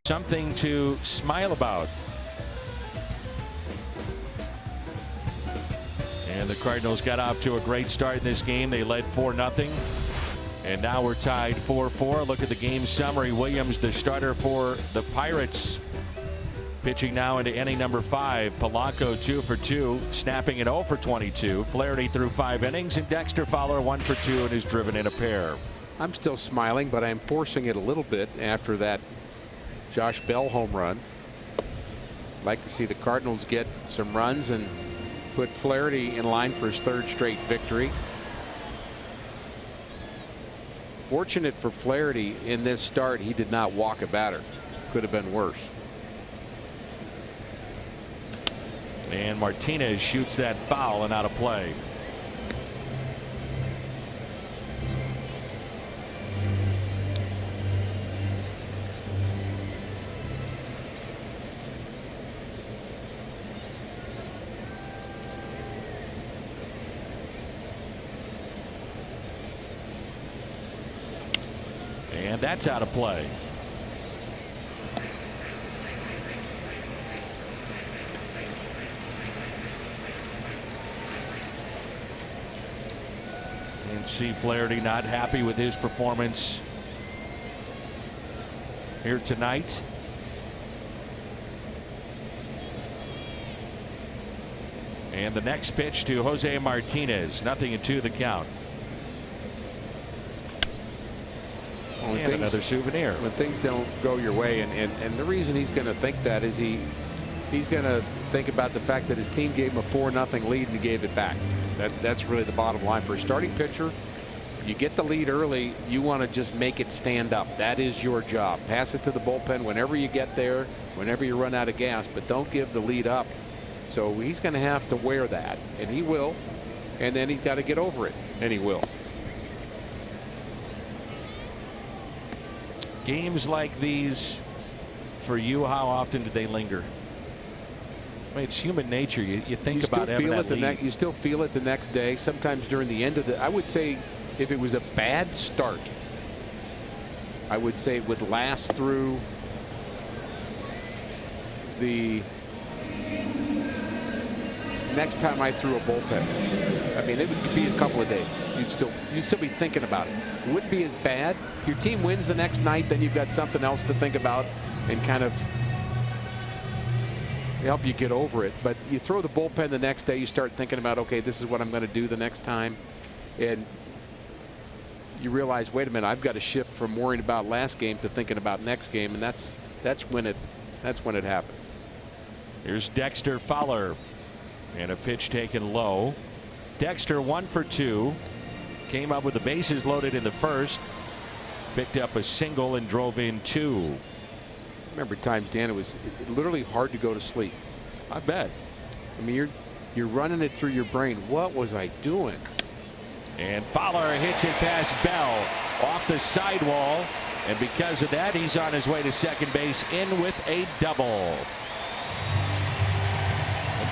[SPEAKER 3] something to smile about. And the Cardinals got off to a great start in this game. They led 4-0. And now we're tied 4-4. Look at the game summary. Williams, the starter for the Pirates, pitching now into inning number 5. Polanco 2 for 2, snapping at 0 for 22. Flaherty threw 5 innings, and Dexter Fowler 1 for 2 and is driven in a pair.
[SPEAKER 4] I'm still smiling, but I'm forcing it a little bit after that Josh Bell home run. I'd like to see the Cardinals get some runs and put Flaherty in line for his 3rd straight victory. Fortunate for Flaherty in this start, he did not walk a batter. Could have been worse.
[SPEAKER 3] And Martinez shoots that foul and out of play. And that's out of play. And see Flaherty not happy with his performance here tonight. And the next pitch to Jose Martinez. 0-2 the count. And another souvenir.
[SPEAKER 4] When things don't go your way, and the reason he's going to think that is he's going to think about the fact that his team gave him a 4-0 lead and he gave it back. That's really the bottom line for a starting pitcher. You get the lead early, you want to just make it stand up. That is your job. Pass it to the bullpen whenever you get there, whenever you run out of gas, but don't give the lead up. So he's going to have to wear that, and he will, and then he's got to get over it, and he will.
[SPEAKER 3] Games like these, for you, how often do they linger? I mean, it's human nature. You think about having that lead.
[SPEAKER 4] You still feel it the next day. Sometimes during the end of the. I would say if it was a bad start, I would say it would last through the next time I threw a bullpen. I mean, it would be a couple of days. You'd still be thinking about it. It wouldn't be as bad. Your team wins the next night, then you've got something else to think about and kind of help you get over it. But you throw the bullpen the next day, you start thinking about, okay, this is what I'm going to do the next time, and you realize, wait a minute, I've got to shift from worrying about last game to thinking about next game, and that's when it happened.
[SPEAKER 3] Here's Dexter Fowler. And a pitch taken low. Dexter 1 for 2. Came up with the bases loaded in the first. Picked up a single and drove in 2.
[SPEAKER 4] Remember times, Dan, it was literally hard to go to sleep.
[SPEAKER 3] I bet.
[SPEAKER 4] I mean, you're running it through your brain. What was I doing?
[SPEAKER 3] And Fowler hits it past Bell off the sidewall. And because of that, he's on his way to second base in with a double.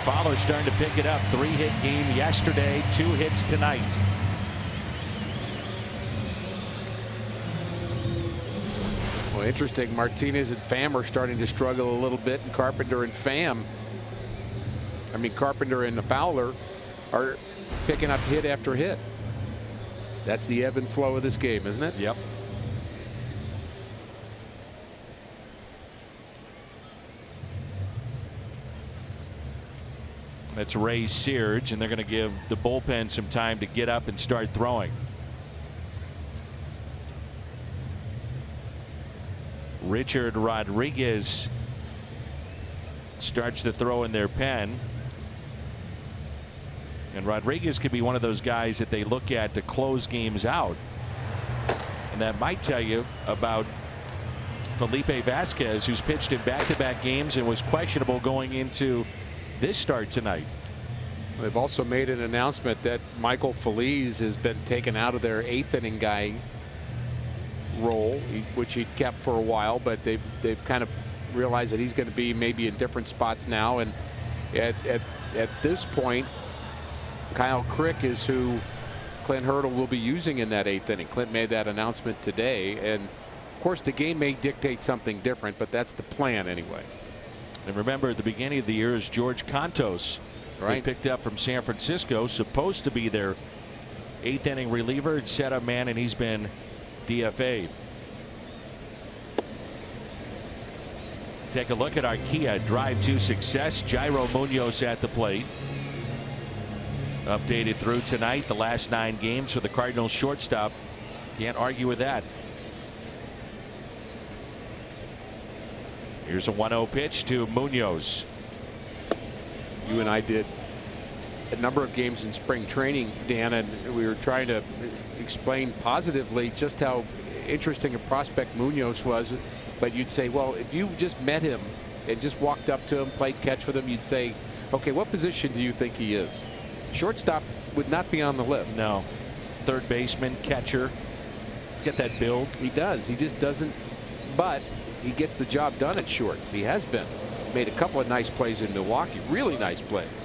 [SPEAKER 3] Fowler starting to pick it up. 3-hit game yesterday, 2 hits tonight.
[SPEAKER 4] Well, interesting. Martinez and Pham are starting to struggle a little bit, and Carpenter and Carpenter and Fowler are picking up hit after hit. That's the ebb and flow of this game, isn't it?
[SPEAKER 3] Yep. That's Ray Searage, and they're going to give the bullpen some time to get up and start throwing. Richard Rodriguez starts to throw in their pen. And Rodriguez could be one of those guys that they look at to close games out. And that might tell you about Felipe Vasquez, who's pitched in back-to-back games and was questionable going into this start tonight.
[SPEAKER 4] They've also made an announcement that Michael Feliz has been taken out of their 8th inning guy role, which he kept for a while, but they've kind of realized that he's going to be maybe in different spots now. And at this point, Kyle Crick is who Clint Hurdle will be using in that 8th inning. Clint made that announcement today, and Of course, the game may dictate something different, but that's the plan anyway.
[SPEAKER 3] And remember, at the beginning of the year is George Contos,
[SPEAKER 4] right,
[SPEAKER 3] they picked up from San Francisco, supposed to be their 8th inning reliever and setup man, and he's been DFA'd. Take a look at our Kia drive to success. Jairo Munoz at the plate. Updated through tonight, the last 9 games for the Cardinals shortstop. Can't argue with that. Here's a 1-0 pitch to Munoz.
[SPEAKER 4] You and I did a number of games in spring training, Dan, and we were trying to explain positively just how interesting a prospect Munoz was. But you'd say, well, if you just met him and just walked up to him, played catch with him, you'd say, okay, what position do you think he is? Shortstop would not be on the list.
[SPEAKER 3] No. Third baseman, catcher. He's got that build.
[SPEAKER 4] He does. He just doesn't. But he gets the job done at short. He has been. Made a couple of nice plays in Milwaukee. Really nice plays.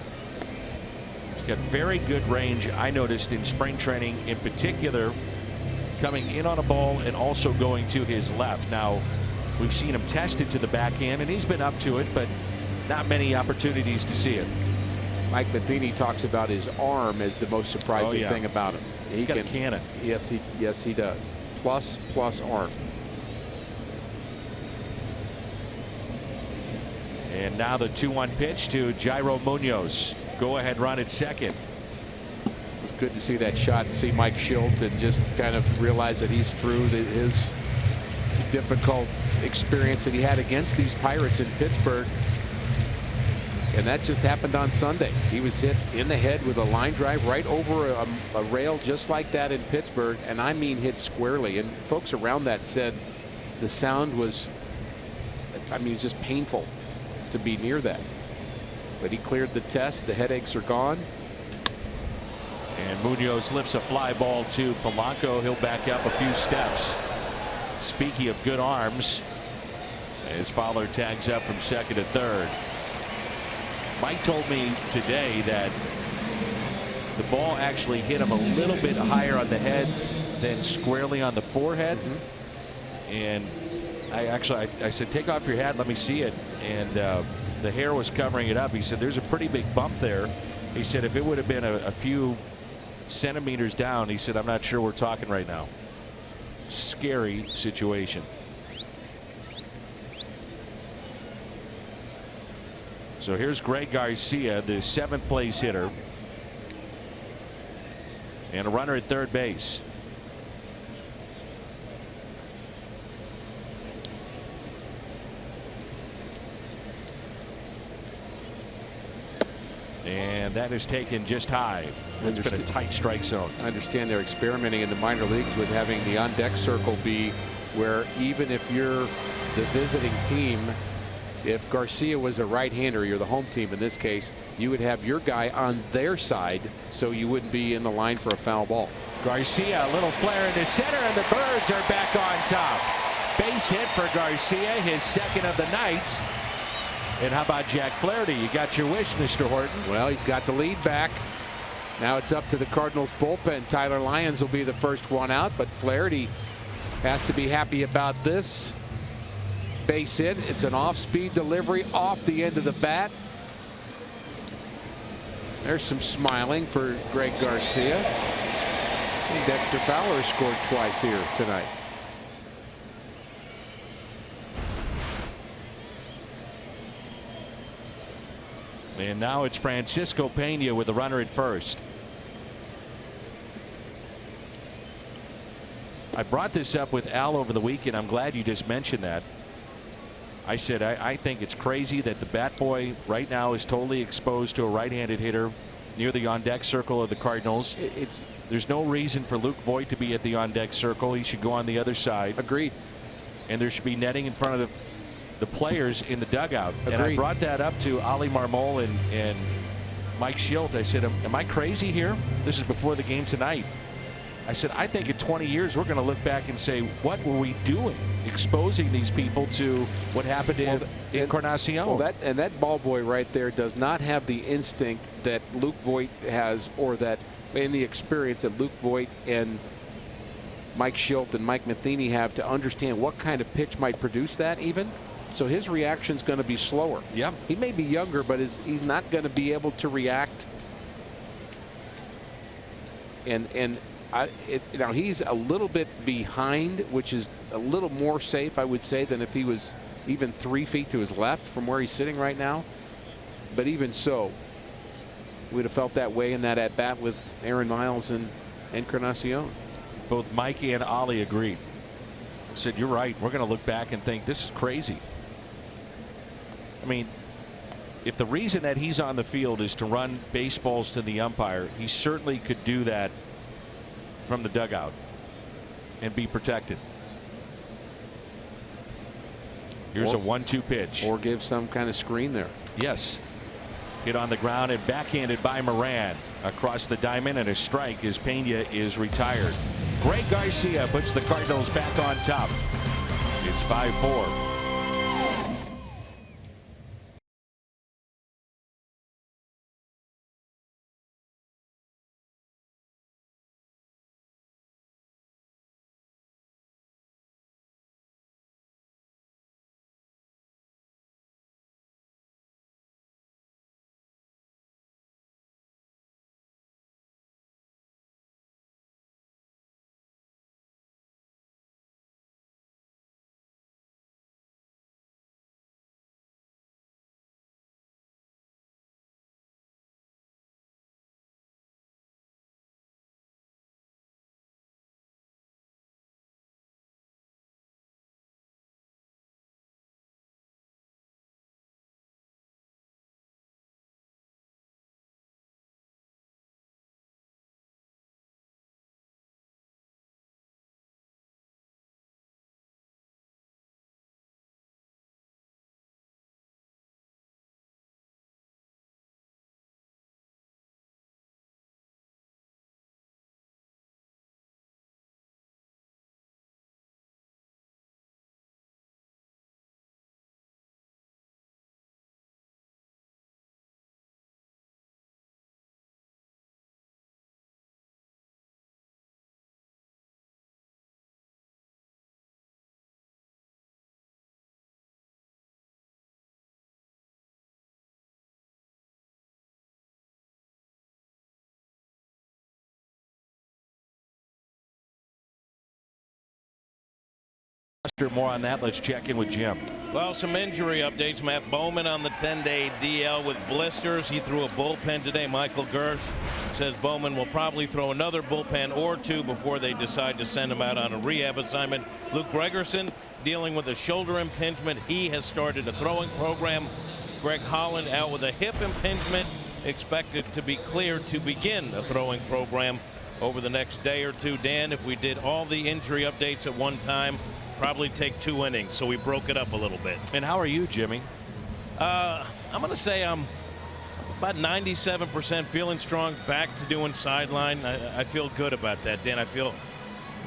[SPEAKER 3] He's got very good range. I noticed in spring training, in particular, coming in on a ball and also going to his left. Now, we've seen him tested to the backhand, and he's been up to it, but not many opportunities to see it.
[SPEAKER 4] Mike Matheny talks about his arm as the most surprising thing about him.
[SPEAKER 3] He's got a cannon.
[SPEAKER 4] Yes, he does. Plus arm.
[SPEAKER 3] And now the 2-1 pitch to Jairo Munoz. Go ahead run at second.
[SPEAKER 4] It's good to see that shot and see Mike Schilt and just kind of realize that he's through his difficult experience that he had against these Pirates in Pittsburgh. And that just happened on Sunday. He was hit in the head with a line drive right over a rail just like that in Pittsburgh, and I mean hit squarely. And folks around that said the sound was, I mean, it's just painful to be near that. But he cleared the test. The headaches are gone.
[SPEAKER 3] And Munoz lifts a fly ball to Polanco. He'll back up a few steps. Speaking of good arms, as Fowler tags up from second to third. Mike told me today that the ball actually hit him a little bit higher on the head than squarely on the forehead. And I said, take off your hat, let me see it. And the hair was covering it up. He said, there's a pretty big bump there. He said, if it would have been a few centimeters down, he said, I'm not sure we're talking right now. Scary situation. So here's Greg Garcia, the 7th place hitter, and a runner at third base. And that is taken just high. It's been a tight strike zone.
[SPEAKER 4] I understand they're experimenting in the minor leagues with having the on deck circle be where even if you're the visiting team, if Garcia was a right-hander, you're the home team in this case, you would have your guy on their side so you wouldn't be in the line for a foul ball.
[SPEAKER 3] Garcia, a little flare into center, and the Birds are back on top. Base hit for Garcia, his 2nd of the night. And how about Jack Flaherty? You got your wish, Mr. Horton.
[SPEAKER 4] Well, he's got the lead back. Now it's up to the Cardinals bullpen. Tyler Lyons will be the first one out, but Flaherty has to be happy about this. Base hit. It's an off-speed delivery off the end of the bat. There's some smiling for Greg Garcia. And Dexter Fowler scored twice here tonight.
[SPEAKER 3] And now it's Francisco Pena with the runner at first. I brought this up with Al over the weekend. I'm glad you just mentioned that. I said I think it's crazy that the bat boy right now is totally exposed to a right-handed hitter near the on-deck circle of the Cardinals. There's no reason for Luke Voit to be at the on-deck circle. He should go on the other side.
[SPEAKER 4] Agreed.
[SPEAKER 3] And there should be netting in front of the players in the dugout.
[SPEAKER 4] Agreed.
[SPEAKER 3] And I brought that up to Ali Marmol and Mike Schilt. I said, am I crazy here? This is before the game tonight. I said, I think in 20 years we're going to look back and say, what were we doing exposing these people to what happened in Encarnacion?
[SPEAKER 4] Well, that ball boy right there does not have the instinct that Luke Voit has, or that in the experience that Luke Voit and
[SPEAKER 5] Mike Schilt and Mike Matheny have to understand what kind of pitch might produce that even. So his reaction's going to be slower.
[SPEAKER 3] Yeah.
[SPEAKER 5] He may be younger, but he's not going to be able to react. Now he's a little bit behind, which is a little more safe, I would say, than if he was even 3 feet to his left from where he's sitting right now. But even so, we'd have felt that way in that at bat with Aaron Miles and Encarnacion.
[SPEAKER 3] Both Mike and Ollie agreed. Said, you're right. We're going to look back and think this is crazy. I mean, if the reason that he's on the field is to run baseballs to the umpire, he certainly could do that from the dugout and be protected. Here's a 1-2 pitch.
[SPEAKER 5] Or give some kind of screen there.
[SPEAKER 3] Yes. Hit on the ground and backhanded by Moran across the diamond, and a strike as Pena is retired. Greg Garcia puts the Cardinals back on top. It's 5-4. More on that. Let's check in with Jim.
[SPEAKER 1] Well, some injury updates. Matt Bowman on the 10-day DL with blisters. He threw a bullpen today. Michael Gersh says Bowman will probably throw another bullpen or two before they decide to send him out on a rehab assignment. Luke Gregerson dealing with a shoulder impingement. He has started a throwing program. Greg Holland out with a hip impingement, expected to be cleared to begin a throwing program over the next day or two. Dan, if we did all the injury updates at one time, probably take 2 innings, so we broke it up a little bit.
[SPEAKER 3] And how are you, Jimmy?
[SPEAKER 1] I'm going to say I'm about 97% feeling strong, back to doing sideline. I feel good about that, Dan. I feel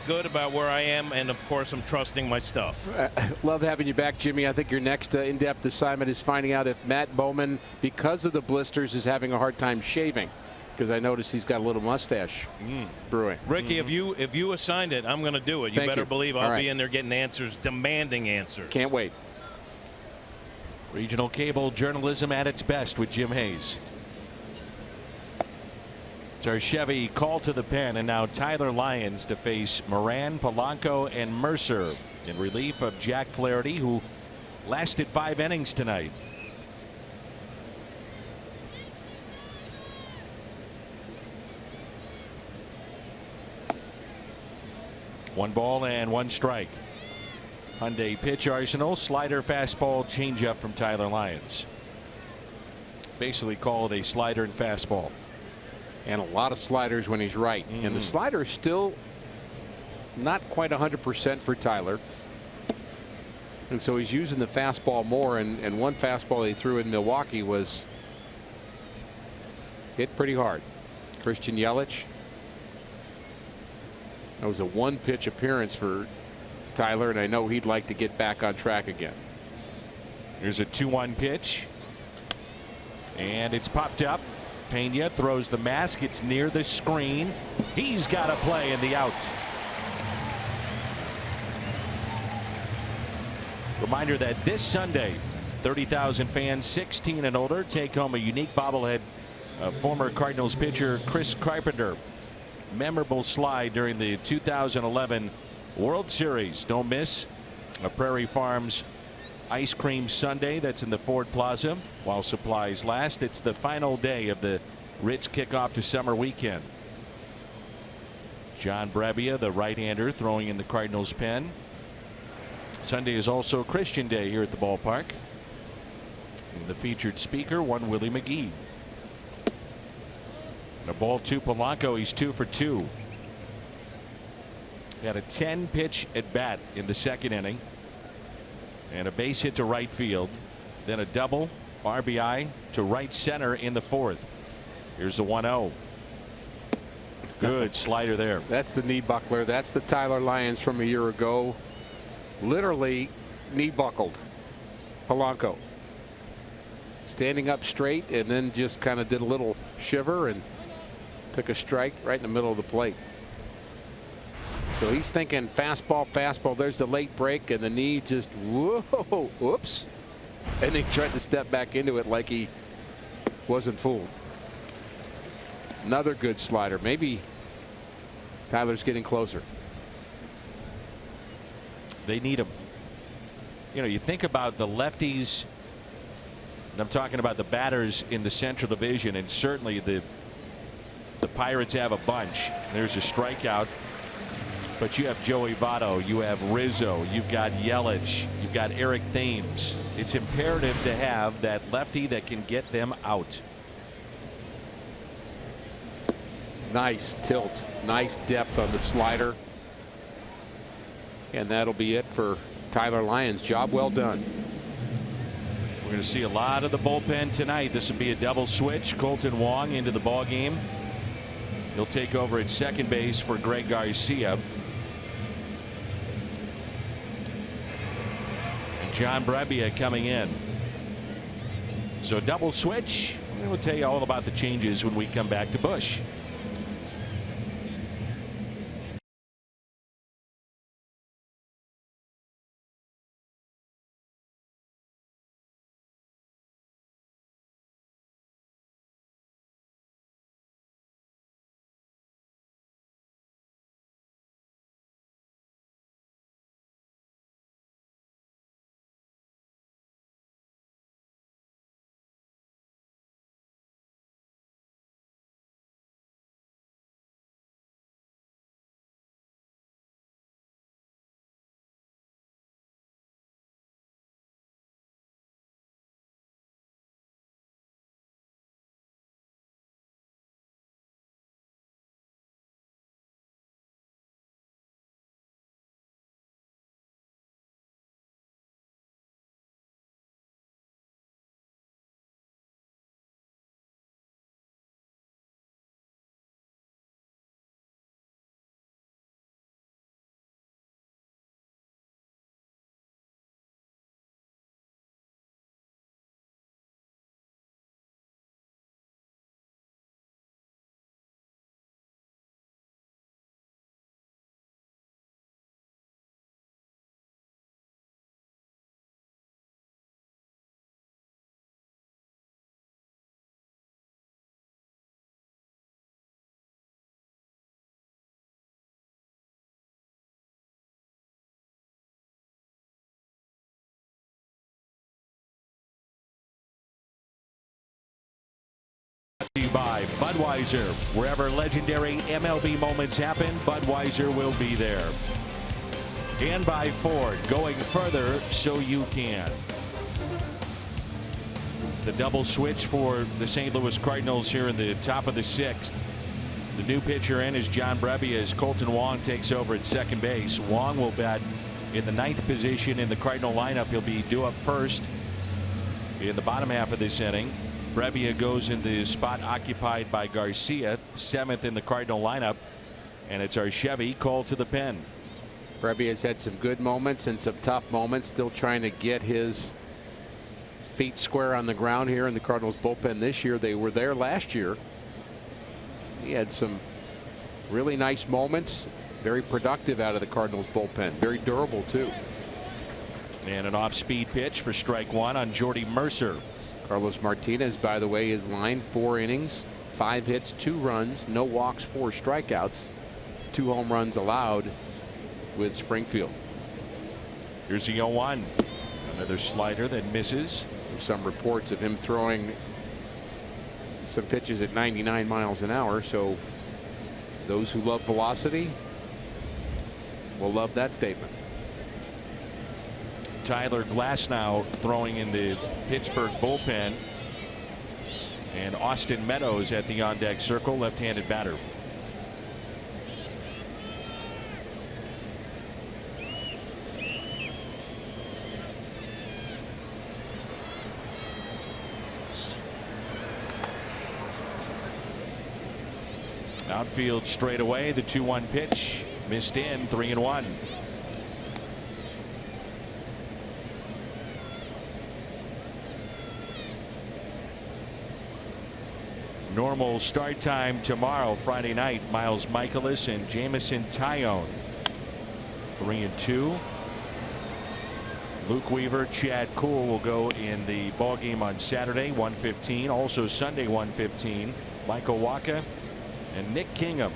[SPEAKER 1] good about where I am, and of course I'm trusting my stuff.
[SPEAKER 5] Love having you back, Jimmy. I think your next in-depth assignment is finding out if Matt Bowman, because of the blisters, is having a hard time shaving. Because I noticed he's got a little mustache brewing.
[SPEAKER 1] Ricky, if you assigned it, I'm going to do it. You better believe I'll be in there getting answers, demanding answers.
[SPEAKER 5] Can't wait.
[SPEAKER 3] Regional cable journalism at its best with Jim Hayes. It's our Chevy call to the pen, and now Tyler Lyons to face Moran, Polanco, and Mercer in relief of Jack Flaherty, who lasted 5 innings tonight. One ball and 1 strike. Hyundai pitch arsenal: slider, fastball, changeup from Tyler Lyons. Basically called a slider and fastball.
[SPEAKER 5] And a lot of sliders when he's right. And the slider is still not quite 100% for Tyler. And so he's using the fastball more. And one fastball he threw in Milwaukee was hit pretty hard. Christian Yelich. That was a 1-pitch appearance for Tyler, and I know he'd like to get back on track again.
[SPEAKER 3] Here's a 2-1 pitch, and it's popped up. Pena throws the mask. It's near the screen. He's got a play in the out. Reminder that this Sunday, 30,000 fans 16 and older take home a unique bobblehead of former Cardinals pitcher Chris Carpenter. Memorable slide during the 2011 World Series. Don't miss a Prairie Farms Ice Cream Sunday. That's in the Ford Plaza while supplies last. It's the final day of the Ritz kickoff to summer weekend. John Brebbia, the right-hander, throwing in the Cardinals pen. Sunday is also Christian Day here at the ballpark. And the featured speaker, one Willie McGee. And a ball to Polanco. He's 2 for 2. He had a 10-pitch at bat in the second inning. And a base hit to right field. Then a double RBI to right center in the fourth. Here's the 1-0. Good slider there.
[SPEAKER 5] That's the knee buckler. That's the Tyler Lyons from a year ago. Literally knee buckled Polanco. Standing up straight and then just kind of did a little shiver and took a strike right in the middle of the plate. So he's thinking fastball, fastball. There's the late break and the knee just whoa, whoops. And he tried to step back into it like he wasn't fooled. Another good slider. Maybe Tyler's getting closer.
[SPEAKER 3] They need him. You know, you think about the lefties, and I'm talking about the batters in the Central Division, and certainly the Pirates have a bunch. There's a strikeout, but you have Joey Votto, you have Rizzo, you've got Yelich, you've got Eric Thames. It's imperative to have that lefty that can get them out.
[SPEAKER 5] Nice tilt, nice depth on the slider. And that'll be it for Tyler Lyons. Job well done.
[SPEAKER 3] We're going to see a lot of the bullpen tonight. This will be a double switch. Colton Wong into the ball game. He'll take over at second base for Greg Garcia. And John Brebbia coming in. So double switch. We'll tell you all about the changes when we come back to Busch. By Budweiser. Wherever legendary MLB moments happen, Budweiser will be there. And by Ford, going further so you can. The double switch for the St. Louis Cardinals here in the top of the sixth. The new pitcher in is John Brebbia as Colton Wong takes over at second base. Wong will bat in the ninth position in the Cardinal lineup. He'll be due up first in the bottom half of this inning. Brebbia goes in the spot occupied by Garcia, seventh in the Cardinal lineup, and it's our Chevy called to the pen.
[SPEAKER 5] Brebbia's had some good moments and some tough moments, still trying to get his feet square on the ground here in the Cardinals bullpen this year. They were there last year. He had some really nice moments, very productive out of the Cardinals bullpen, very durable too.
[SPEAKER 3] And an off-speed pitch for strike one on Jordy Mercer.
[SPEAKER 5] Carlos Martinez, by the way, is lined 4 innings, 5 hits, 2 runs, no walks, 4 strikeouts, 2 home runs allowed with Springfield.
[SPEAKER 3] Here's the 0-1. Another slider that misses.
[SPEAKER 5] There's some reports of him throwing some pitches at 99 miles an hour, so those who love velocity will love that statement.
[SPEAKER 3] Tyler Glasnow throwing in the Pittsburgh bullpen. And Austin Meadows at the on-deck circle, left-handed batter. Outfield straight away, the 2-1 pitch missed in, 3-1. Normal start time tomorrow, Friday night. Miles Michaelis and Jamison Tyone. 3-2. Luke Weaver, Chad Kuhl will go in the ball game on Saturday, 1:15. Also Sunday, 1:15. Michael Wacha and Nick Kingham.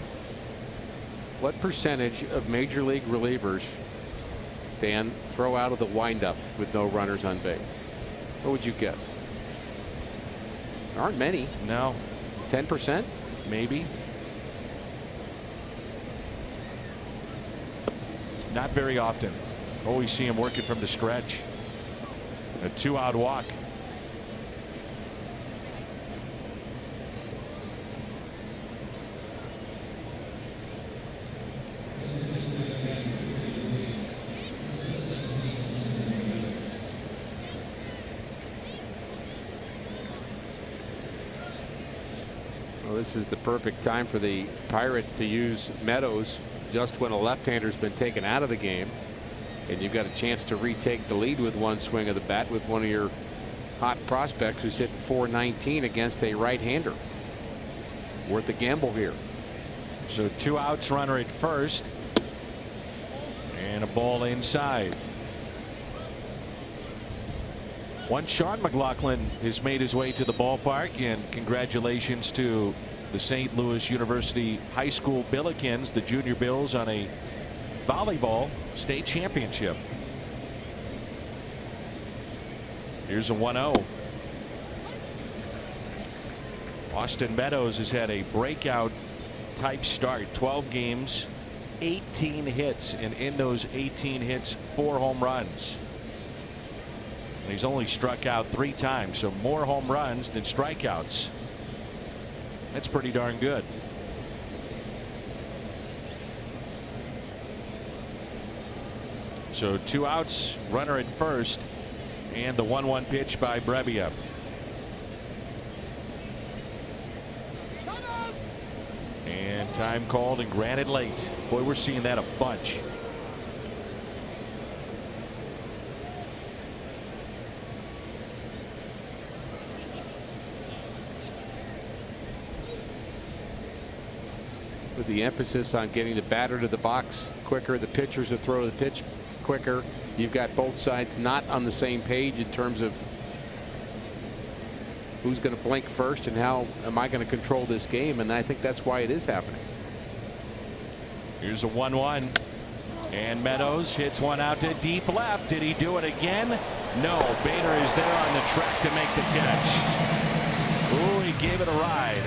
[SPEAKER 5] What percentage of major league relievers, Dan, throw out of the windup with no runners on base? What would you guess? There aren't many.
[SPEAKER 3] No.
[SPEAKER 5] 10%?
[SPEAKER 3] Maybe. Not very often. Always see him working from the stretch. A 2-out walk.
[SPEAKER 5] Well, this is the perfect time for the Pirates to use Meadows just when a left-hander's been taken out of the game. And you've got a chance to retake the lead with one swing of the bat with one of your hot prospects who's hitting .419 against a right-hander. Worth the gamble here.
[SPEAKER 3] So 2 outs, runner at first. And a ball inside. One Sean McLaughlin has made his way to the ballpark, and congratulations to the St. Louis University High School Billikens, the Junior Bills, on a volleyball state championship. Here's a 1-0. Austin Meadows has had a breakout type start. 12 games, 18 hits, and in those 18 hits, 4 home runs. And he's only struck out 3 times, so more home runs than strikeouts. That's pretty darn good. So 2 outs, runner at first, and the 1-1 pitch by Brebbia. And time called and granted late. Boy, we're seeing that a bunch.
[SPEAKER 5] With the emphasis on getting the batter to the box quicker, the pitchers to throw the pitch quicker. You've got both sides not on the same page in terms of who's going to blink first and how am I going to control this game, and I think that's why it is happening.
[SPEAKER 3] Here's a 1-1, and Meadows hits one out to deep left. Did he do it again? No. Bader is there on the track to make the catch. Ooh, he gave it a ride.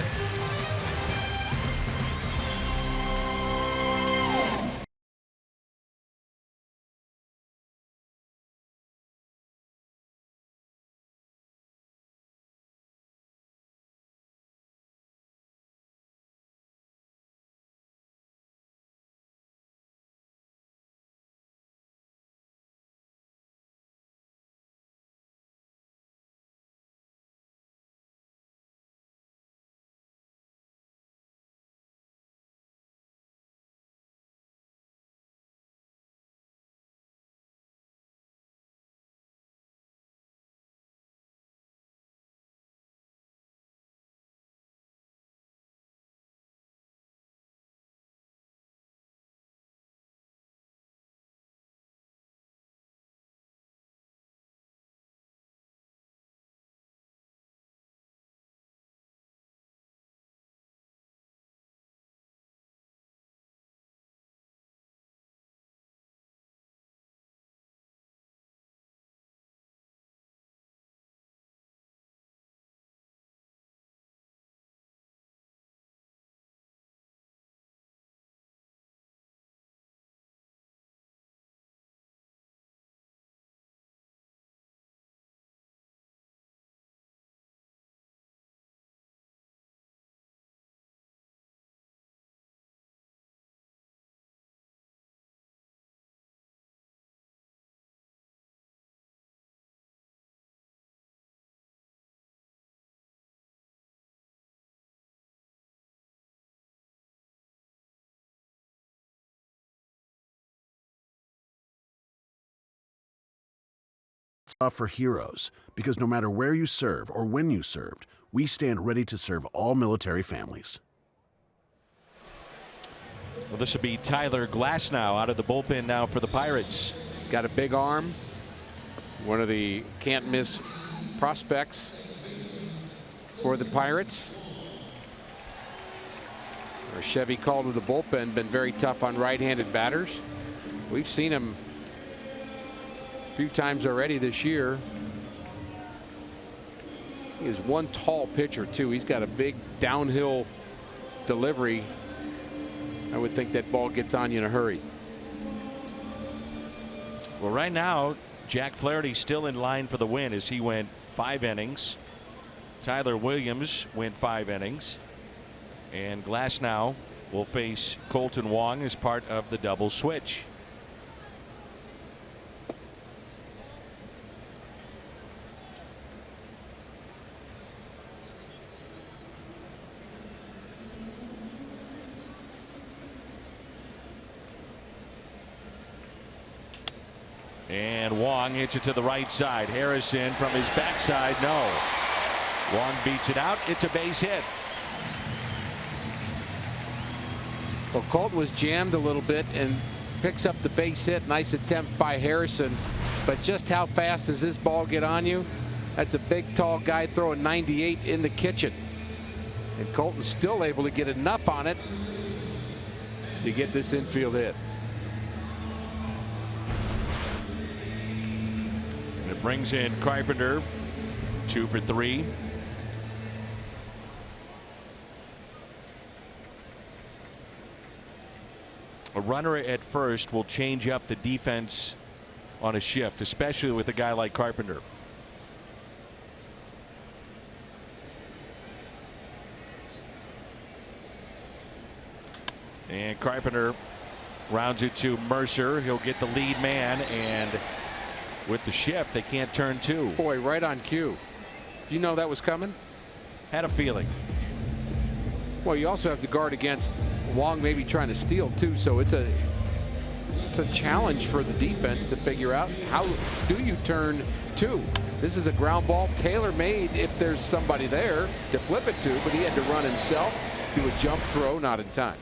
[SPEAKER 6] For heroes, because no matter where you serve or when you served, we stand ready to serve all military families.
[SPEAKER 3] Well, this will be Tyler Glasnow out of the bullpen now for the Pirates.
[SPEAKER 5] Got a big arm. One of the can't miss prospects for the Pirates. Our Chevy called to the bullpen, been very tough on right-handed batters. We've seen him a few times already this year. He is one tall pitcher too. He's got a big downhill delivery. I would think that ball gets on you in a hurry.
[SPEAKER 3] Well, right now, Jack Flaherty still in line for the win as he went 5 innings. Tyler Williams went 5 innings. And Glasnow will face Colton Wong as part of the double switch. And Wong hits it to the right side. Harrison from his backside, no. Wong beats it out. It's a base hit.
[SPEAKER 5] Well, Colton was jammed a little bit and picks up the base hit. Nice attempt by Harrison. But just how fast does this ball get on you? That's a big, tall guy throwing 98 in the kitchen. And Colton's still able to get enough on it to get this infield hit.
[SPEAKER 3] And it brings in Carpenter, 2 for 3. A runner at first will change up the defense on a shift, especially with a guy like Carpenter. And Carpenter rounds it to Mercer. He'll get the lead man, and with the shift, they can't turn 2.
[SPEAKER 5] Boy, right on cue. Do you know that was coming?
[SPEAKER 3] Had a feeling.
[SPEAKER 5] Well, you also have to guard against Wong maybe trying to steal too, so it's a challenge for the defense to figure out how do you turn 2. This is a ground ball tailor-made if there's somebody there to flip it to, but he had to run himself, do a jump throw, not in time.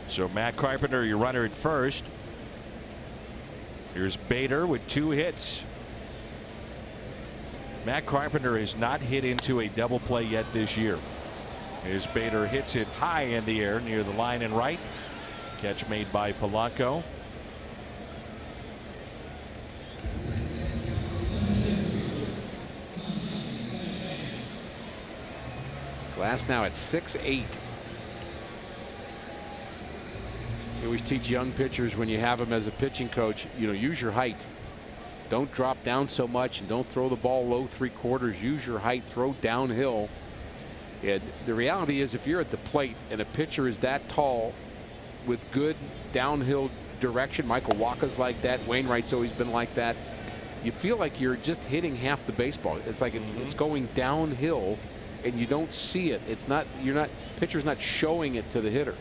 [SPEAKER 3] So Matt Carpenter, your runner at first. Here's Bader with 2 hits. Matt Carpenter has not hit into a double play yet this year. As Bader hits it high in the air near the line and right. Catch made by Polanco.
[SPEAKER 5] Glasnow at 6'8". You always teach young pitchers when you have them as a pitching coach, use your height. Don't drop down so much and don't throw the ball low 3/4. Use your height, throw downhill. And the reality is if you're at the plate and a pitcher is that tall with good downhill direction, Michael Wacha's like that, Wainwright's always been like that, you feel like you're just hitting half the baseball. It's like it's going downhill and you don't see it. It's not, pitcher's not showing it to the hitter.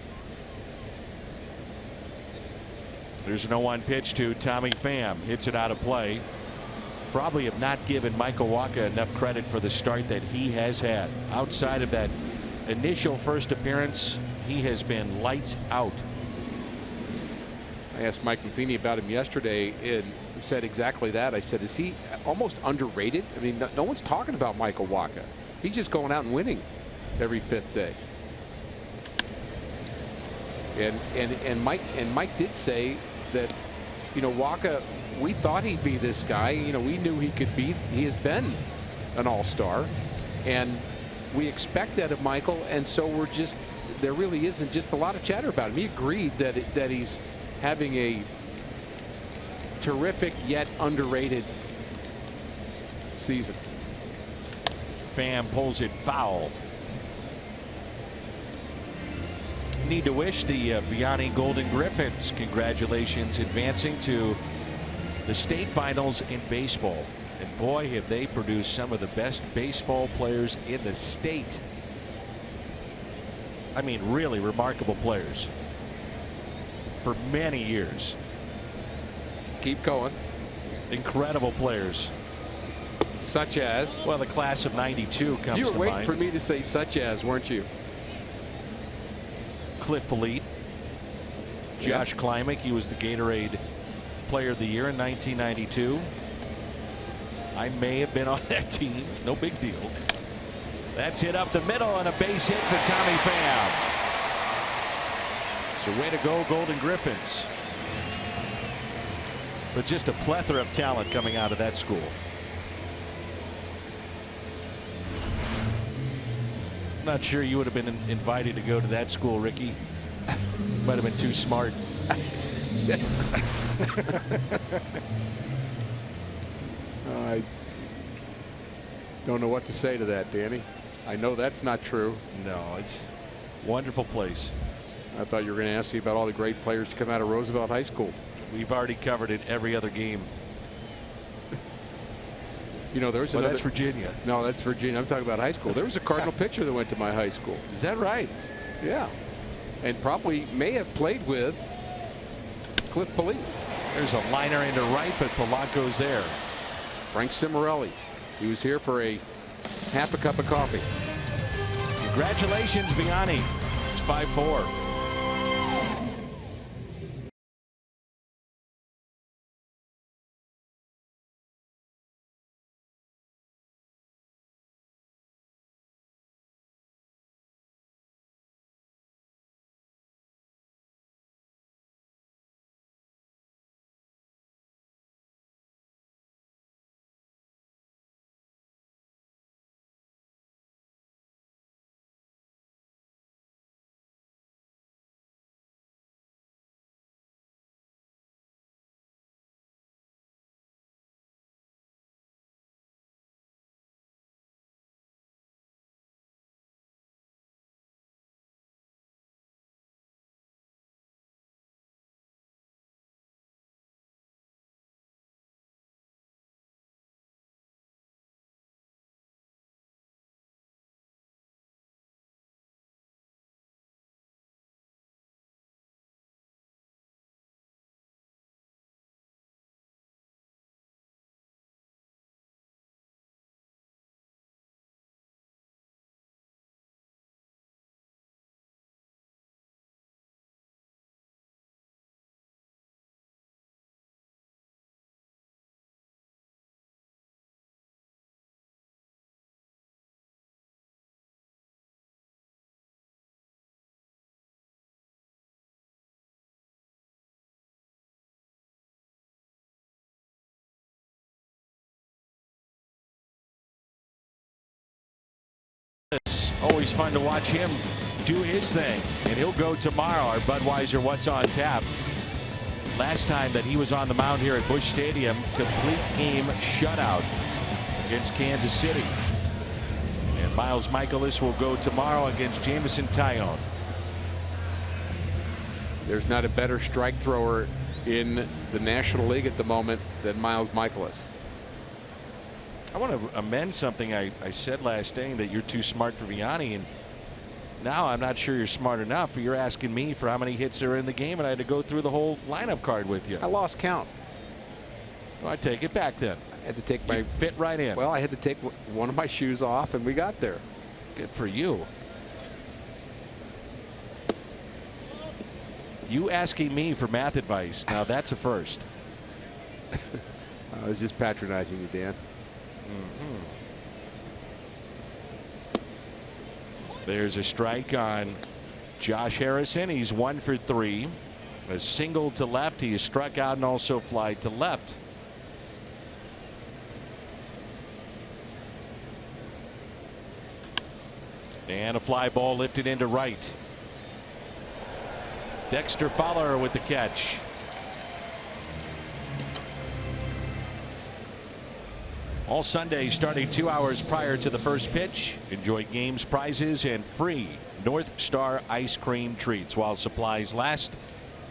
[SPEAKER 3] There's a 0-1 pitch to Tommy Pham. Hits it out of play. Probably have not given Michael Wacha enough credit for the start that he has had. Outside of that initial first appearance, he has been lights out.
[SPEAKER 5] I asked Mike Matheny about him yesterday and said exactly that. I said, is he almost underrated? I mean, no one's talking about Michael Wacha. He's just going out and winning every 5th day. And Mike did say that, Wacha, we thought he'd be this guy. We knew he could be. He has been an all-star, and we expect that of Michael. And so there really isn't just a lot of chatter about him. He agreed that he's having a terrific yet underrated season.
[SPEAKER 3] Pham pulls it foul. Need to wish the Vianney Golden Griffins congratulations, advancing to the state finals in baseball. And boy, have they produced some of the best baseball players in the state. I mean, really remarkable players for many years.
[SPEAKER 5] Keep going.
[SPEAKER 3] Incredible players.
[SPEAKER 5] Such as?
[SPEAKER 3] Well, the class of '92 comes to mind.
[SPEAKER 5] You were waiting for me to say such as, weren't you?
[SPEAKER 3] Cliff Polite. Josh Klimek, he was the Gatorade Player of the Year in 1992. I may have been on that team. No big deal. That's hit up the middle and a base hit for Tommy Pham. So way to go, Golden Griffins. But just a plethora of talent coming out of that school. I'm not sure you would have been invited to go to that school, Ricky. Might have been too smart.
[SPEAKER 5] I don't know what to say to that, Danny. I know that's not true.
[SPEAKER 3] No, it's a wonderful place.
[SPEAKER 5] I thought you were going to ask me about all the great players to come out of Roosevelt High School.
[SPEAKER 3] We've already covered it every other game.
[SPEAKER 5] You know, there's
[SPEAKER 3] that's Virginia.
[SPEAKER 5] No, that's Virginia. I'm talking about high school. There was a Cardinal pitcher that went to my high school.
[SPEAKER 3] Is that right?
[SPEAKER 5] Yeah. And probably may have played with Cliff Polite.
[SPEAKER 3] There's a liner into right, but Polanco's there.
[SPEAKER 5] Frank Cimarelli. He was here for a half a cup of coffee.
[SPEAKER 3] Congratulations, Vianney. It's 5-4. Always fun to watch him do his thing, and he'll go tomorrow. Our Budweiser What's on Tap. Last time that he was on the mound here at Busch Stadium, complete game shutout against Kansas City. And Miles Michaelis will go tomorrow against Jameson Taillon.
[SPEAKER 5] There's not a better strike thrower in the National League at the moment than Miles Michaelis.
[SPEAKER 3] I want to amend something I said last day, that you're too smart for Vianney, and now I'm not sure you're smart enough. You're asking me for how many hits are in the game, and I had to go through the whole lineup card with you.
[SPEAKER 5] I lost count.
[SPEAKER 3] Well, I take it back then.
[SPEAKER 5] I had to take my
[SPEAKER 3] fit right in.
[SPEAKER 5] Well, I had to take one of my shoes off, and we got there.
[SPEAKER 3] Good for you. You asking me for math advice, now that's a first.
[SPEAKER 5] I was just patronizing you, Dan.
[SPEAKER 3] There's a strike on Josh Harrison. He's 1 for 3. A single to left. He is struck out and also fly to left. And a fly ball lifted into right. Dexter Fowler with the catch. All Sunday starting 2 hours prior to the first pitch. Enjoy games, prizes, and free North Star ice cream treats while supplies last.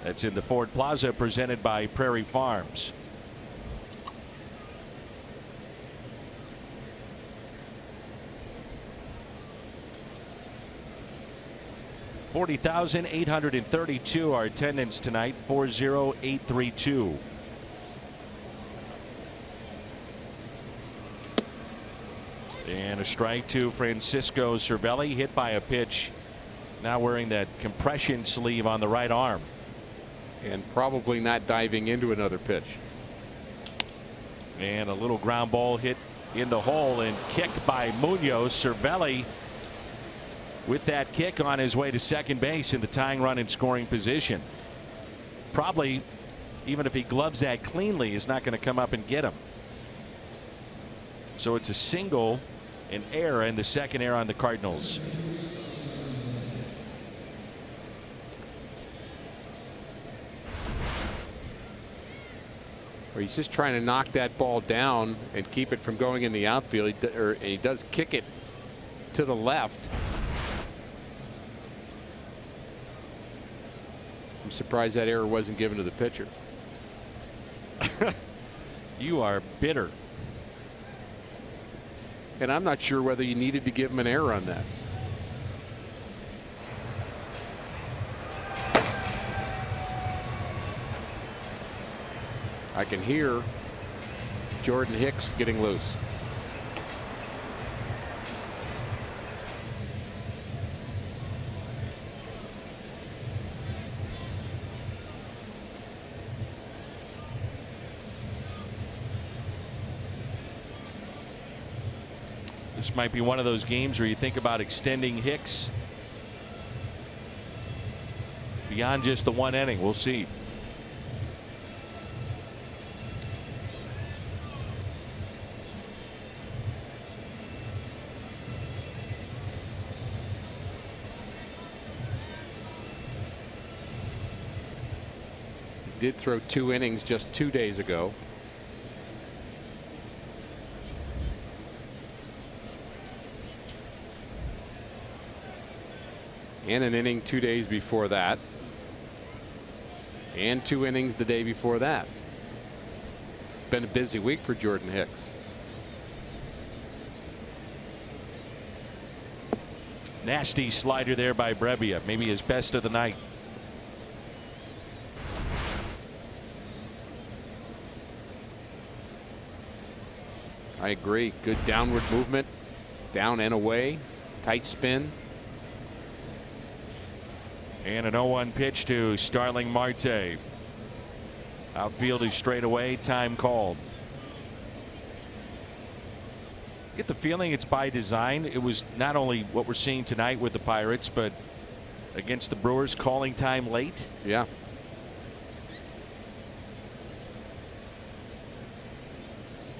[SPEAKER 3] That's in the Ford Plaza, presented by Prairie Farms. $40,832 our attendance tonight. 40832. And a strike to Francisco Cervelli, hit by a pitch. Now wearing that compression sleeve on the right arm.
[SPEAKER 5] And probably not diving into another pitch.
[SPEAKER 3] And a little ground ball hit in the hole and kicked by Munoz. Cervelli with that kick on his way to second base in the tying run in scoring position. Probably, even if he gloves that cleanly, is not going to come up and get him. So it's a single, an error, and the second error on the Cardinals.
[SPEAKER 5] He's just trying to knock that ball down and keep it from going in the outfield. He does kick it to the left. I'm surprised that error wasn't given to the pitcher.
[SPEAKER 3] You are bitter.
[SPEAKER 5] And I'm not sure whether you needed to give him an error on that. I can hear Jordan Hicks getting loose.
[SPEAKER 3] This might be one of those games where you think about extending Hicks beyond just the one inning. We'll see.
[SPEAKER 5] Did throw 2 innings just 2 days ago. And an inning 2 days before that. And 2 innings the day before that. Been a busy week for Jordan Hicks.
[SPEAKER 3] Nasty slider there by Brebbia. Maybe his best of the night.
[SPEAKER 5] I agree. Good downward movement. Down and away. Tight spin.
[SPEAKER 3] And an 0-1 pitch to Starling Marte. Outfield is straight away. Time called. Get the feeling it's by design. It was not only what we're seeing tonight with the Pirates, but against the Brewers, calling time late.
[SPEAKER 5] Yeah.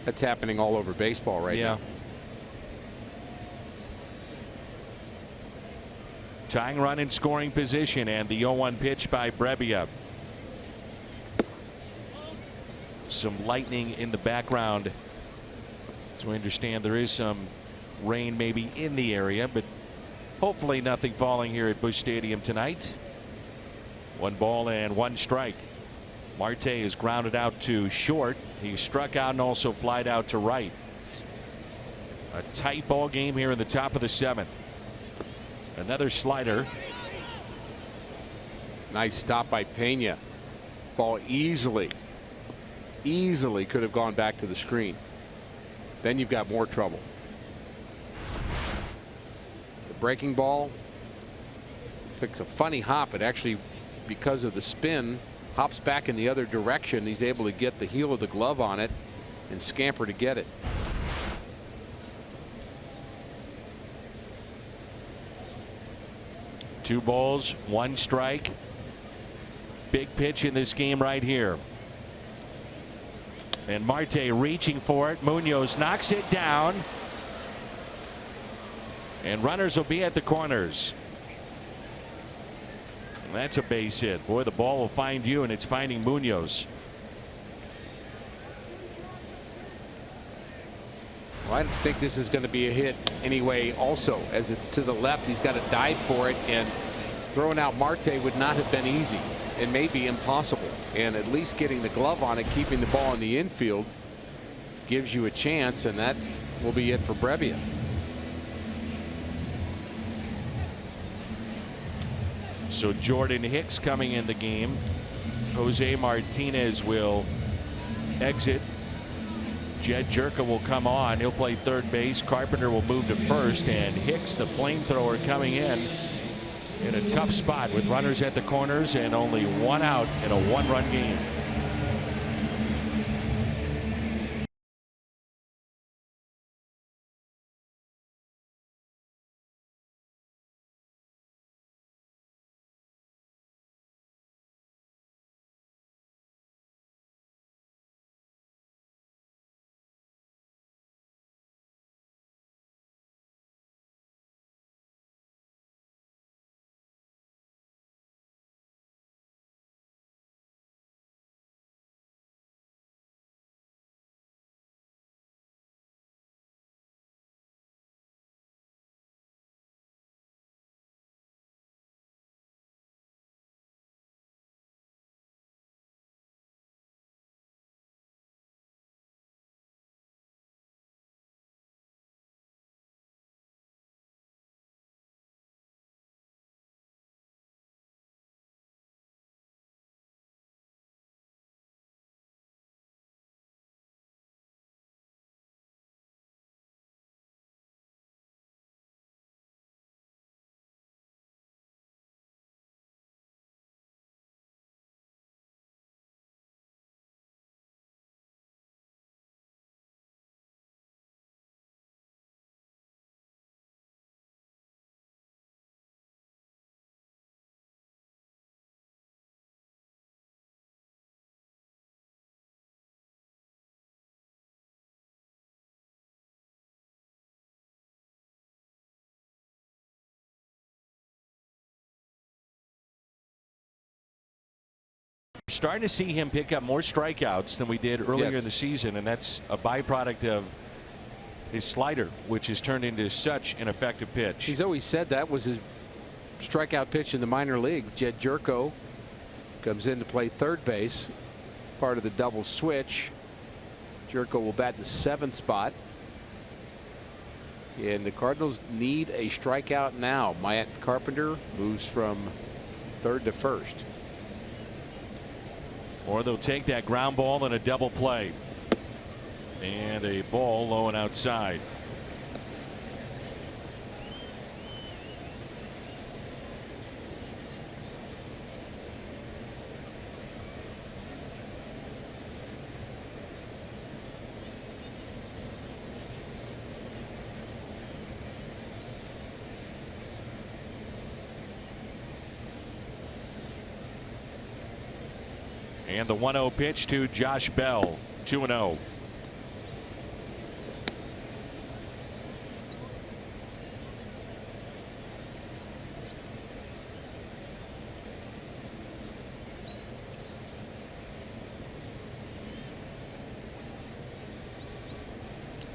[SPEAKER 5] That's happening all over baseball right now.
[SPEAKER 3] Tying run in scoring position, and the 0-1 pitch by Brebbia. Some lightning in the background. So I understand there is some rain maybe in the area, but hopefully nothing falling here at Busch Stadium tonight. 1 ball and 1 strike. Marte is grounded out to short. He struck out and also flied out to right. A tight ball game here in the top of the 7th. Another slider.
[SPEAKER 5] Nice stop by Pena. Ball easily could have gone back to the screen. Then you've got more trouble. The breaking ball takes a funny hop. It actually, because of the spin, hops back in the other direction. He's able to get the heel of the glove on it and scamper to get it.
[SPEAKER 3] Two balls, 1 strike. Big pitch in this game right here. And Marte reaching for it. Munoz knocks it down. And runners will be at the corners. That's a base hit. Boy, the ball will find you, and it's finding Munoz.
[SPEAKER 5] Well, I think this is going to be a hit anyway also, as it's to the left. He's got to dive for it, and throwing out Marte would not have been easy. It may be impossible, and at least getting the glove on it, keeping the ball in the infield, gives you a chance, and that will be it for Brebbia.
[SPEAKER 3] So Jordan Hicks coming in the game. Jose Martinez will exit Jed Jerka will come on. He'll play third base. Carpenter will move to first, and Hicks, the flamethrower, coming in a tough spot with runners at the corners and only one out in a one-run game. Starting to see him pick up more strikeouts than we did earlier in the season, and that's a byproduct of his slider, which has turned into such an effective pitch.
[SPEAKER 5] He's always said that was his strikeout pitch in the minor league. Jed Jerko comes in to play third base, part of the double switch. Jerko will bat in the 7th spot. And the Cardinals need a strikeout now. Matt Carpenter moves from third to first.
[SPEAKER 3] Or they'll take that ground ball and a double play. And a ball low and outside. And the 1-0 pitch to Josh Bell, 2-0.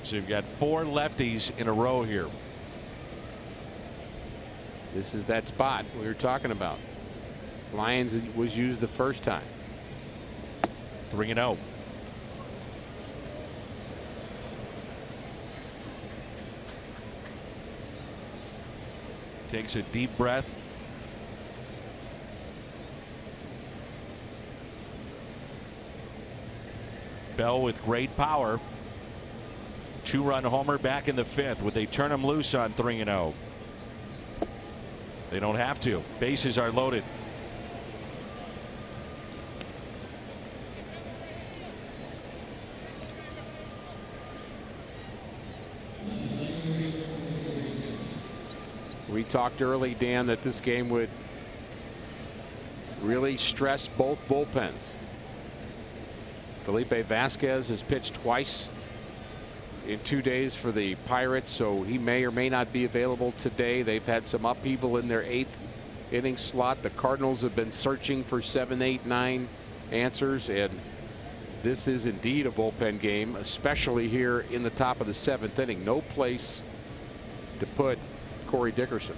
[SPEAKER 3] So you've got 4 lefties in a row here.
[SPEAKER 5] This is that spot we were talking about. Lyons was used the first time.
[SPEAKER 3] 3-0. Takes a deep breath. Bell with great power. 2-run homer back in the 5th. Would they turn him loose on 3-0? They don't have to. Bases are loaded.
[SPEAKER 5] We talked early, Dan, that this game would really stress both bullpens. Felipe Vasquez has pitched twice in 2 days for the Pirates, so he may or may not be available today. They've had some upheaval in their 8th inning slot. The Cardinals have been searching for 7, 8, 9 answers, and this is indeed a bullpen game, especially here in the top of the 7th inning. No place to put Corey Dickerson.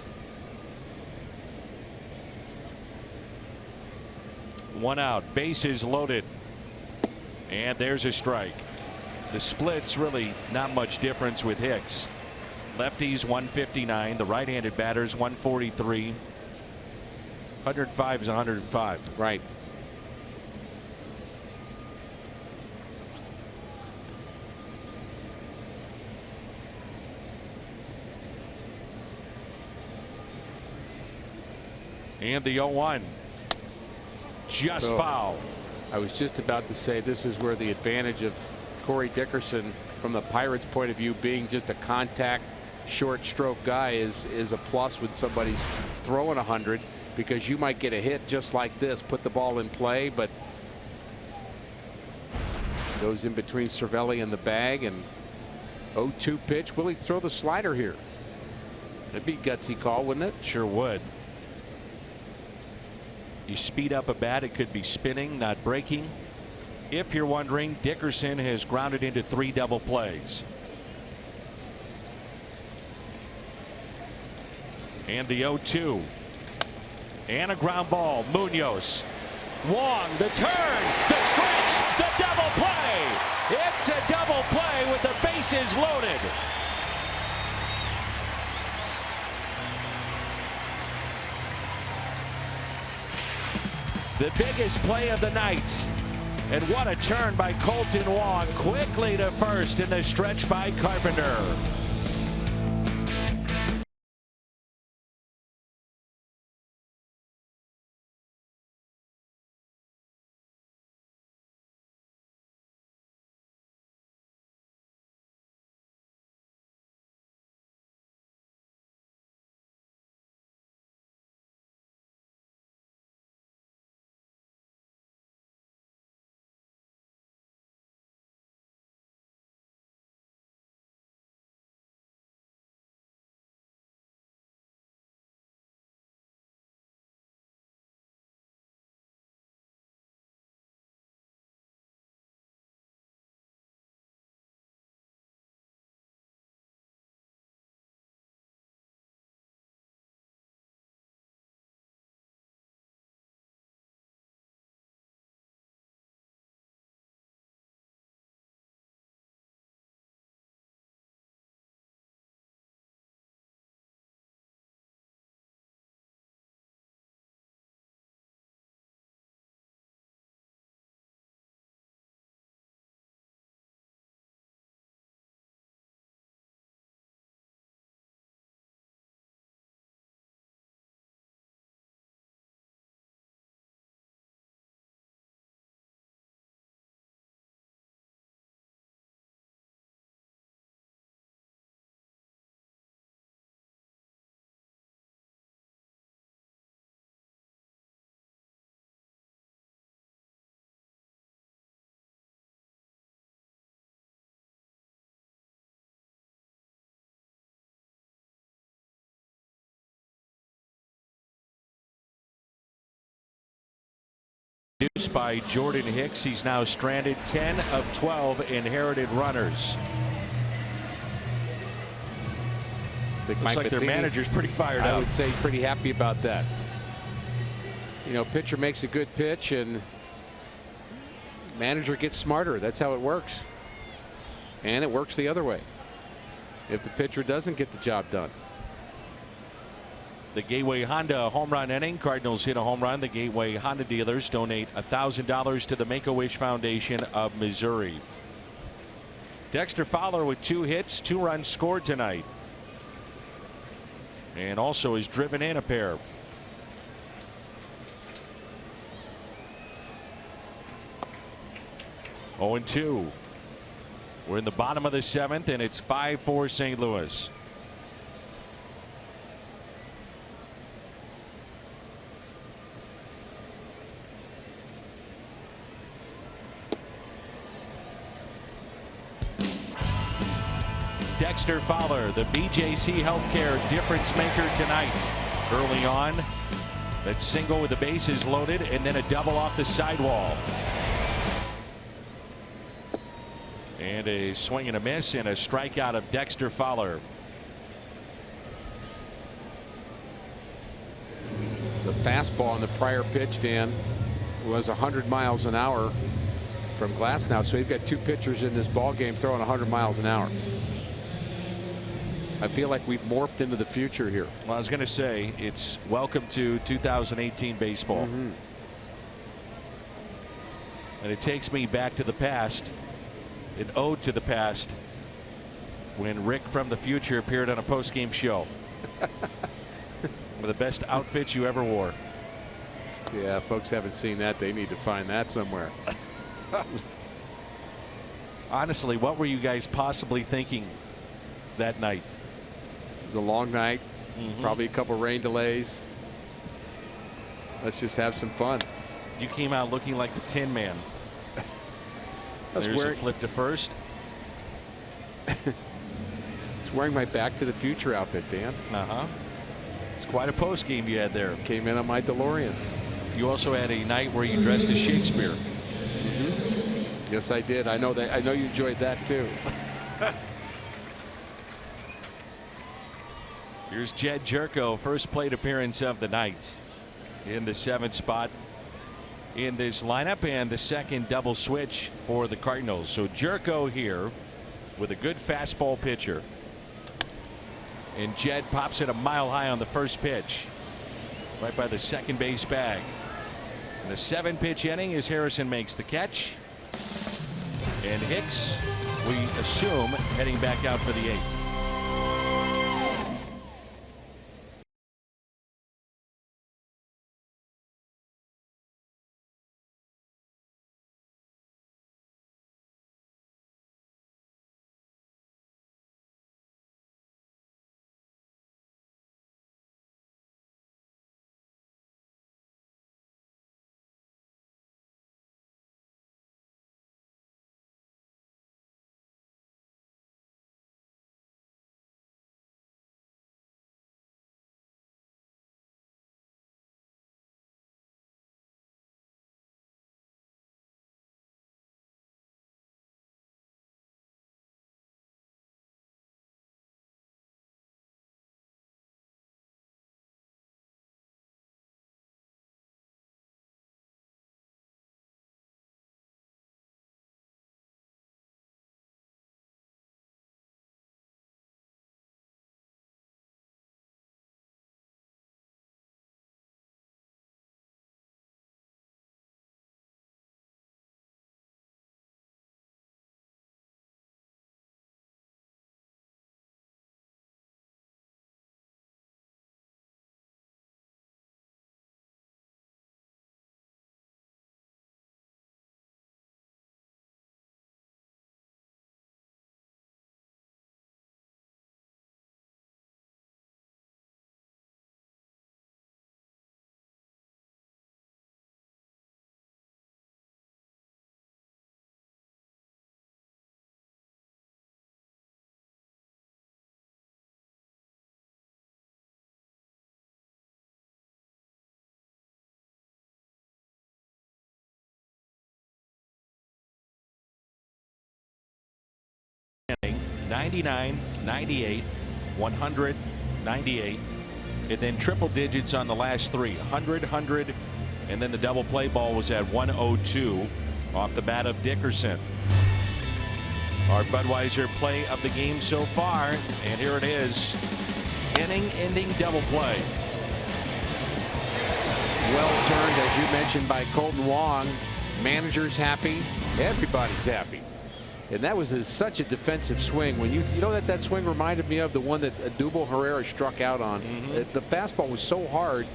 [SPEAKER 3] 1 out, bases loaded, and there's a strike. The split's really not much difference with Hicks. Lefties 159, the right-handed batters 143. 105 is 105.
[SPEAKER 5] Right. –
[SPEAKER 3] And the 0-1. Just foul.
[SPEAKER 5] I was just about to say this is where the advantage of Corey Dickerson from the Pirates' point of view, being just a contact short stroke guy, is a plus when somebody's throwing 100, because you might get a hit just like this, put the ball in play, but goes in between Cervelli and the bag. And 0-2 pitch. Will he throw the slider here? That'd be a gutsy call, wouldn't it?
[SPEAKER 3] Sure would. You speed up a bat, it could be spinning, not breaking. If you're wondering, Dickerson has grounded into 3 double plays. And the 0-2. And a ground ball. Munoz. Wong, the turn, the stretch, the double play. It's a double play with the bases loaded. The biggest play of the night. And what a turn by Colton Wong. Quickly to first in the stretch by Carpenter. Produced by Jordan Hicks. He's now stranded 10 of 12 inherited runners. Looks like their manager's pretty fired up.
[SPEAKER 5] I would say pretty happy about that. You know, pitcher makes a good pitch and manager gets smarter. That's how it works. And it works the other way if the pitcher doesn't get the job done.
[SPEAKER 3] The Gateway Honda home run inning. Cardinals hit a home run. The Gateway Honda dealers donate $1,000 to the Make-A-Wish Foundation of Missouri. Dexter Fowler with 2 hits, 2 runs scored tonight. And also has driven in a pair. Oh, 0-2. We're in the bottom of the 7th, and it's 5-4 St. Louis. Dexter Fowler, the BJC Healthcare difference maker tonight. Early on, that single with the bases loaded, and then a double off the sidewall. And a swing and a miss, and a strikeout of Dexter Fowler.
[SPEAKER 5] The fastball on the prior pitch, Dan, was 100 miles an hour from Glasnow. So you've got 2 pitchers in this ball game throwing 100 miles an hour. I feel like we've morphed into the future here.
[SPEAKER 3] Well, I was going to say, it's welcome to 2018 baseball. And it takes me back to the past, an ode to the past, when Rick from the future appeared on a post-game show. One of the best outfits you ever wore.
[SPEAKER 5] Yeah, folks haven't seen that. They need to find that somewhere.
[SPEAKER 3] Honestly, what were you guys possibly thinking that night?
[SPEAKER 5] It was a long night. Probably a couple rain delays. Let's just have some fun.
[SPEAKER 3] You came out looking like the Tin Man. There's a flip to first.
[SPEAKER 5] Just wearing my Back to the Future outfit, Dan.
[SPEAKER 3] It's quite a post game you had there.
[SPEAKER 5] Came in on my DeLorean.
[SPEAKER 3] You also had a night where you dressed as Shakespeare.
[SPEAKER 5] Yes, I did. I know that. I know you enjoyed that too.
[SPEAKER 3] Here's Jed Jerko, first plate appearance of the night in the 7th spot in this lineup, and the second double switch for the Cardinals. So Jerko here with a good fastball pitcher, and Jed pops it a mile high on the first pitch, right by the second base bag. In a 7-pitch inning as Harrison makes the catch, and Hicks, we assume, heading back out for the 8th. Inning, 99, 98, 100, 98, and then triple digits on the last 3, 100, 100, and then the double play ball was at 102 off the bat of Dickerson. Our Budweiser play of the game so far, and here it is, inning-ending double play.
[SPEAKER 5] Well turned, as you mentioned, by Colton Wong. Manager's happy. Everybody's happy. And that was such a defensive swing. When you know that swing reminded me of the one that Adubel Herrera struck out on. The fastball was so hard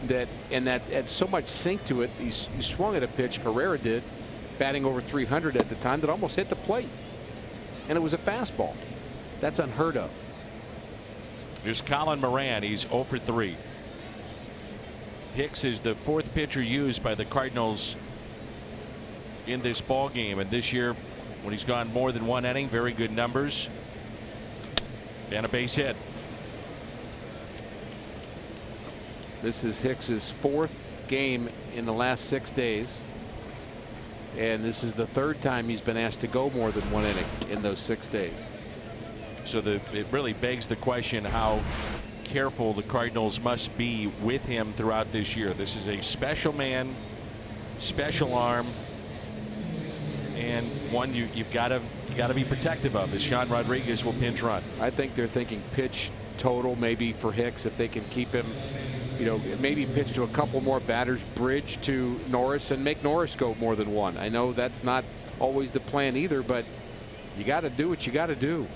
[SPEAKER 5] that had so much sink to it. He swung at a pitch, Herrera did, batting over 300 at the time, that almost hit the plate. And it was a fastball. That's unheard of.
[SPEAKER 3] Here's Colin Moran. He's 0 for 3. Hicks is the 4th pitcher used by the Cardinals in this ball game, and this year, when he's gone more than 1 inning, very good numbers. And a base hit.
[SPEAKER 5] This is Hicks's 4th game in the last 6 days. And this is the 3rd time he's been asked to go more than 1 inning in those 6 days.
[SPEAKER 3] So it really begs the question how careful the Cardinals must be with him throughout this year. This is a special man, special arm, and one you've got to be protective of, as Sean Rodriguez will pinch run.
[SPEAKER 5] I think they're thinking pitch total maybe for Hicks, if they can keep him, maybe pitch to a couple more batters, bridge to Norris, and make Norris go more than 1. I know that's not always the plan either, but you got to do what you got to do.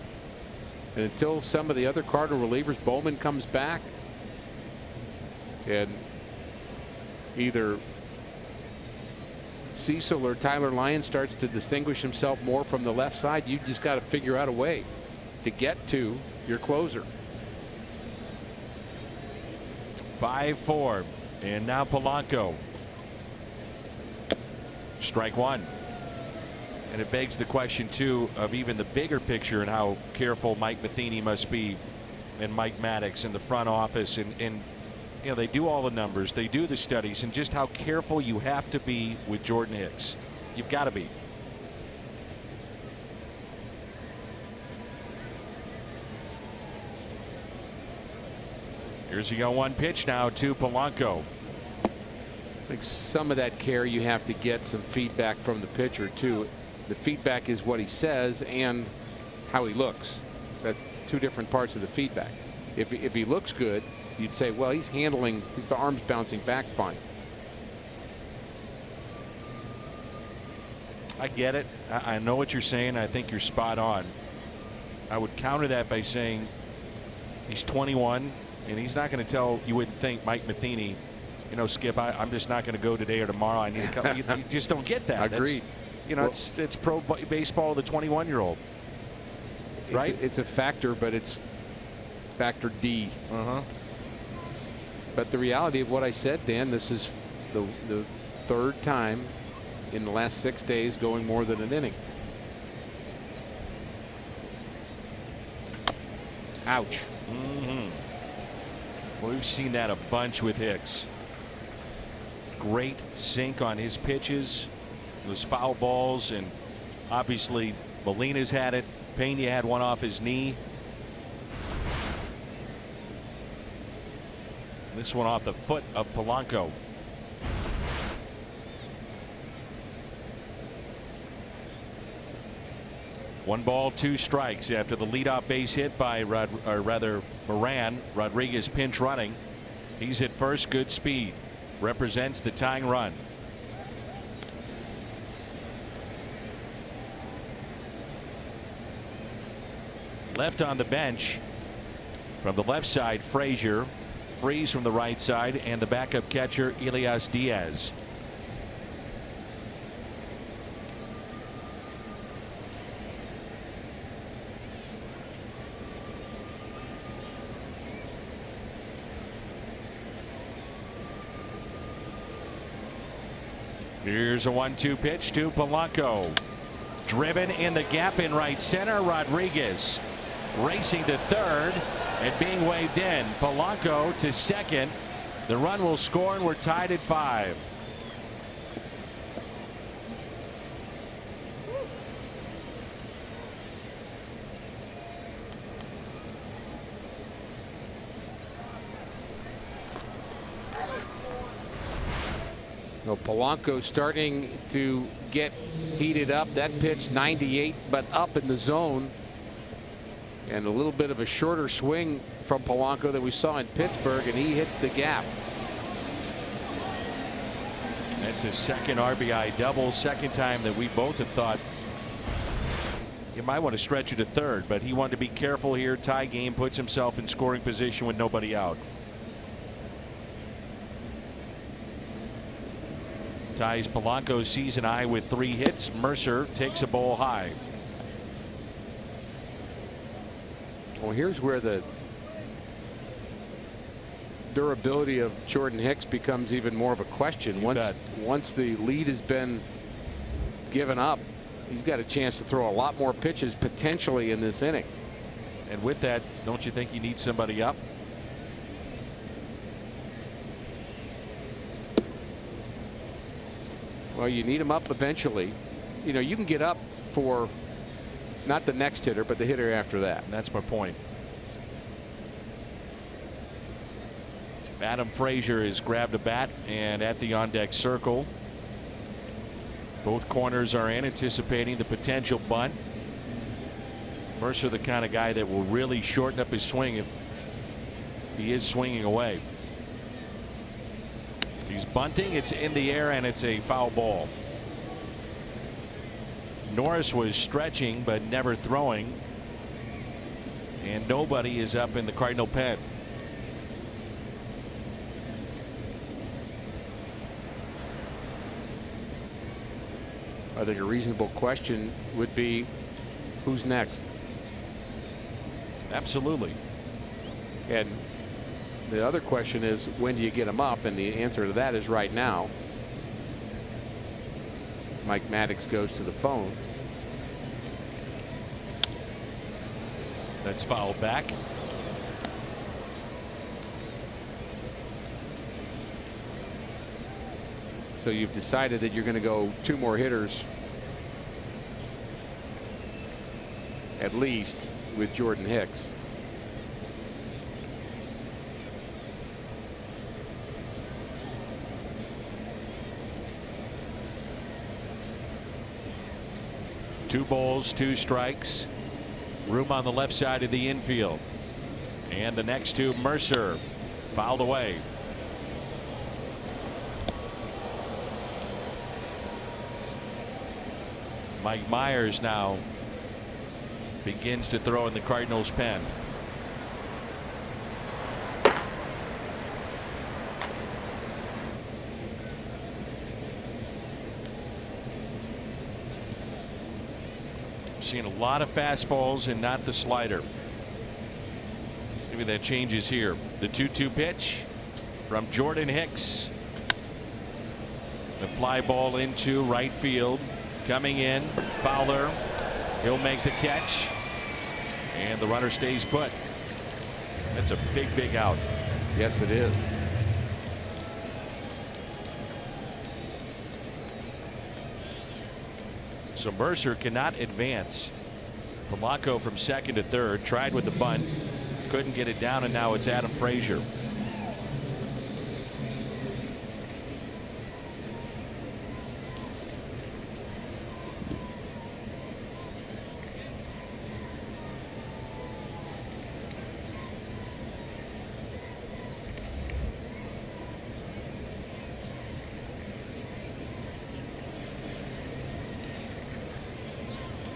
[SPEAKER 5] And until some of the other Cardinal relievers, Bowman comes back, and either Cecil or Tyler Lyon starts to distinguish himself more from the left side, you just got to figure out a way to get to your closer.
[SPEAKER 3] 5-4. And now Polanco. Strike one. And it begs the question, too, of even the bigger picture and how careful Mike Matheny must be, and Mike Maddox in the front office. And you know, they do all the numbers, they do the studies, and just how careful you have to be with Jordan Hicks. You've got to be. Here's a 0-1 pitch now to Polanco.
[SPEAKER 5] I think some of that care you have to get some feedback from the pitcher too. The feedback is what he says and how he looks. That's two different parts of the feedback. If he looks good, you'd say, well, he's handling, his arms bouncing back fine.
[SPEAKER 3] I get it. I know what you're saying. I think you're spot on. I would counter that by saying he's 21 and he's not going to tell, you wouldn't think, Mike Matheny, you know, Skip, I'm just not going to go today or tomorrow. I need to come. You just don't get that.
[SPEAKER 5] Agreed.
[SPEAKER 3] You know, well, it's pro baseball of the 21-year-old. Right?
[SPEAKER 5] It's a factor, but it's factor D. But the reality of what I said, Dan, this is the third time in the last 6 days going more than an inning. Ouch.
[SPEAKER 3] Well, we've seen that a bunch with Hicks. Great sink on his pitches, those foul balls, and obviously Molina's had it. Pena had one off his knee. This one off the foot of Polanco. One ball, two strikes after the leadoff base hit by Moran. Rodriguez pinch running. He's at first, good speed. Represents the tying run. Left on the bench from the left side, Frazier. Freeze from the right side, and the backup catcher, Elias Diaz. Here's a 1-2 pitch to Polanco. Driven in the gap in right center. Rodriguez racing to third and being waved in. Polanco to second. The run will score, and we're tied at 5.
[SPEAKER 5] Well, Polanco starting to get heated up. That pitch 98, but up in the zone. And a little bit of a shorter swing from Polanco that we saw in Pittsburgh, and he hits the gap.
[SPEAKER 3] That's his second RBI double. Second time that we both have thought you might want to stretch it to third, but he wanted to be careful here. Tie game, puts himself in scoring position with nobody out. Ties Polanco's season high with 3 hits. Mercer takes a ball high.
[SPEAKER 5] Well, here's where the durability of Jordan Hicks becomes even more of a question. Once the lead has been given up, he's got a chance to throw a lot more pitches potentially in this inning.
[SPEAKER 3] And with that, don't you think you need somebody up?
[SPEAKER 5] Well, you need him up eventually. You know, you can get up for not the next hitter, but the hitter after that.
[SPEAKER 3] And that's my point. Adam Frazier has grabbed a bat and at the on-deck circle. Both corners are in, anticipating the potential bunt. Mercer, the kind of guy that will really shorten up his swing if he is swinging away. He's bunting. It's in the air, and it's a foul ball. Norris was stretching but never throwing, and nobody is up in the Cardinal pen.
[SPEAKER 5] I think a reasonable question would be, who's next?
[SPEAKER 3] Absolutely.
[SPEAKER 5] And the other question is, when do you get him up? And the answer to that is right now. Mike Maddox goes to the phone.
[SPEAKER 3] That's fouled back.
[SPEAKER 5] So you've decided that you're going to go 2 more hitters at least with Jordan Hicks.
[SPEAKER 3] Two balls, 2 strikes. Room on the left side of the infield. And the next to Mercer. Fouled away. Mike Myers now begins to throw in the Cardinals' pen. Seeing a lot of fastballs and not the slider. Maybe that changes here. The 2-2 pitch from Jordan Hicks. The fly ball into right field. Coming in, Fowler. He'll make the catch. And the runner stays put. That's a big out.
[SPEAKER 5] Yes, it is.
[SPEAKER 3] So Mercer cannot advance. Polanco from second to third. Tried with the bunt. Couldn't get it down, and now it's Adam Frazier.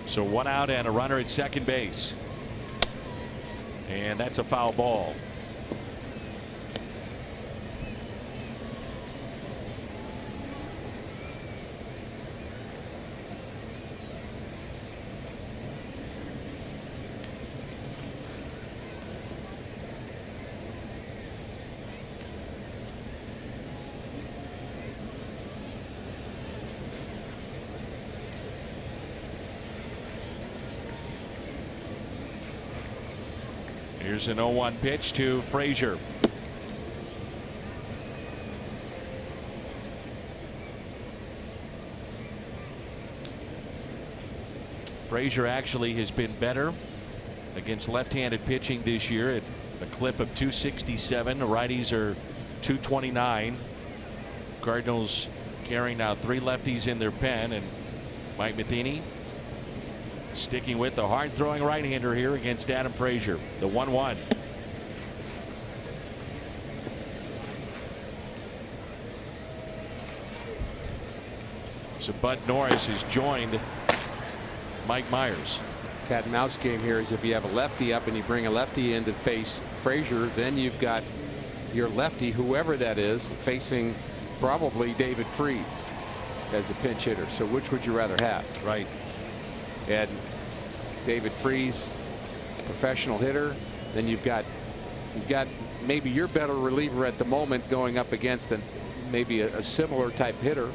[SPEAKER 3] So 1 out and a runner at second base. And that's a foul ball. Here's an 0-1 pitch to Frazier. Frazier actually has been better against left-handed pitching this year at a clip of 267. The righties are 229. Cardinals carrying now 3 lefties in their pen, and Mike Matheny sticking with the hard throwing right-hander here against Adam Frazier. The 1-1. So Bud Norris has joined Mike Myers.
[SPEAKER 5] Cat and mouse game here is if you have a lefty up and you bring a lefty in to face Frazier, then you've got your lefty, whoever that is, facing probably David Freese as a pinch hitter. So which would you rather have?
[SPEAKER 3] Right.
[SPEAKER 5] And David Freese, professional hitter. Then you've got maybe your better reliever at the moment going up against maybe a similar type hitter.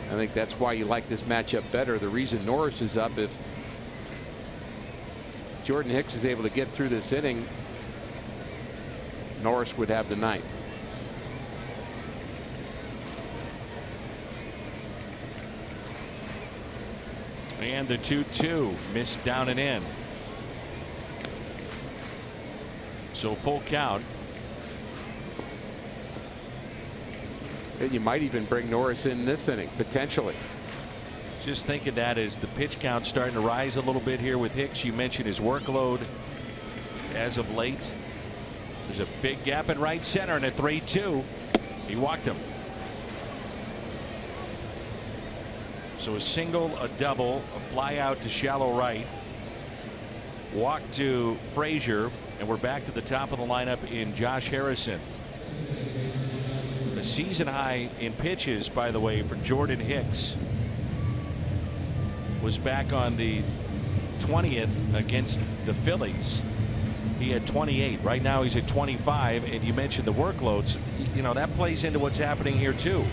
[SPEAKER 5] I think that's why you like this matchup better. The reason Norris is up, if Jordan Hicks is able to get through this inning, Norris would have the ninth.
[SPEAKER 3] And the 2-2 missed down and in. So full count.
[SPEAKER 5] And you might even bring Norris in this inning potentially.
[SPEAKER 3] Just thinking that as the pitch count starting to rise a little bit here with Hicks. You mentioned his workload as of late. There's a big gap in right center, and a 3-2. He walked him. So a single, a double, a fly out to shallow right, walk to Frazier, and we're back to the top of the lineup in Josh Harrison. The The season high in pitches, by the way, for Jordan Hicks was back on the 20th against the Phillies. He had 28. Right now he's at 25, and you mentioned the workloads. You know, that plays into what's happening here too.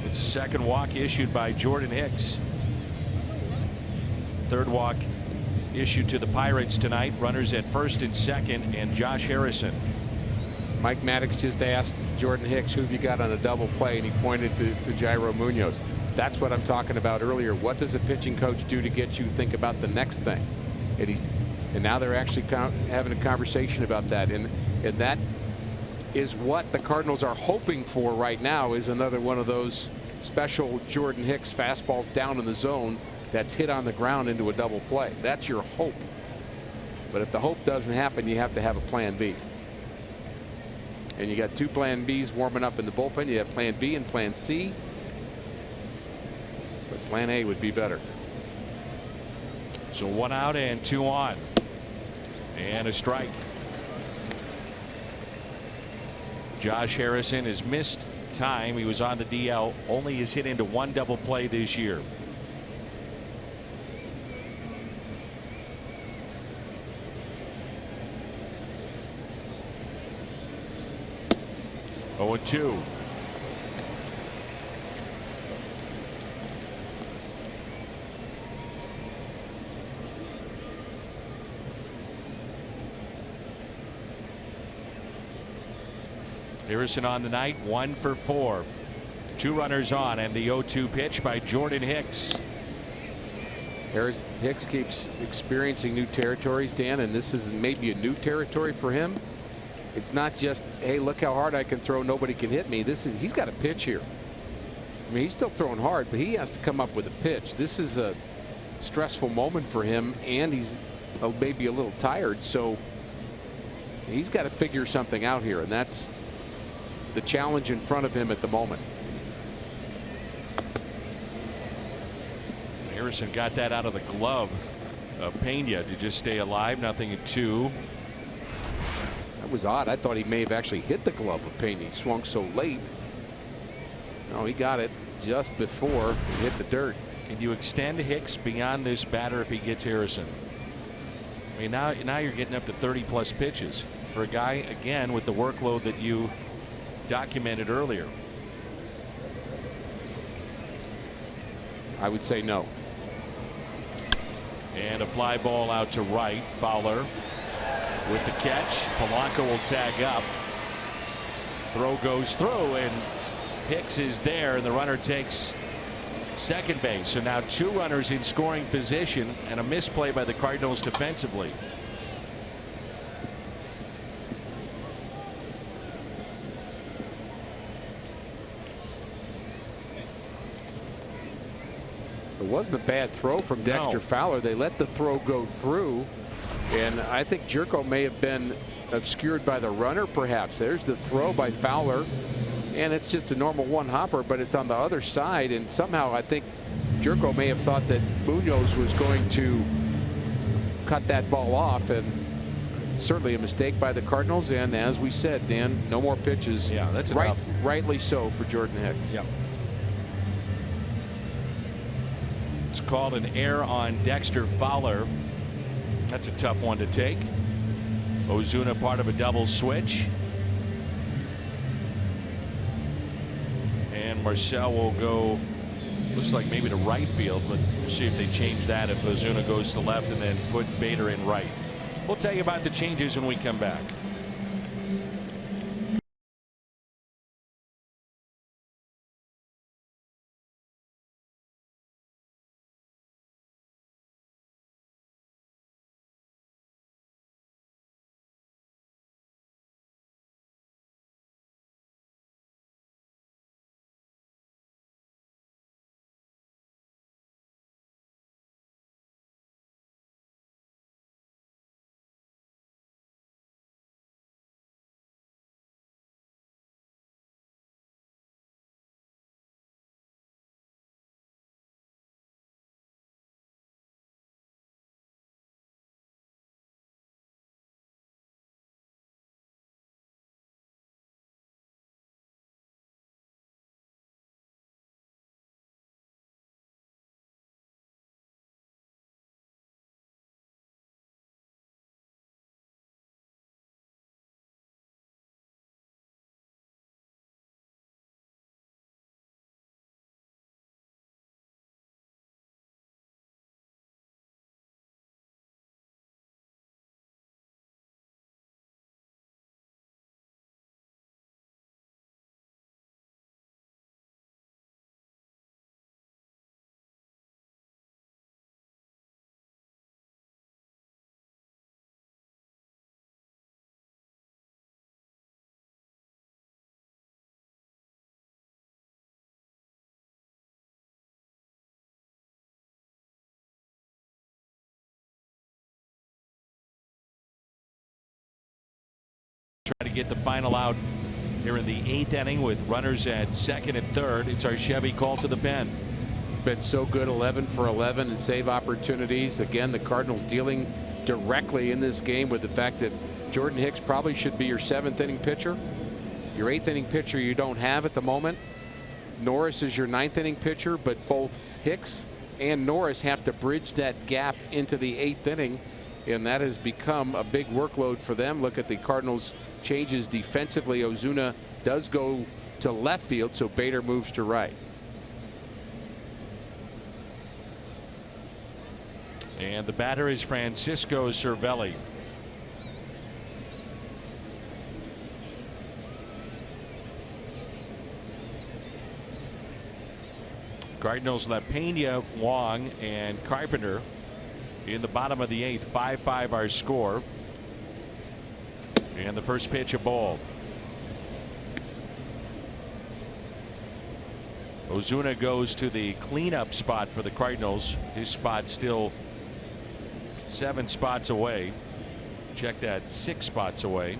[SPEAKER 3] It's a second walk issued by Jordan Hicks. Third walk issued to the Pirates tonight. Runners at first and second, and Josh Harrison.
[SPEAKER 5] Mike Maddox just asked Jordan Hicks, who have you got on a double play, and he pointed to Jairo Munoz. That's what I'm talking about earlier. What does a pitching coach do to get you to think about the next thing? And now they're actually having a conversation about that, and that is what the Cardinals are hoping for right now, is another one of those special Jordan Hicks fastballs down in the zone that's hit on the ground into a double play. That's your hope. But if the hope doesn't happen, you have to have a plan B. And you got two plan Bs warming up in the bullpen. You have plan B and plan C. But plan A would be better.
[SPEAKER 3] So 1 out and 2 on. And a strike. Josh Harrison has missed time. He was on the DL. Only has hit into 1 double play this year. Oh, 2. Harrison on the night, 1 for 4. 2 runners on, and the 0-2 pitch by Jordan Hicks.
[SPEAKER 5] Hicks keeps experiencing new territories, Dan, and this is maybe a new territory for him. It's not just, hey, look how hard I can throw, nobody can hit me. He's got a pitch here. I mean, he's still throwing hard, but he has to come up with a pitch. This is a stressful moment for him, and he's maybe a little tired, so he's got to figure something out here, and that's the challenge in front of him at the moment.
[SPEAKER 3] Harrison got that out of the glove of Pena to just stay alive. Nothing at 2.
[SPEAKER 5] That was odd. I thought he may have actually hit the glove of Pena. He swung so late. No, he got it just before he hit the dirt.
[SPEAKER 3] Can you extend Hicks beyond this batter if he gets Harrison? I mean, now you're getting up to 30+ pitches for a guy, again, with the workload that you documented earlier.
[SPEAKER 5] I would say no.
[SPEAKER 3] And a fly ball out to right. Fowler with the catch. Polanco will tag up. Throw goes through, and Hicks is there, and the runner takes second base. So now 2 runners in scoring position, and a misplay by the Cardinals defensively.
[SPEAKER 5] It wasn't a bad throw from Dexter Fowler. They let the throw go through, and I think Jerko may have been obscured by the runner, perhaps. There's the throw by Fowler, and it's just a normal one-hopper, but it's on the other side, and somehow I think Jerko may have thought that Munoz was going to cut that ball off, and certainly a mistake by the Cardinals. And as we said, Dan, no more pitches.
[SPEAKER 3] Yeah, that's
[SPEAKER 5] rightly so for Jordan Hicks.
[SPEAKER 3] Yeah. It's called an error on Dexter Fowler. That's a tough one to take. Ozuna part of a double switch. And Marcel will go, looks like maybe to right field, but we'll see if they change that if Ozuna goes to left and then put Bader in right. We'll tell you about the changes when we come back. To get the final out here in the 8th inning with runners at second and third. It's our Chevy call to the pen.
[SPEAKER 5] Been so good, 11 for 11 in save opportunities. Again, the Cardinals dealing directly in this game with the fact that Jordan Hicks probably should be your 7th inning pitcher. Your 8th inning pitcher you don't have at the moment. Norris is your 9th inning pitcher, but both Hicks and Norris have to bridge that gap into the 8th inning, and that has become a big workload for them. Look at the Cardinals changes defensively. Ozuna does go to left field, so Bader moves to right.
[SPEAKER 3] And the batter is Francisco Cervelli. Cardinals left Pena, Wong, and Carpenter in the bottom of the 8th. 5-5 our score. And the first pitch, a ball. Ozuna goes to the cleanup spot for the Cardinals. His spot still 7 spots away. Check that, 6 spots away.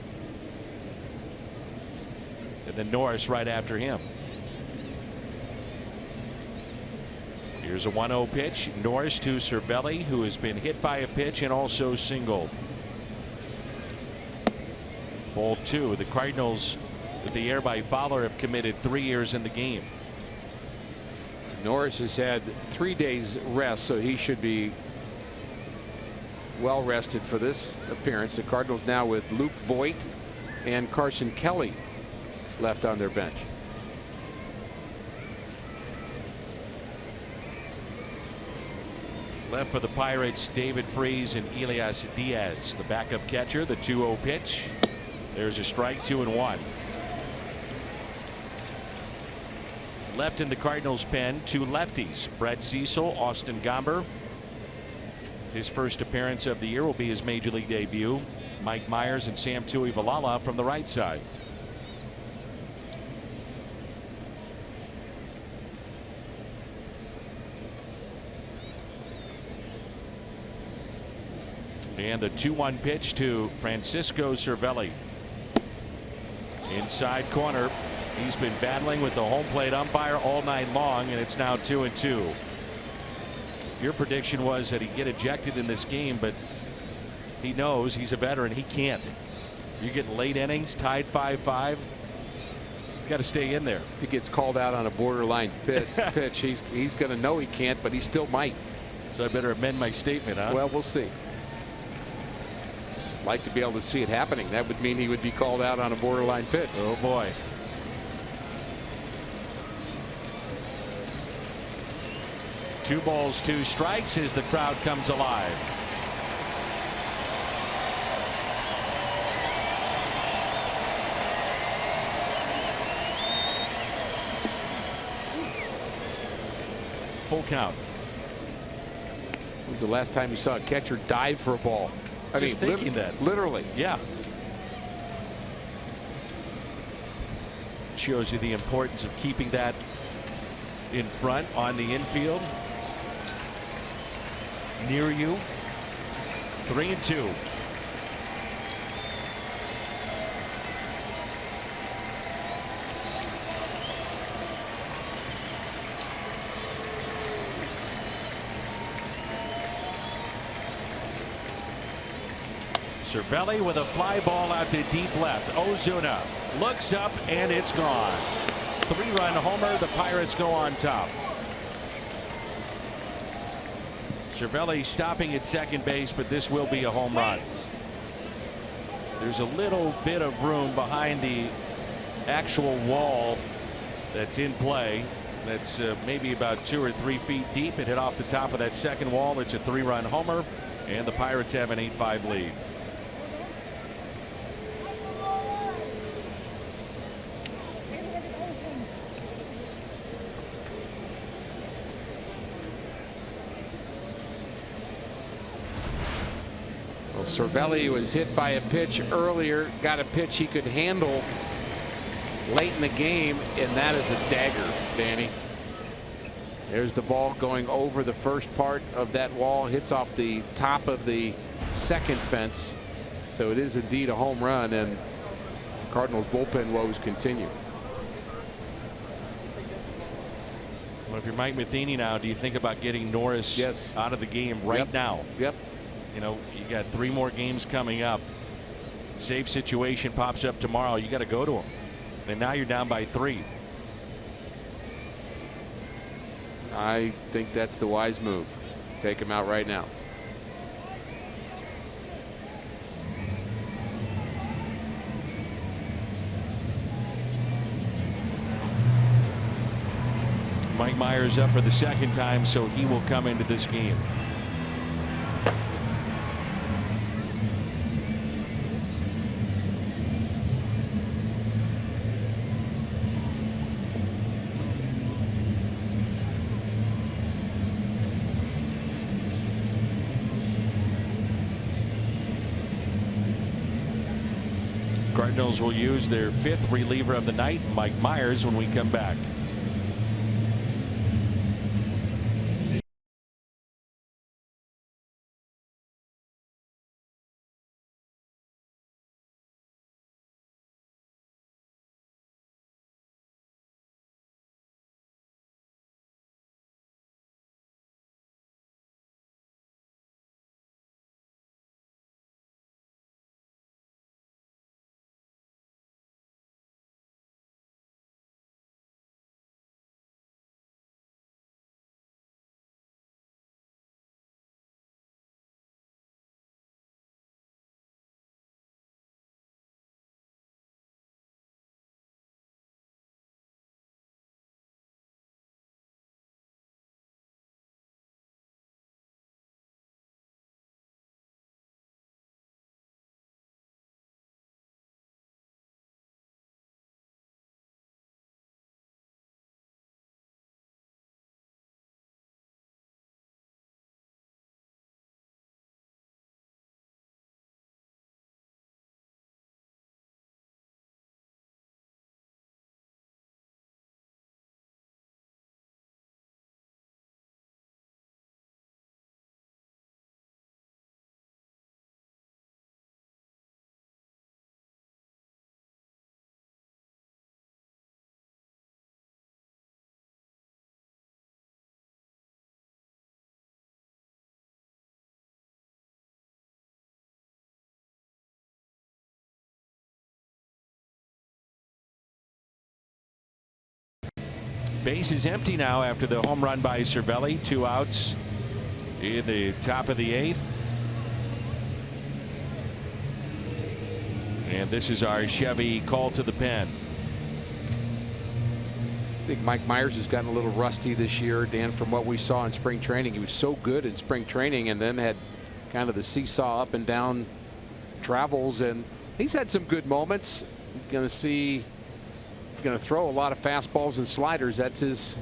[SPEAKER 3] And then Norris right after him. Here's a 1-0 pitch. Norris to Cervelli, who has been hit by a pitch and also singled. Ball 2. The Cardinals with the air by Fowler have committed 3 years in the game.
[SPEAKER 5] Norris has had 3 days rest, so he should be well rested for this appearance. The Cardinals now with Luke Voigt and Carson Kelly left on their bench.
[SPEAKER 3] Left for the Pirates, David Freese and Elias Diaz. The backup catcher, the 2-0 pitch. There's a strike, 2-1. Left in the Cardinals pen, 2 lefties. Brett Cecil, Austin Gomber. His first appearance of the year will be his major league debut. Mike Myers and Sam Tuivailala from the right side. And the 2-1 pitch to Francisco Cervelli. Inside corner. He's been battling with the home plate umpire all night long, and it's now 2-2. Your prediction was that he'd get ejected in this game, but he knows he's a veteran. He can't. You're getting late innings, tied 5-5. He's got to stay in there.
[SPEAKER 5] If he gets called out on a borderline pitch, he's going to know he can't, but he still might.
[SPEAKER 3] So I better amend my statement, huh?
[SPEAKER 5] Well, we'll see. Like to be able to see it happening. That would mean he would be called out on a borderline pitch.
[SPEAKER 3] Oh boy. Two balls, 2 strikes as the crowd comes alive. Full count.
[SPEAKER 5] When's the last time you saw a catcher dive for a ball? I
[SPEAKER 3] Just
[SPEAKER 5] mean,
[SPEAKER 3] thinking that.
[SPEAKER 5] Literally.
[SPEAKER 3] Yeah. Shows you the importance of keeping that in front on the infield. Near you. 3-2. Cervelli with a fly ball out to deep left. Ozuna looks up and it's gone. 3-run homer. The Pirates go on top. Cervelli stopping at second base, but this will be a home run. There's a little bit of room behind the actual wall that's in play. That's maybe about 2 or 3 feet deep. It hit off the top of that second wall. It's a 3-run homer, and the Pirates have an 8-5 lead.
[SPEAKER 5] Cervelli was hit by a pitch earlier, got a pitch he could handle late in the game, and that is a dagger, Danny. There's the ball going over the first part of that wall, hits off the top of the second fence, so it is indeed a home run. And Cardinals bullpen woes continue.
[SPEAKER 3] Well, if you're Mike Matheny now, do you think about getting Norris out of the game right now?
[SPEAKER 5] Yep.
[SPEAKER 3] You know, you got 3 more games coming up. Save situation pops up tomorrow. You got to go to him. And now you're down by 3.
[SPEAKER 5] I think that's the wise move. Take him out right now.
[SPEAKER 3] Mike Myers up for the 2nd time, so he will come into this game. Cardinals will use their 5th reliever of the night, Mike Myers, when we come back. Base is empty now after the home run by Cervelli. 2 outs in the top of the 8th. And this is our Chevy call to the pen.
[SPEAKER 5] I think Mike Myers has gotten a little rusty this year, Dan, from what we saw in spring training. He was so good in spring training and then had kind of the seesaw up and down travels, and he's had some good moments. He's going to throw a lot of fastballs and sliders. That's his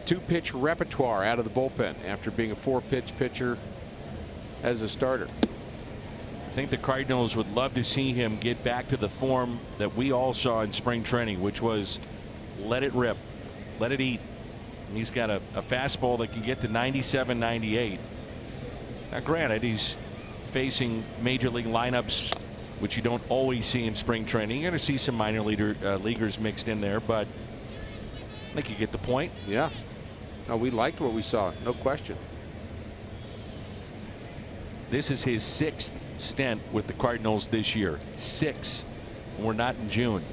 [SPEAKER 5] 2-pitch repertoire out of the bullpen after being a 4-pitch pitcher as a starter.
[SPEAKER 3] I think the Cardinals would love to see him get back to the form that we all saw in spring training, which was let it rip, let it eat. And he's got a fastball that can get to 97, 98. Now, granted, he's facing major league lineups, which you don't always see in spring training. You're going to see some minor leaguers mixed in there, but I think you get the point.
[SPEAKER 5] Yeah. No, we liked what we saw, no question.
[SPEAKER 3] This is his 6th stint with the Cardinals this year. 6. We're not in June.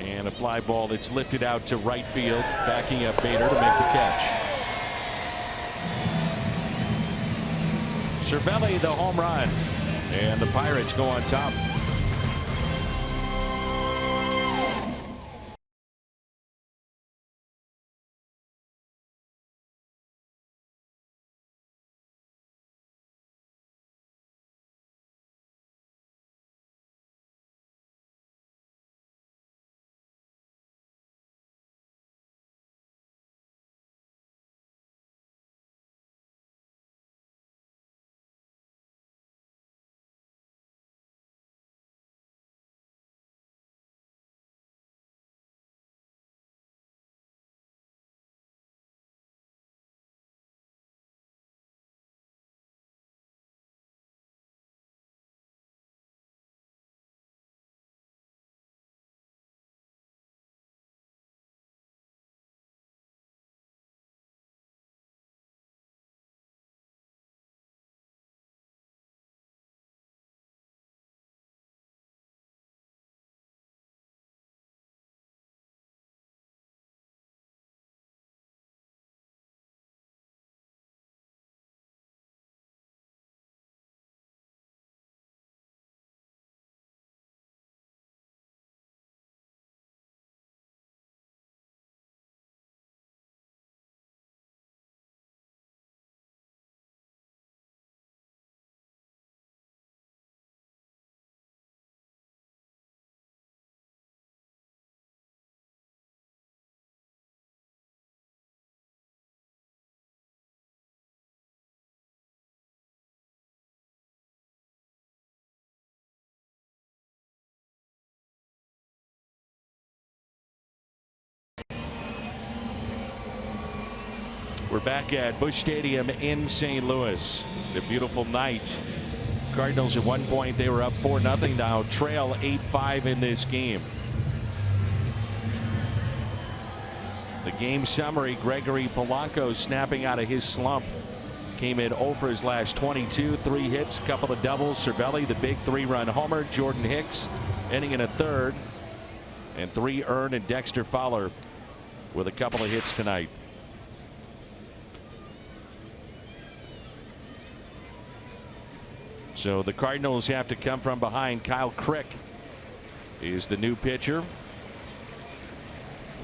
[SPEAKER 3] And a fly ball that's lifted out to right field, backing up Bader to make the catch. Cervelli the home run, and the Pirates go on top. We're back at Busch Stadium in St. Louis. A beautiful night. Cardinals at one point they were up 4-0, now trail 8-5 in this game. The game summary: Gregory Polanco snapping out of his slump. Came in 0 for his last 22, 3 hits, couple of doubles. Cervelli, the big 3-run homer. Jordan Hicks inning in a third, and 3 earned, and Dexter Fowler with a couple of hits tonight. So the Cardinals have to come from behind. Kyle Crick is the new pitcher.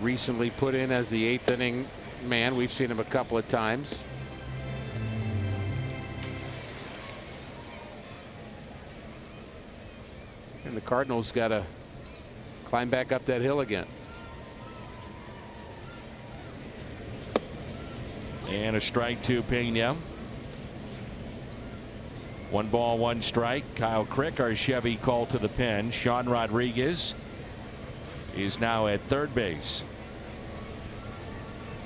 [SPEAKER 5] Recently put in as the 8th inning man. We've seen him a couple of times. And the Cardinals got to climb back up that hill again.
[SPEAKER 3] And a strike to Pena. 1 ball, 1 strike. Kyle Crick, our Chevy, called to the pen. Sean Rodriguez is now at third base.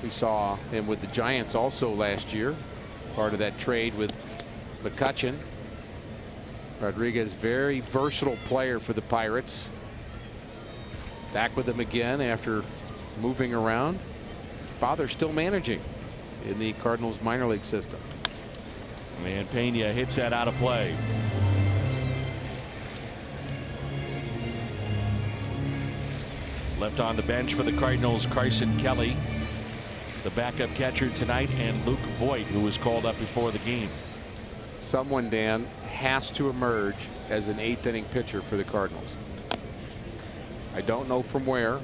[SPEAKER 5] We saw him with the Giants also last year, part of that trade with McCutchen. Rodriguez, very versatile player for the Pirates. Back with them again after moving around. Father still managing in the Cardinals minor league system.
[SPEAKER 3] And Pena hits that out of play. Left on the bench for the Cardinals, Carson Kelly, the backup catcher tonight, and Luke Voigt, who was called up before the game.
[SPEAKER 5] Someone, Dan, has to emerge as an 8th inning pitcher for the Cardinals. I don't know from where.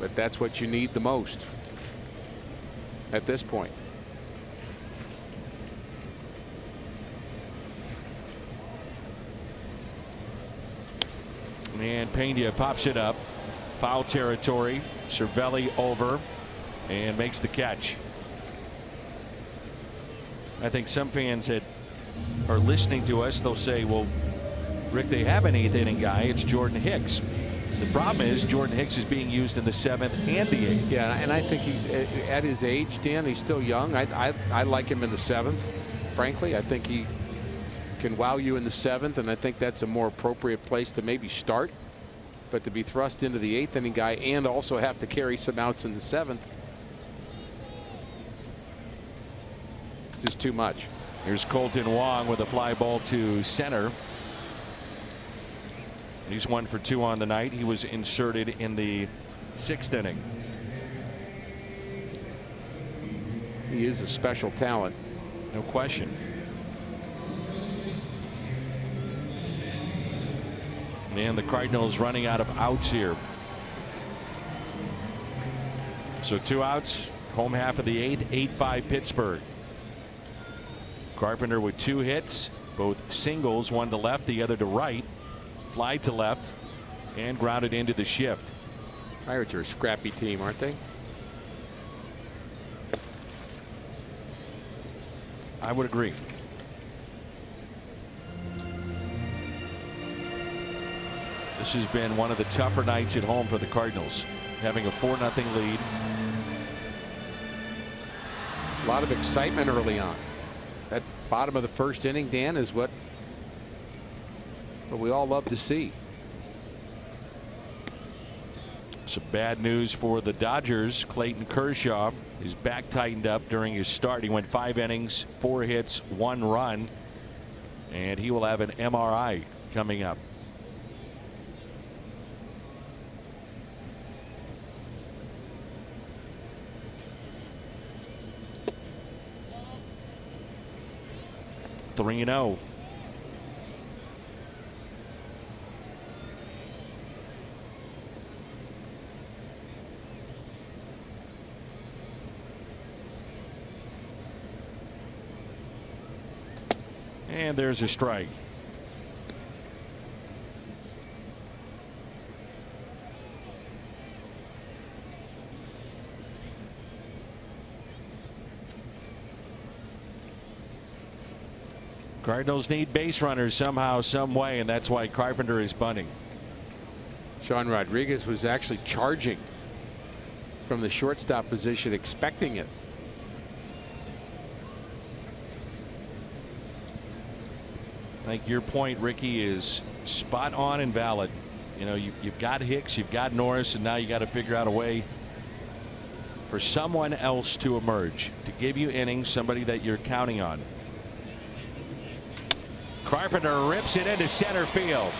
[SPEAKER 5] But that's what you need the most at this point.
[SPEAKER 3] And Pena pops it up. Foul territory. Cervelli over and makes the catch. I think some fans that are listening to us, they'll say, well, Rick, they have an 8th inning guy. It's Jordan Hicks. The problem is Jordan Hicks is being used in the 7th and the 8th.
[SPEAKER 5] Yeah, and I think he's at his age, Dan, he's still young. I like him in the 7th, frankly. I think he can wow you in the 7th, and I think that's a more appropriate place to maybe start. But to be thrust into the 8th inning guy and also have to carry some outs in the 7th, just too much.
[SPEAKER 3] Here's Colton Wong with a fly ball to center. He's 1 for 2 on the night. He was inserted in the 6th inning.
[SPEAKER 5] He is a special talent.
[SPEAKER 3] No question. And the Cardinals running out of outs here. So 2 outs, home half of the 8th, 8-5 Pittsburgh. Carpenter with 2 hits, both singles, 1 to left, the other to right. Fly to left and grounded into the shift.
[SPEAKER 5] Pirates are a scrappy team, aren't they?
[SPEAKER 3] I would agree. This has been one of the tougher nights at home for the Cardinals, having a 4-0 lead.
[SPEAKER 5] A lot of excitement early on. That bottom of the 1st inning, Dan, is what we all love to see.
[SPEAKER 3] Some bad news for the Dodgers. Clayton Kershaw, his back tightened up during his start. He went 5 innings, 4 hits, 1 run, and he will have an MRI coming up. (3-0). And there's a strike. Cardinals need base runners somehow, some way, and that's why Carpenter is bunting.
[SPEAKER 5] Sean Rodriguez was actually charging from the shortstop position, expecting it.
[SPEAKER 3] I think your point, Ricky, is spot on and valid. You know, you've got Hicks, you've got Norris, and now you got to figure out a way for someone else to emerge, to give you innings, somebody that you're counting on. Carpenter rips it into center field,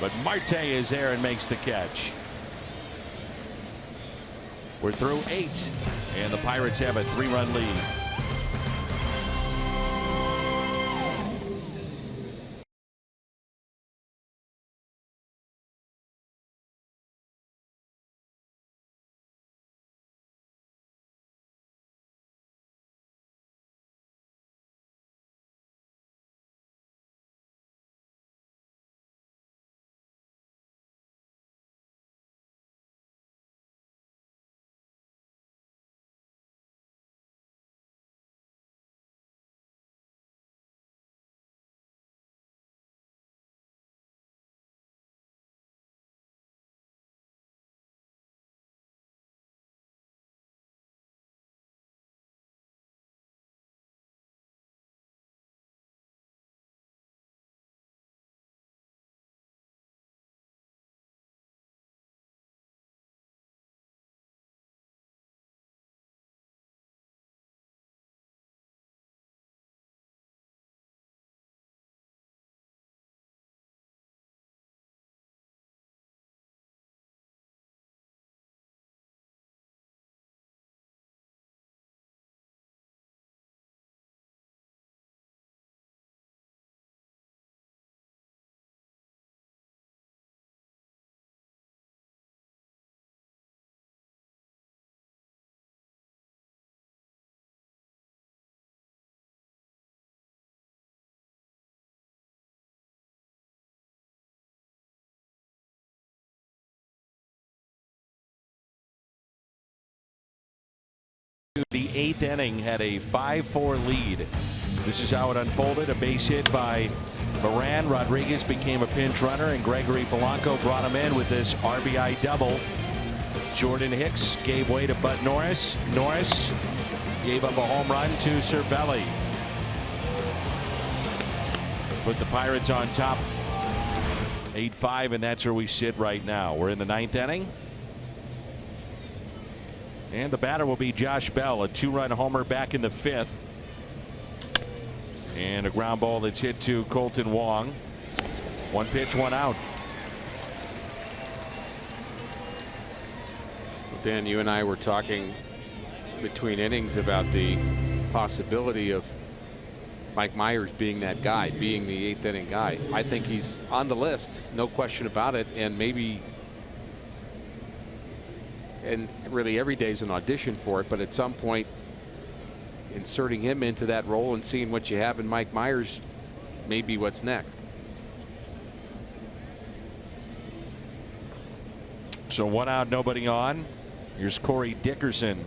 [SPEAKER 3] but Marte is there and makes the catch. We're through 8, and the Pirates have a 3-run lead. The 8th inning had a 5-4 lead. This is how it unfolded. A base hit by Moran. Rodriguez became a pinch runner, and Gregory Polanco brought him in with this RBI double. Jordan Hicks gave way to Bud Norris. Norris gave up a home run to Cervelli. Put the Pirates on top 8-5, and that's where we sit right now. We're in the 9th inning. And the batter will be Josh Bell, a 2-run homer back in the 5th. And a ground ball that's hit to Colton Wong. 1 pitch, 1 out.
[SPEAKER 5] Dan, you and I were talking between innings about the possibility of Mike Myers being that guy, being the 8th inning guy. I think he's on the list, no question about it, and maybe. And really every day is an audition for it, but at some point inserting him into that role and seeing what you have in Mike Myers may be what's next.
[SPEAKER 3] So 1 out, nobody on. Here's Corey Dickerson.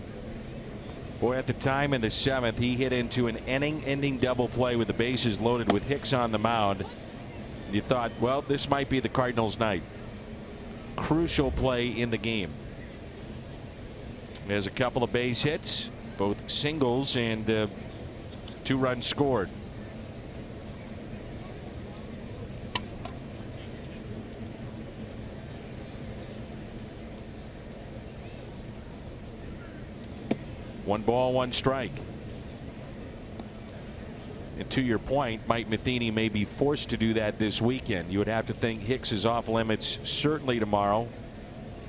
[SPEAKER 3] Boy, at the time in the 7th, he hit into an inning-ending double play with the bases loaded with Hicks on the mound. You thought, well, this might be the Cardinals' night. Crucial play in the game. There's a couple of base hits, both singles, and 2 runs scored. One ball, 1 strike. And to your point, Mike Matheny may be forced to do that this weekend. You would have to think Hicks is off limits certainly tomorrow,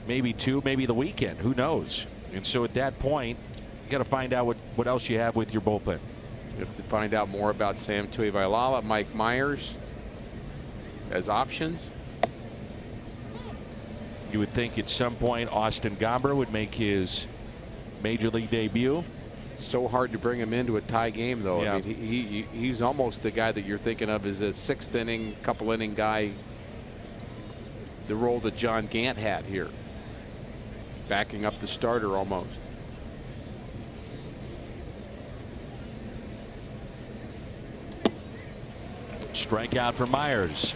[SPEAKER 3] maybe 2, maybe the weekend. Who knows? And so at that point, you got to find out what else you have with your bullpen.
[SPEAKER 5] You have to find out more about Sam Tuivailala, Mike Myers as options.
[SPEAKER 3] You would think at some point Austin Gomber would make his major league debut.
[SPEAKER 5] So hard to bring him into a tie game, though.
[SPEAKER 3] Yeah.
[SPEAKER 5] I mean, he's almost the guy that you're thinking of as a 6th inning, couple inning guy. The role that John Gant had here, backing up the starter almost.
[SPEAKER 3] Strikeout for Myers.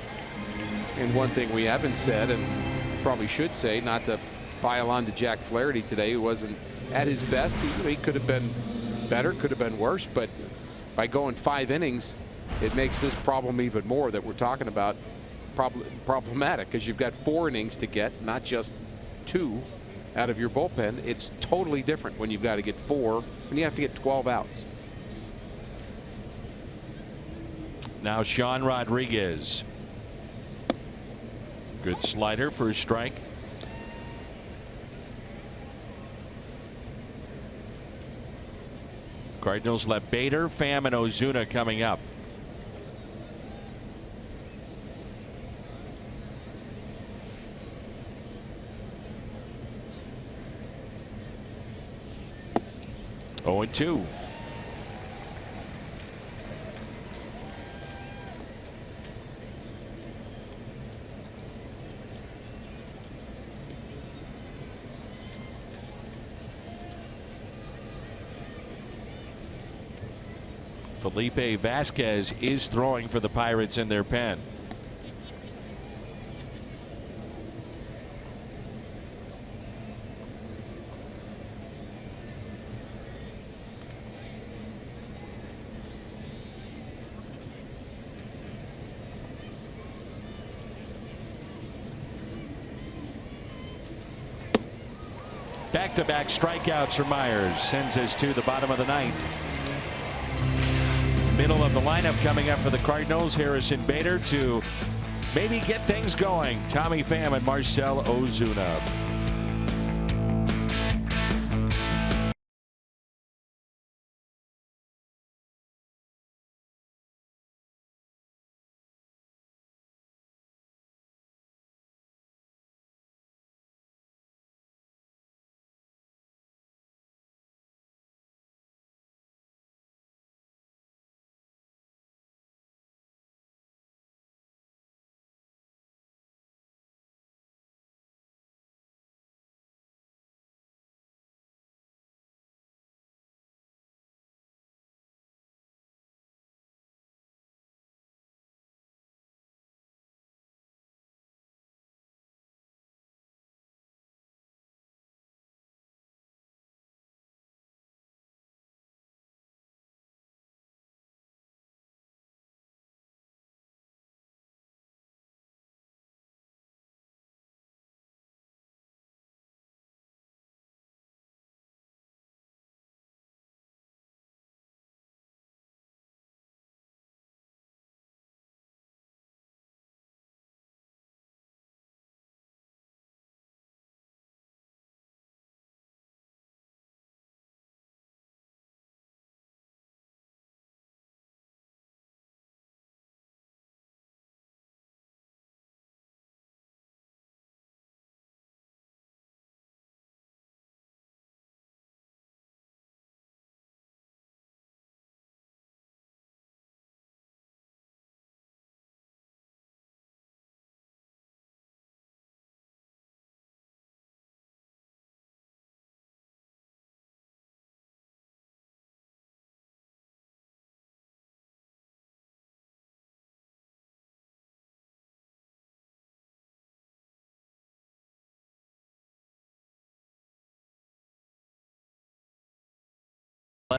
[SPEAKER 5] And one thing we haven't said, and probably should say, not to pile on to Jack Flaherty today, who wasn't at his best. He could have been better, could have been worse, but by going 5 innings, it makes this problem even more that we're talking about problematic, because you've got 4 innings to get, not just 2 out of your bullpen. It's totally different when you've got to get 4 and you have to get 12 outs.
[SPEAKER 3] Now Sean Rodriguez. Good slider for a strike. Cardinals left Bader, Pham, and Ozuna coming up. Oh, and 2. Felipe Vasquez is throwing for the Pirates in their pen. Back-to-back strikeouts for Myers sends us to the bottom of the 9th. Middle of the lineup coming up for the Cardinals. Harrison Bader to maybe get things going. Tommy Pham and Marcell Ozuna.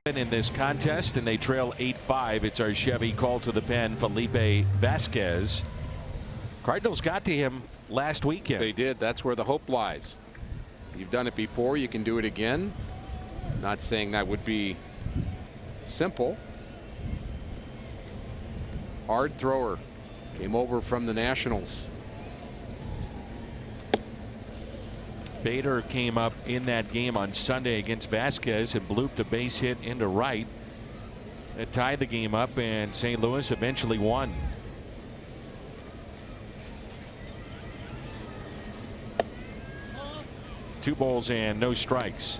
[SPEAKER 3] In this contest, and they trail 8-5. It's our Chevy call to the pen, Felipe Vasquez. Cardinals got to him last weekend.
[SPEAKER 5] They did. That's where the hope lies. You've done it before. You can do it again. Not saying that would be simple. Hard thrower. Came over from the Nationals.
[SPEAKER 3] Bader came up in that game on Sunday against Vasquez and blooped a base hit into right. It tied the game up, and St. Louis eventually won. Two balls and no strikes.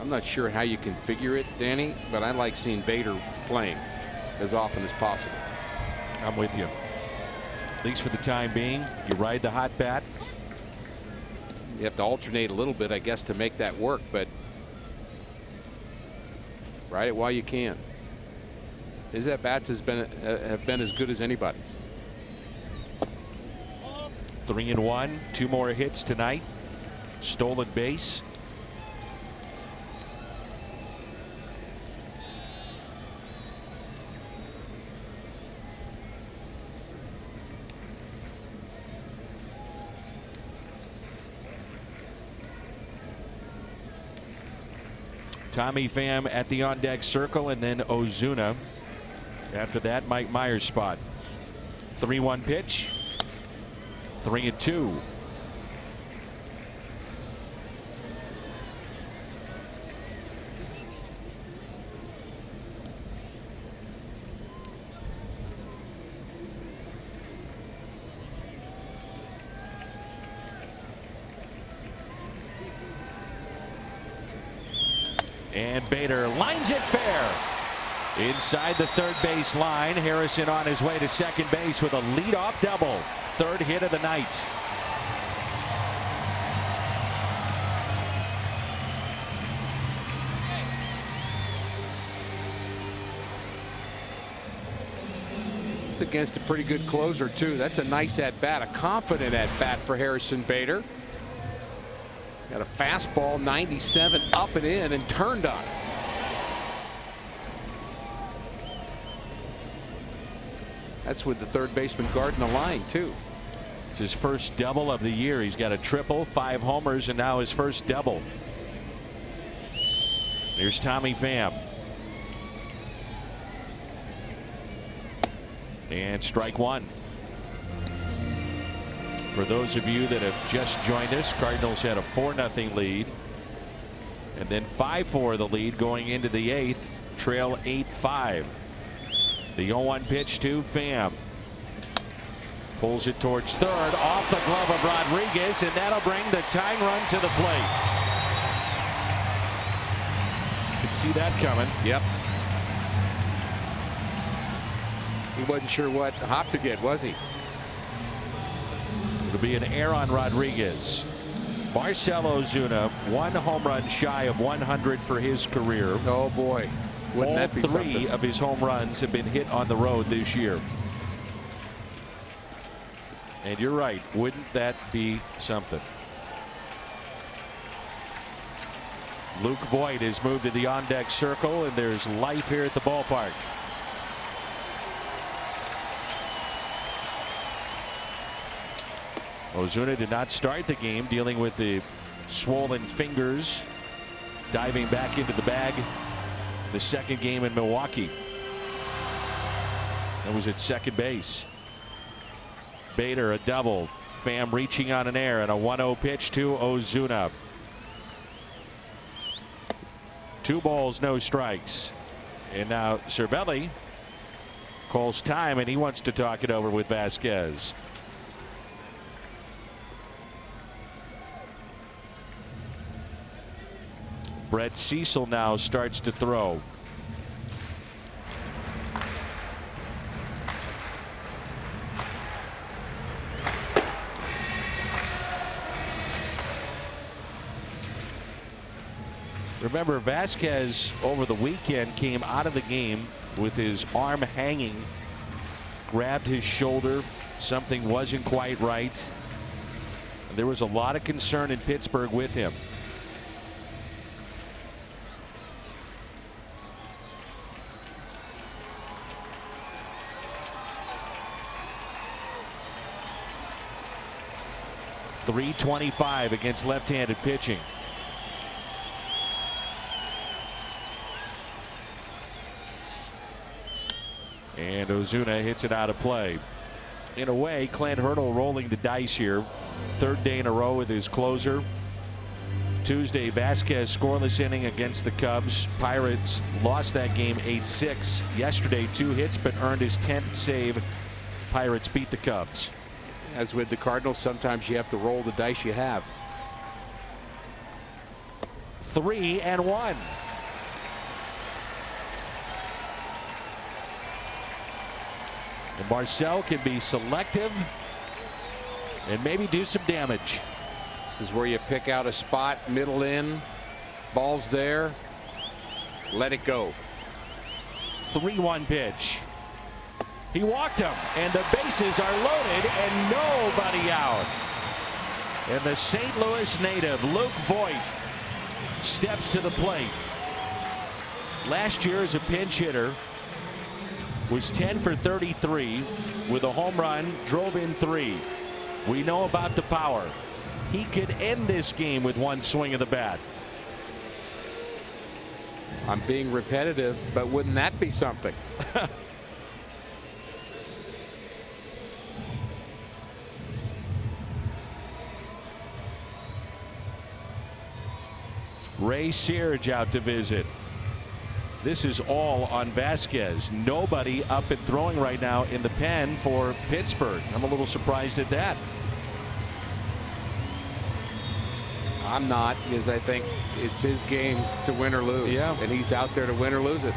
[SPEAKER 5] I'm not sure how you configure it, Danny, but I like seeing Bader playing as often as possible.
[SPEAKER 3] I'm with you. At least for the time being, you ride the hot bat.
[SPEAKER 5] You have to alternate a little bit, I guess, to make that work, but ride it while you can. His at-bats have been as good as anybody's.
[SPEAKER 3] 3-1, 2 more hits tonight. Stolen base. Tommy Pham at the on-deck circle, and then Ozuna. After that, Mike Myers' spot. 3-1 pitch. 3-2. And Bader lines it fair. Inside the third base line. Harrison on his way to second base with a leadoff double. Third hit of the night.
[SPEAKER 5] It's against a pretty good closer, too. That's a nice at-bat, a confident at-bat for Harrison Bader. Got a fastball, 97, up and in, and turned on. That's with the third baseman guarding the line, too.
[SPEAKER 3] It's his first double of the year. He's got a triple, 5 homers, and now his first double. Here's Tommy Pham. And strike one. For those of you that have just joined us, Cardinals had a 4-0 lead. And then 5-4 the lead going into the 8th. Trail 8-5. The 0-1 pitch to Pham. Pulls it towards third, off the glove of Rodriguez, and that'll bring the tying run to the plate. Could see that coming.
[SPEAKER 5] Yep. He wasn't sure what hop to get, was he?
[SPEAKER 3] It'll be an error on Rodriguez. Marcell Ozuna, 1 home run shy of 100 for his career.
[SPEAKER 5] Oh boy. Wouldn't that be something?
[SPEAKER 3] 3 of his home runs have been hit on the road this year. And you're right. Wouldn't that be something? Luke Voigt has moved to the on-deck circle, and there's life here at the ballpark. Ozuna did not start the game, dealing with the swollen fingers, diving back into the bag. The second game in Milwaukee. That was at second base. Bader a double. Pham reaching on an error, and a 1-0 pitch to Ozuna. 2 balls, no strikes. And now Cervelli calls time, and he wants to talk it over with Vasquez. Brett Cecil now starts to throw. Remember, Vasquez over the weekend came out of the game with his arm hanging, grabbed his shoulder. Something wasn't quite right. And there was a lot of concern in Pittsburgh with him. .325 against left-handed pitching. And Ozuna hits it out of play. In a way, Clint Hurdle rolling the dice here. 3rd day in a row with his closer. Tuesday, Vasquez scoreless inning against the Cubs. Pirates lost that game 8-6. Yesterday, 2 hits, but earned his 10th save. Pirates beat the Cubs.
[SPEAKER 5] As with the Cardinals, sometimes you have to roll the dice you have.
[SPEAKER 3] 3-1. And Marcell can be selective and maybe do some damage.
[SPEAKER 5] This is where you pick out a spot, middle in, ball's there, let it go.
[SPEAKER 3] 3-1 pitch. He walked him, and the bases are loaded, and nobody out. And the St. Louis native, Luke Voigt, steps to the plate. Last year as a pinch hitter, was 10 for 33 with a home run, drove in 3. We know about the power. He could end this game with one swing of the bat.
[SPEAKER 5] I'm being repetitive, but wouldn't that be something?
[SPEAKER 3] Ray Searage out to visit. This is all on Vasquez. Nobody up and throwing right now in the pen for Pittsburgh. I'm a little surprised at that.
[SPEAKER 5] I'm not, because I think it's his game to win or lose.
[SPEAKER 3] Yeah.
[SPEAKER 5] And he's out there to win or lose it.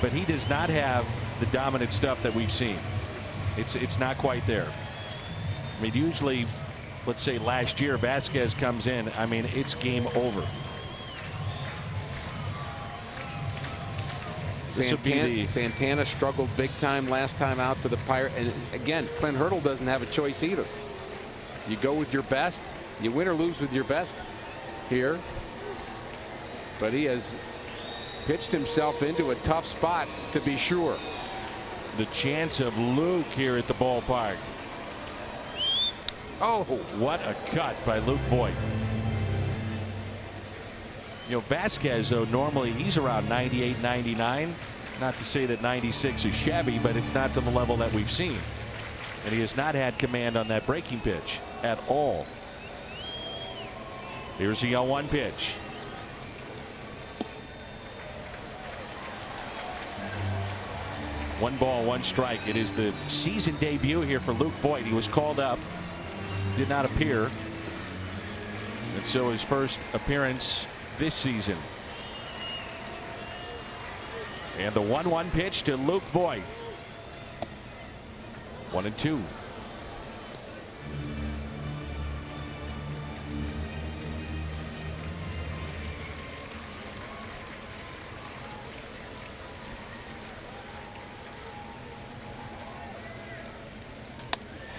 [SPEAKER 3] But he does not have the dominant stuff that we've seen. It's not quite there. I mean, usually, let's say last year, Vasquez comes in, I mean, it's game over.
[SPEAKER 5] Santana struggled big time last time out for the Pirates. And again, Clint Hurdle doesn't have a choice either. You go with your best. You win or lose with your best here. But he has pitched himself into a tough spot, to be sure.
[SPEAKER 3] The chance of Luke here at the ballpark.
[SPEAKER 5] Oh,
[SPEAKER 3] what a cut by Luke Voigt. You know, Vasquez, though, normally he's around 98, 99. Not to say that 96 is shabby, but it's not to the level that we've seen. And he has not had command on that breaking pitch at all. Here's the 0-1 pitch. One ball, one strike. It is the season debut here for Luke Voigt. He was called up, did not appear. And so his first appearance this season. And the 1-1 pitch to Luke Voigt. 1-2.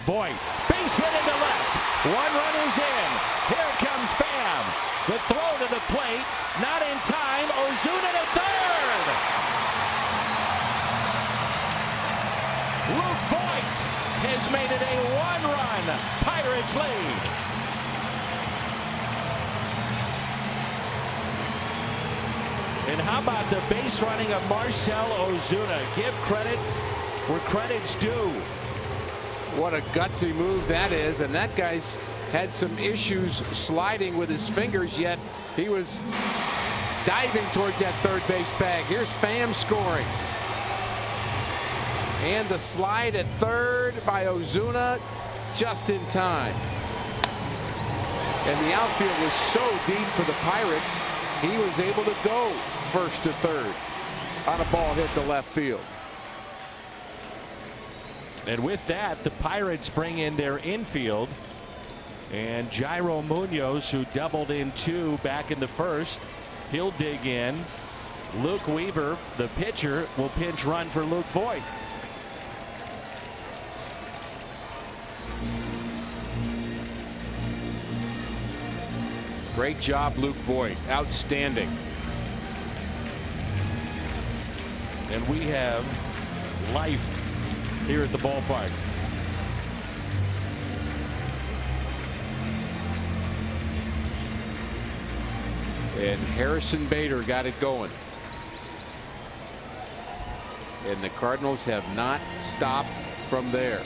[SPEAKER 3] Voigt, base hit into left. One run is in. Here comes Pham. The throw to the plate, not in time. Ozuna to third. Luke Voigt has made it a one-run Pirates lead. And how about the base running of Marcell Ozuna? Give credit where credit's due.
[SPEAKER 5] what a gutsy move that is. And that guy's had some issues sliding with his fingers, yet he was diving towards that third base bag. Here's Pham scoring. And the slide at third by Ozuna just in time. And the outfield was so deep for the Pirates, he was able to go first to third on a ball hit to left field.
[SPEAKER 3] And with that, the Pirates bring in their infield. And Jairo Munoz, who doubled in two back in the first, he'll dig in. Luke Weaver, the pitcher, will pinch run for Luke Voigt.
[SPEAKER 5] Great job, Luke Voigt. Outstanding.
[SPEAKER 3] And we have life here at the ballpark.
[SPEAKER 5] And Harrison Bader got it going. And the Cardinals have not stopped from there.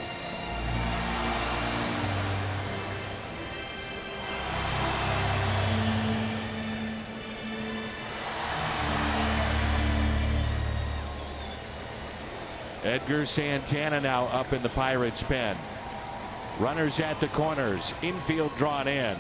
[SPEAKER 3] Edgar Santana now up in the Pirates pen. Runners at the corners. Infield drawn in.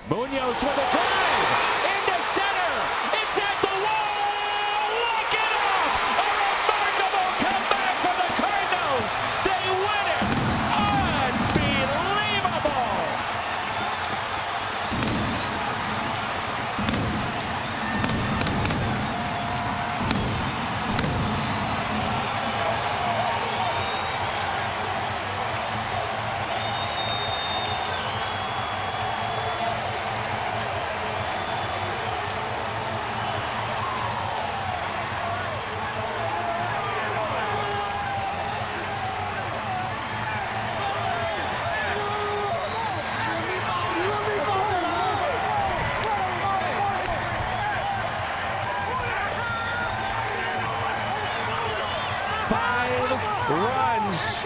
[SPEAKER 3] Munoz with a drive into center. It's at the wall. Look it up. A remarkable comeback for the Cardinals. They win it. Unbelievable. runs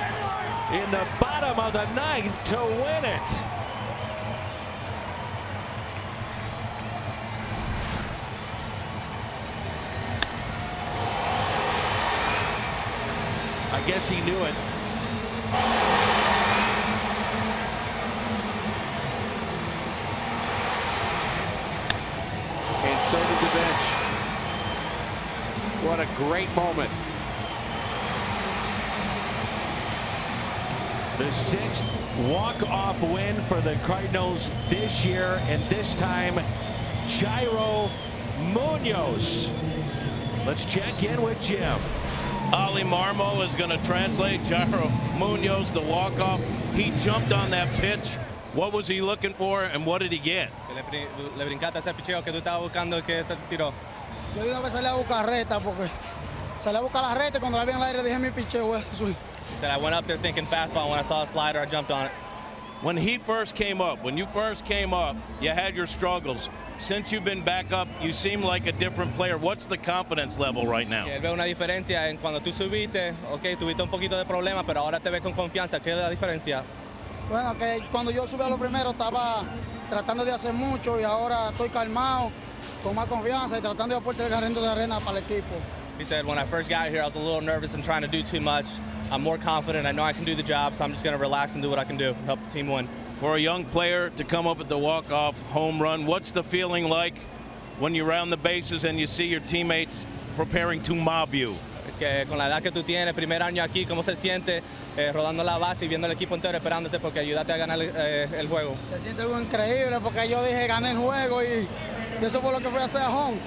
[SPEAKER 3] in the bottom of the ninth to win it. I guess he knew it.
[SPEAKER 5] And so did the bench. What a great moment.
[SPEAKER 3] The sixth walk-off win for the Cardinals this year, and this time Jairo Munoz. Let's check in with Jim.
[SPEAKER 1] Ali Marmo is going to translate. Jairo Munoz, the walk-off. He jumped on that pitch. What was he looking for, and what did he get?
[SPEAKER 7] Le brincaste ese picheo que tú estabas buscando que te tiró.
[SPEAKER 8] Yo de una vez salí a buscar reta porque salí a buscar la reta y cuando la vi en el aire dije mi picheo ese swing.
[SPEAKER 7] He said I went up there thinking fastball. When I saw a slider, I jumped on it.
[SPEAKER 1] When he first came up, when you first came up, you had your struggles. Since you've been back up, you seem like a different player. What's the confidence level right now?
[SPEAKER 7] Él ve una diferencia en cuando tú subiste, okay, tuviste un poquito de problema, pero ahora te ves con confianza. ¿Qué es la diferencia?
[SPEAKER 8] Bueno, que cuando yo subí a lo primero estaba tratando de hacer mucho y ahora estoy calmado, con más confianza y tratando de aportar el granito de arena para el equipo.
[SPEAKER 7] He said, when I first got here, I was a little nervous and trying to do too much. I'm more confident. I know I can do the job, so I'm just going to relax and do what I can do, help the team win.
[SPEAKER 1] For a young player to come up with the walk-off home run, what's the feeling like when you round the bases and you see your teammates preparing to mob you?
[SPEAKER 7] Que con la edad que tú tienes, primer año aquí, ¿cómo se siente rodando la base y viendo el equipo entero esperándote porque ayudaste a ganar el juego?
[SPEAKER 8] Se siente algo increíble porque yo dije gané el juego y eso fue lo que fui a hacer a home.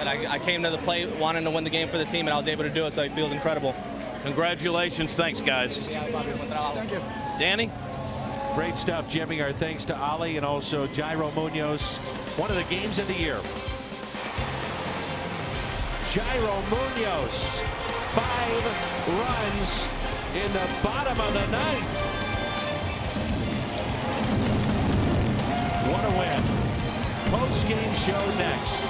[SPEAKER 7] I came to the plate wanting to win the game for the team, and I was able to do it, so it feels incredible.
[SPEAKER 1] Congratulations. Thanks, guys.
[SPEAKER 8] Thank you.
[SPEAKER 1] Danny?
[SPEAKER 3] Great stuff, Jimmy. Our thanks to Ali and also Jairo Munoz. One of the games of the year. Jairo Munoz, 5 runs in the bottom of the ninth. What a win. Post-game show next.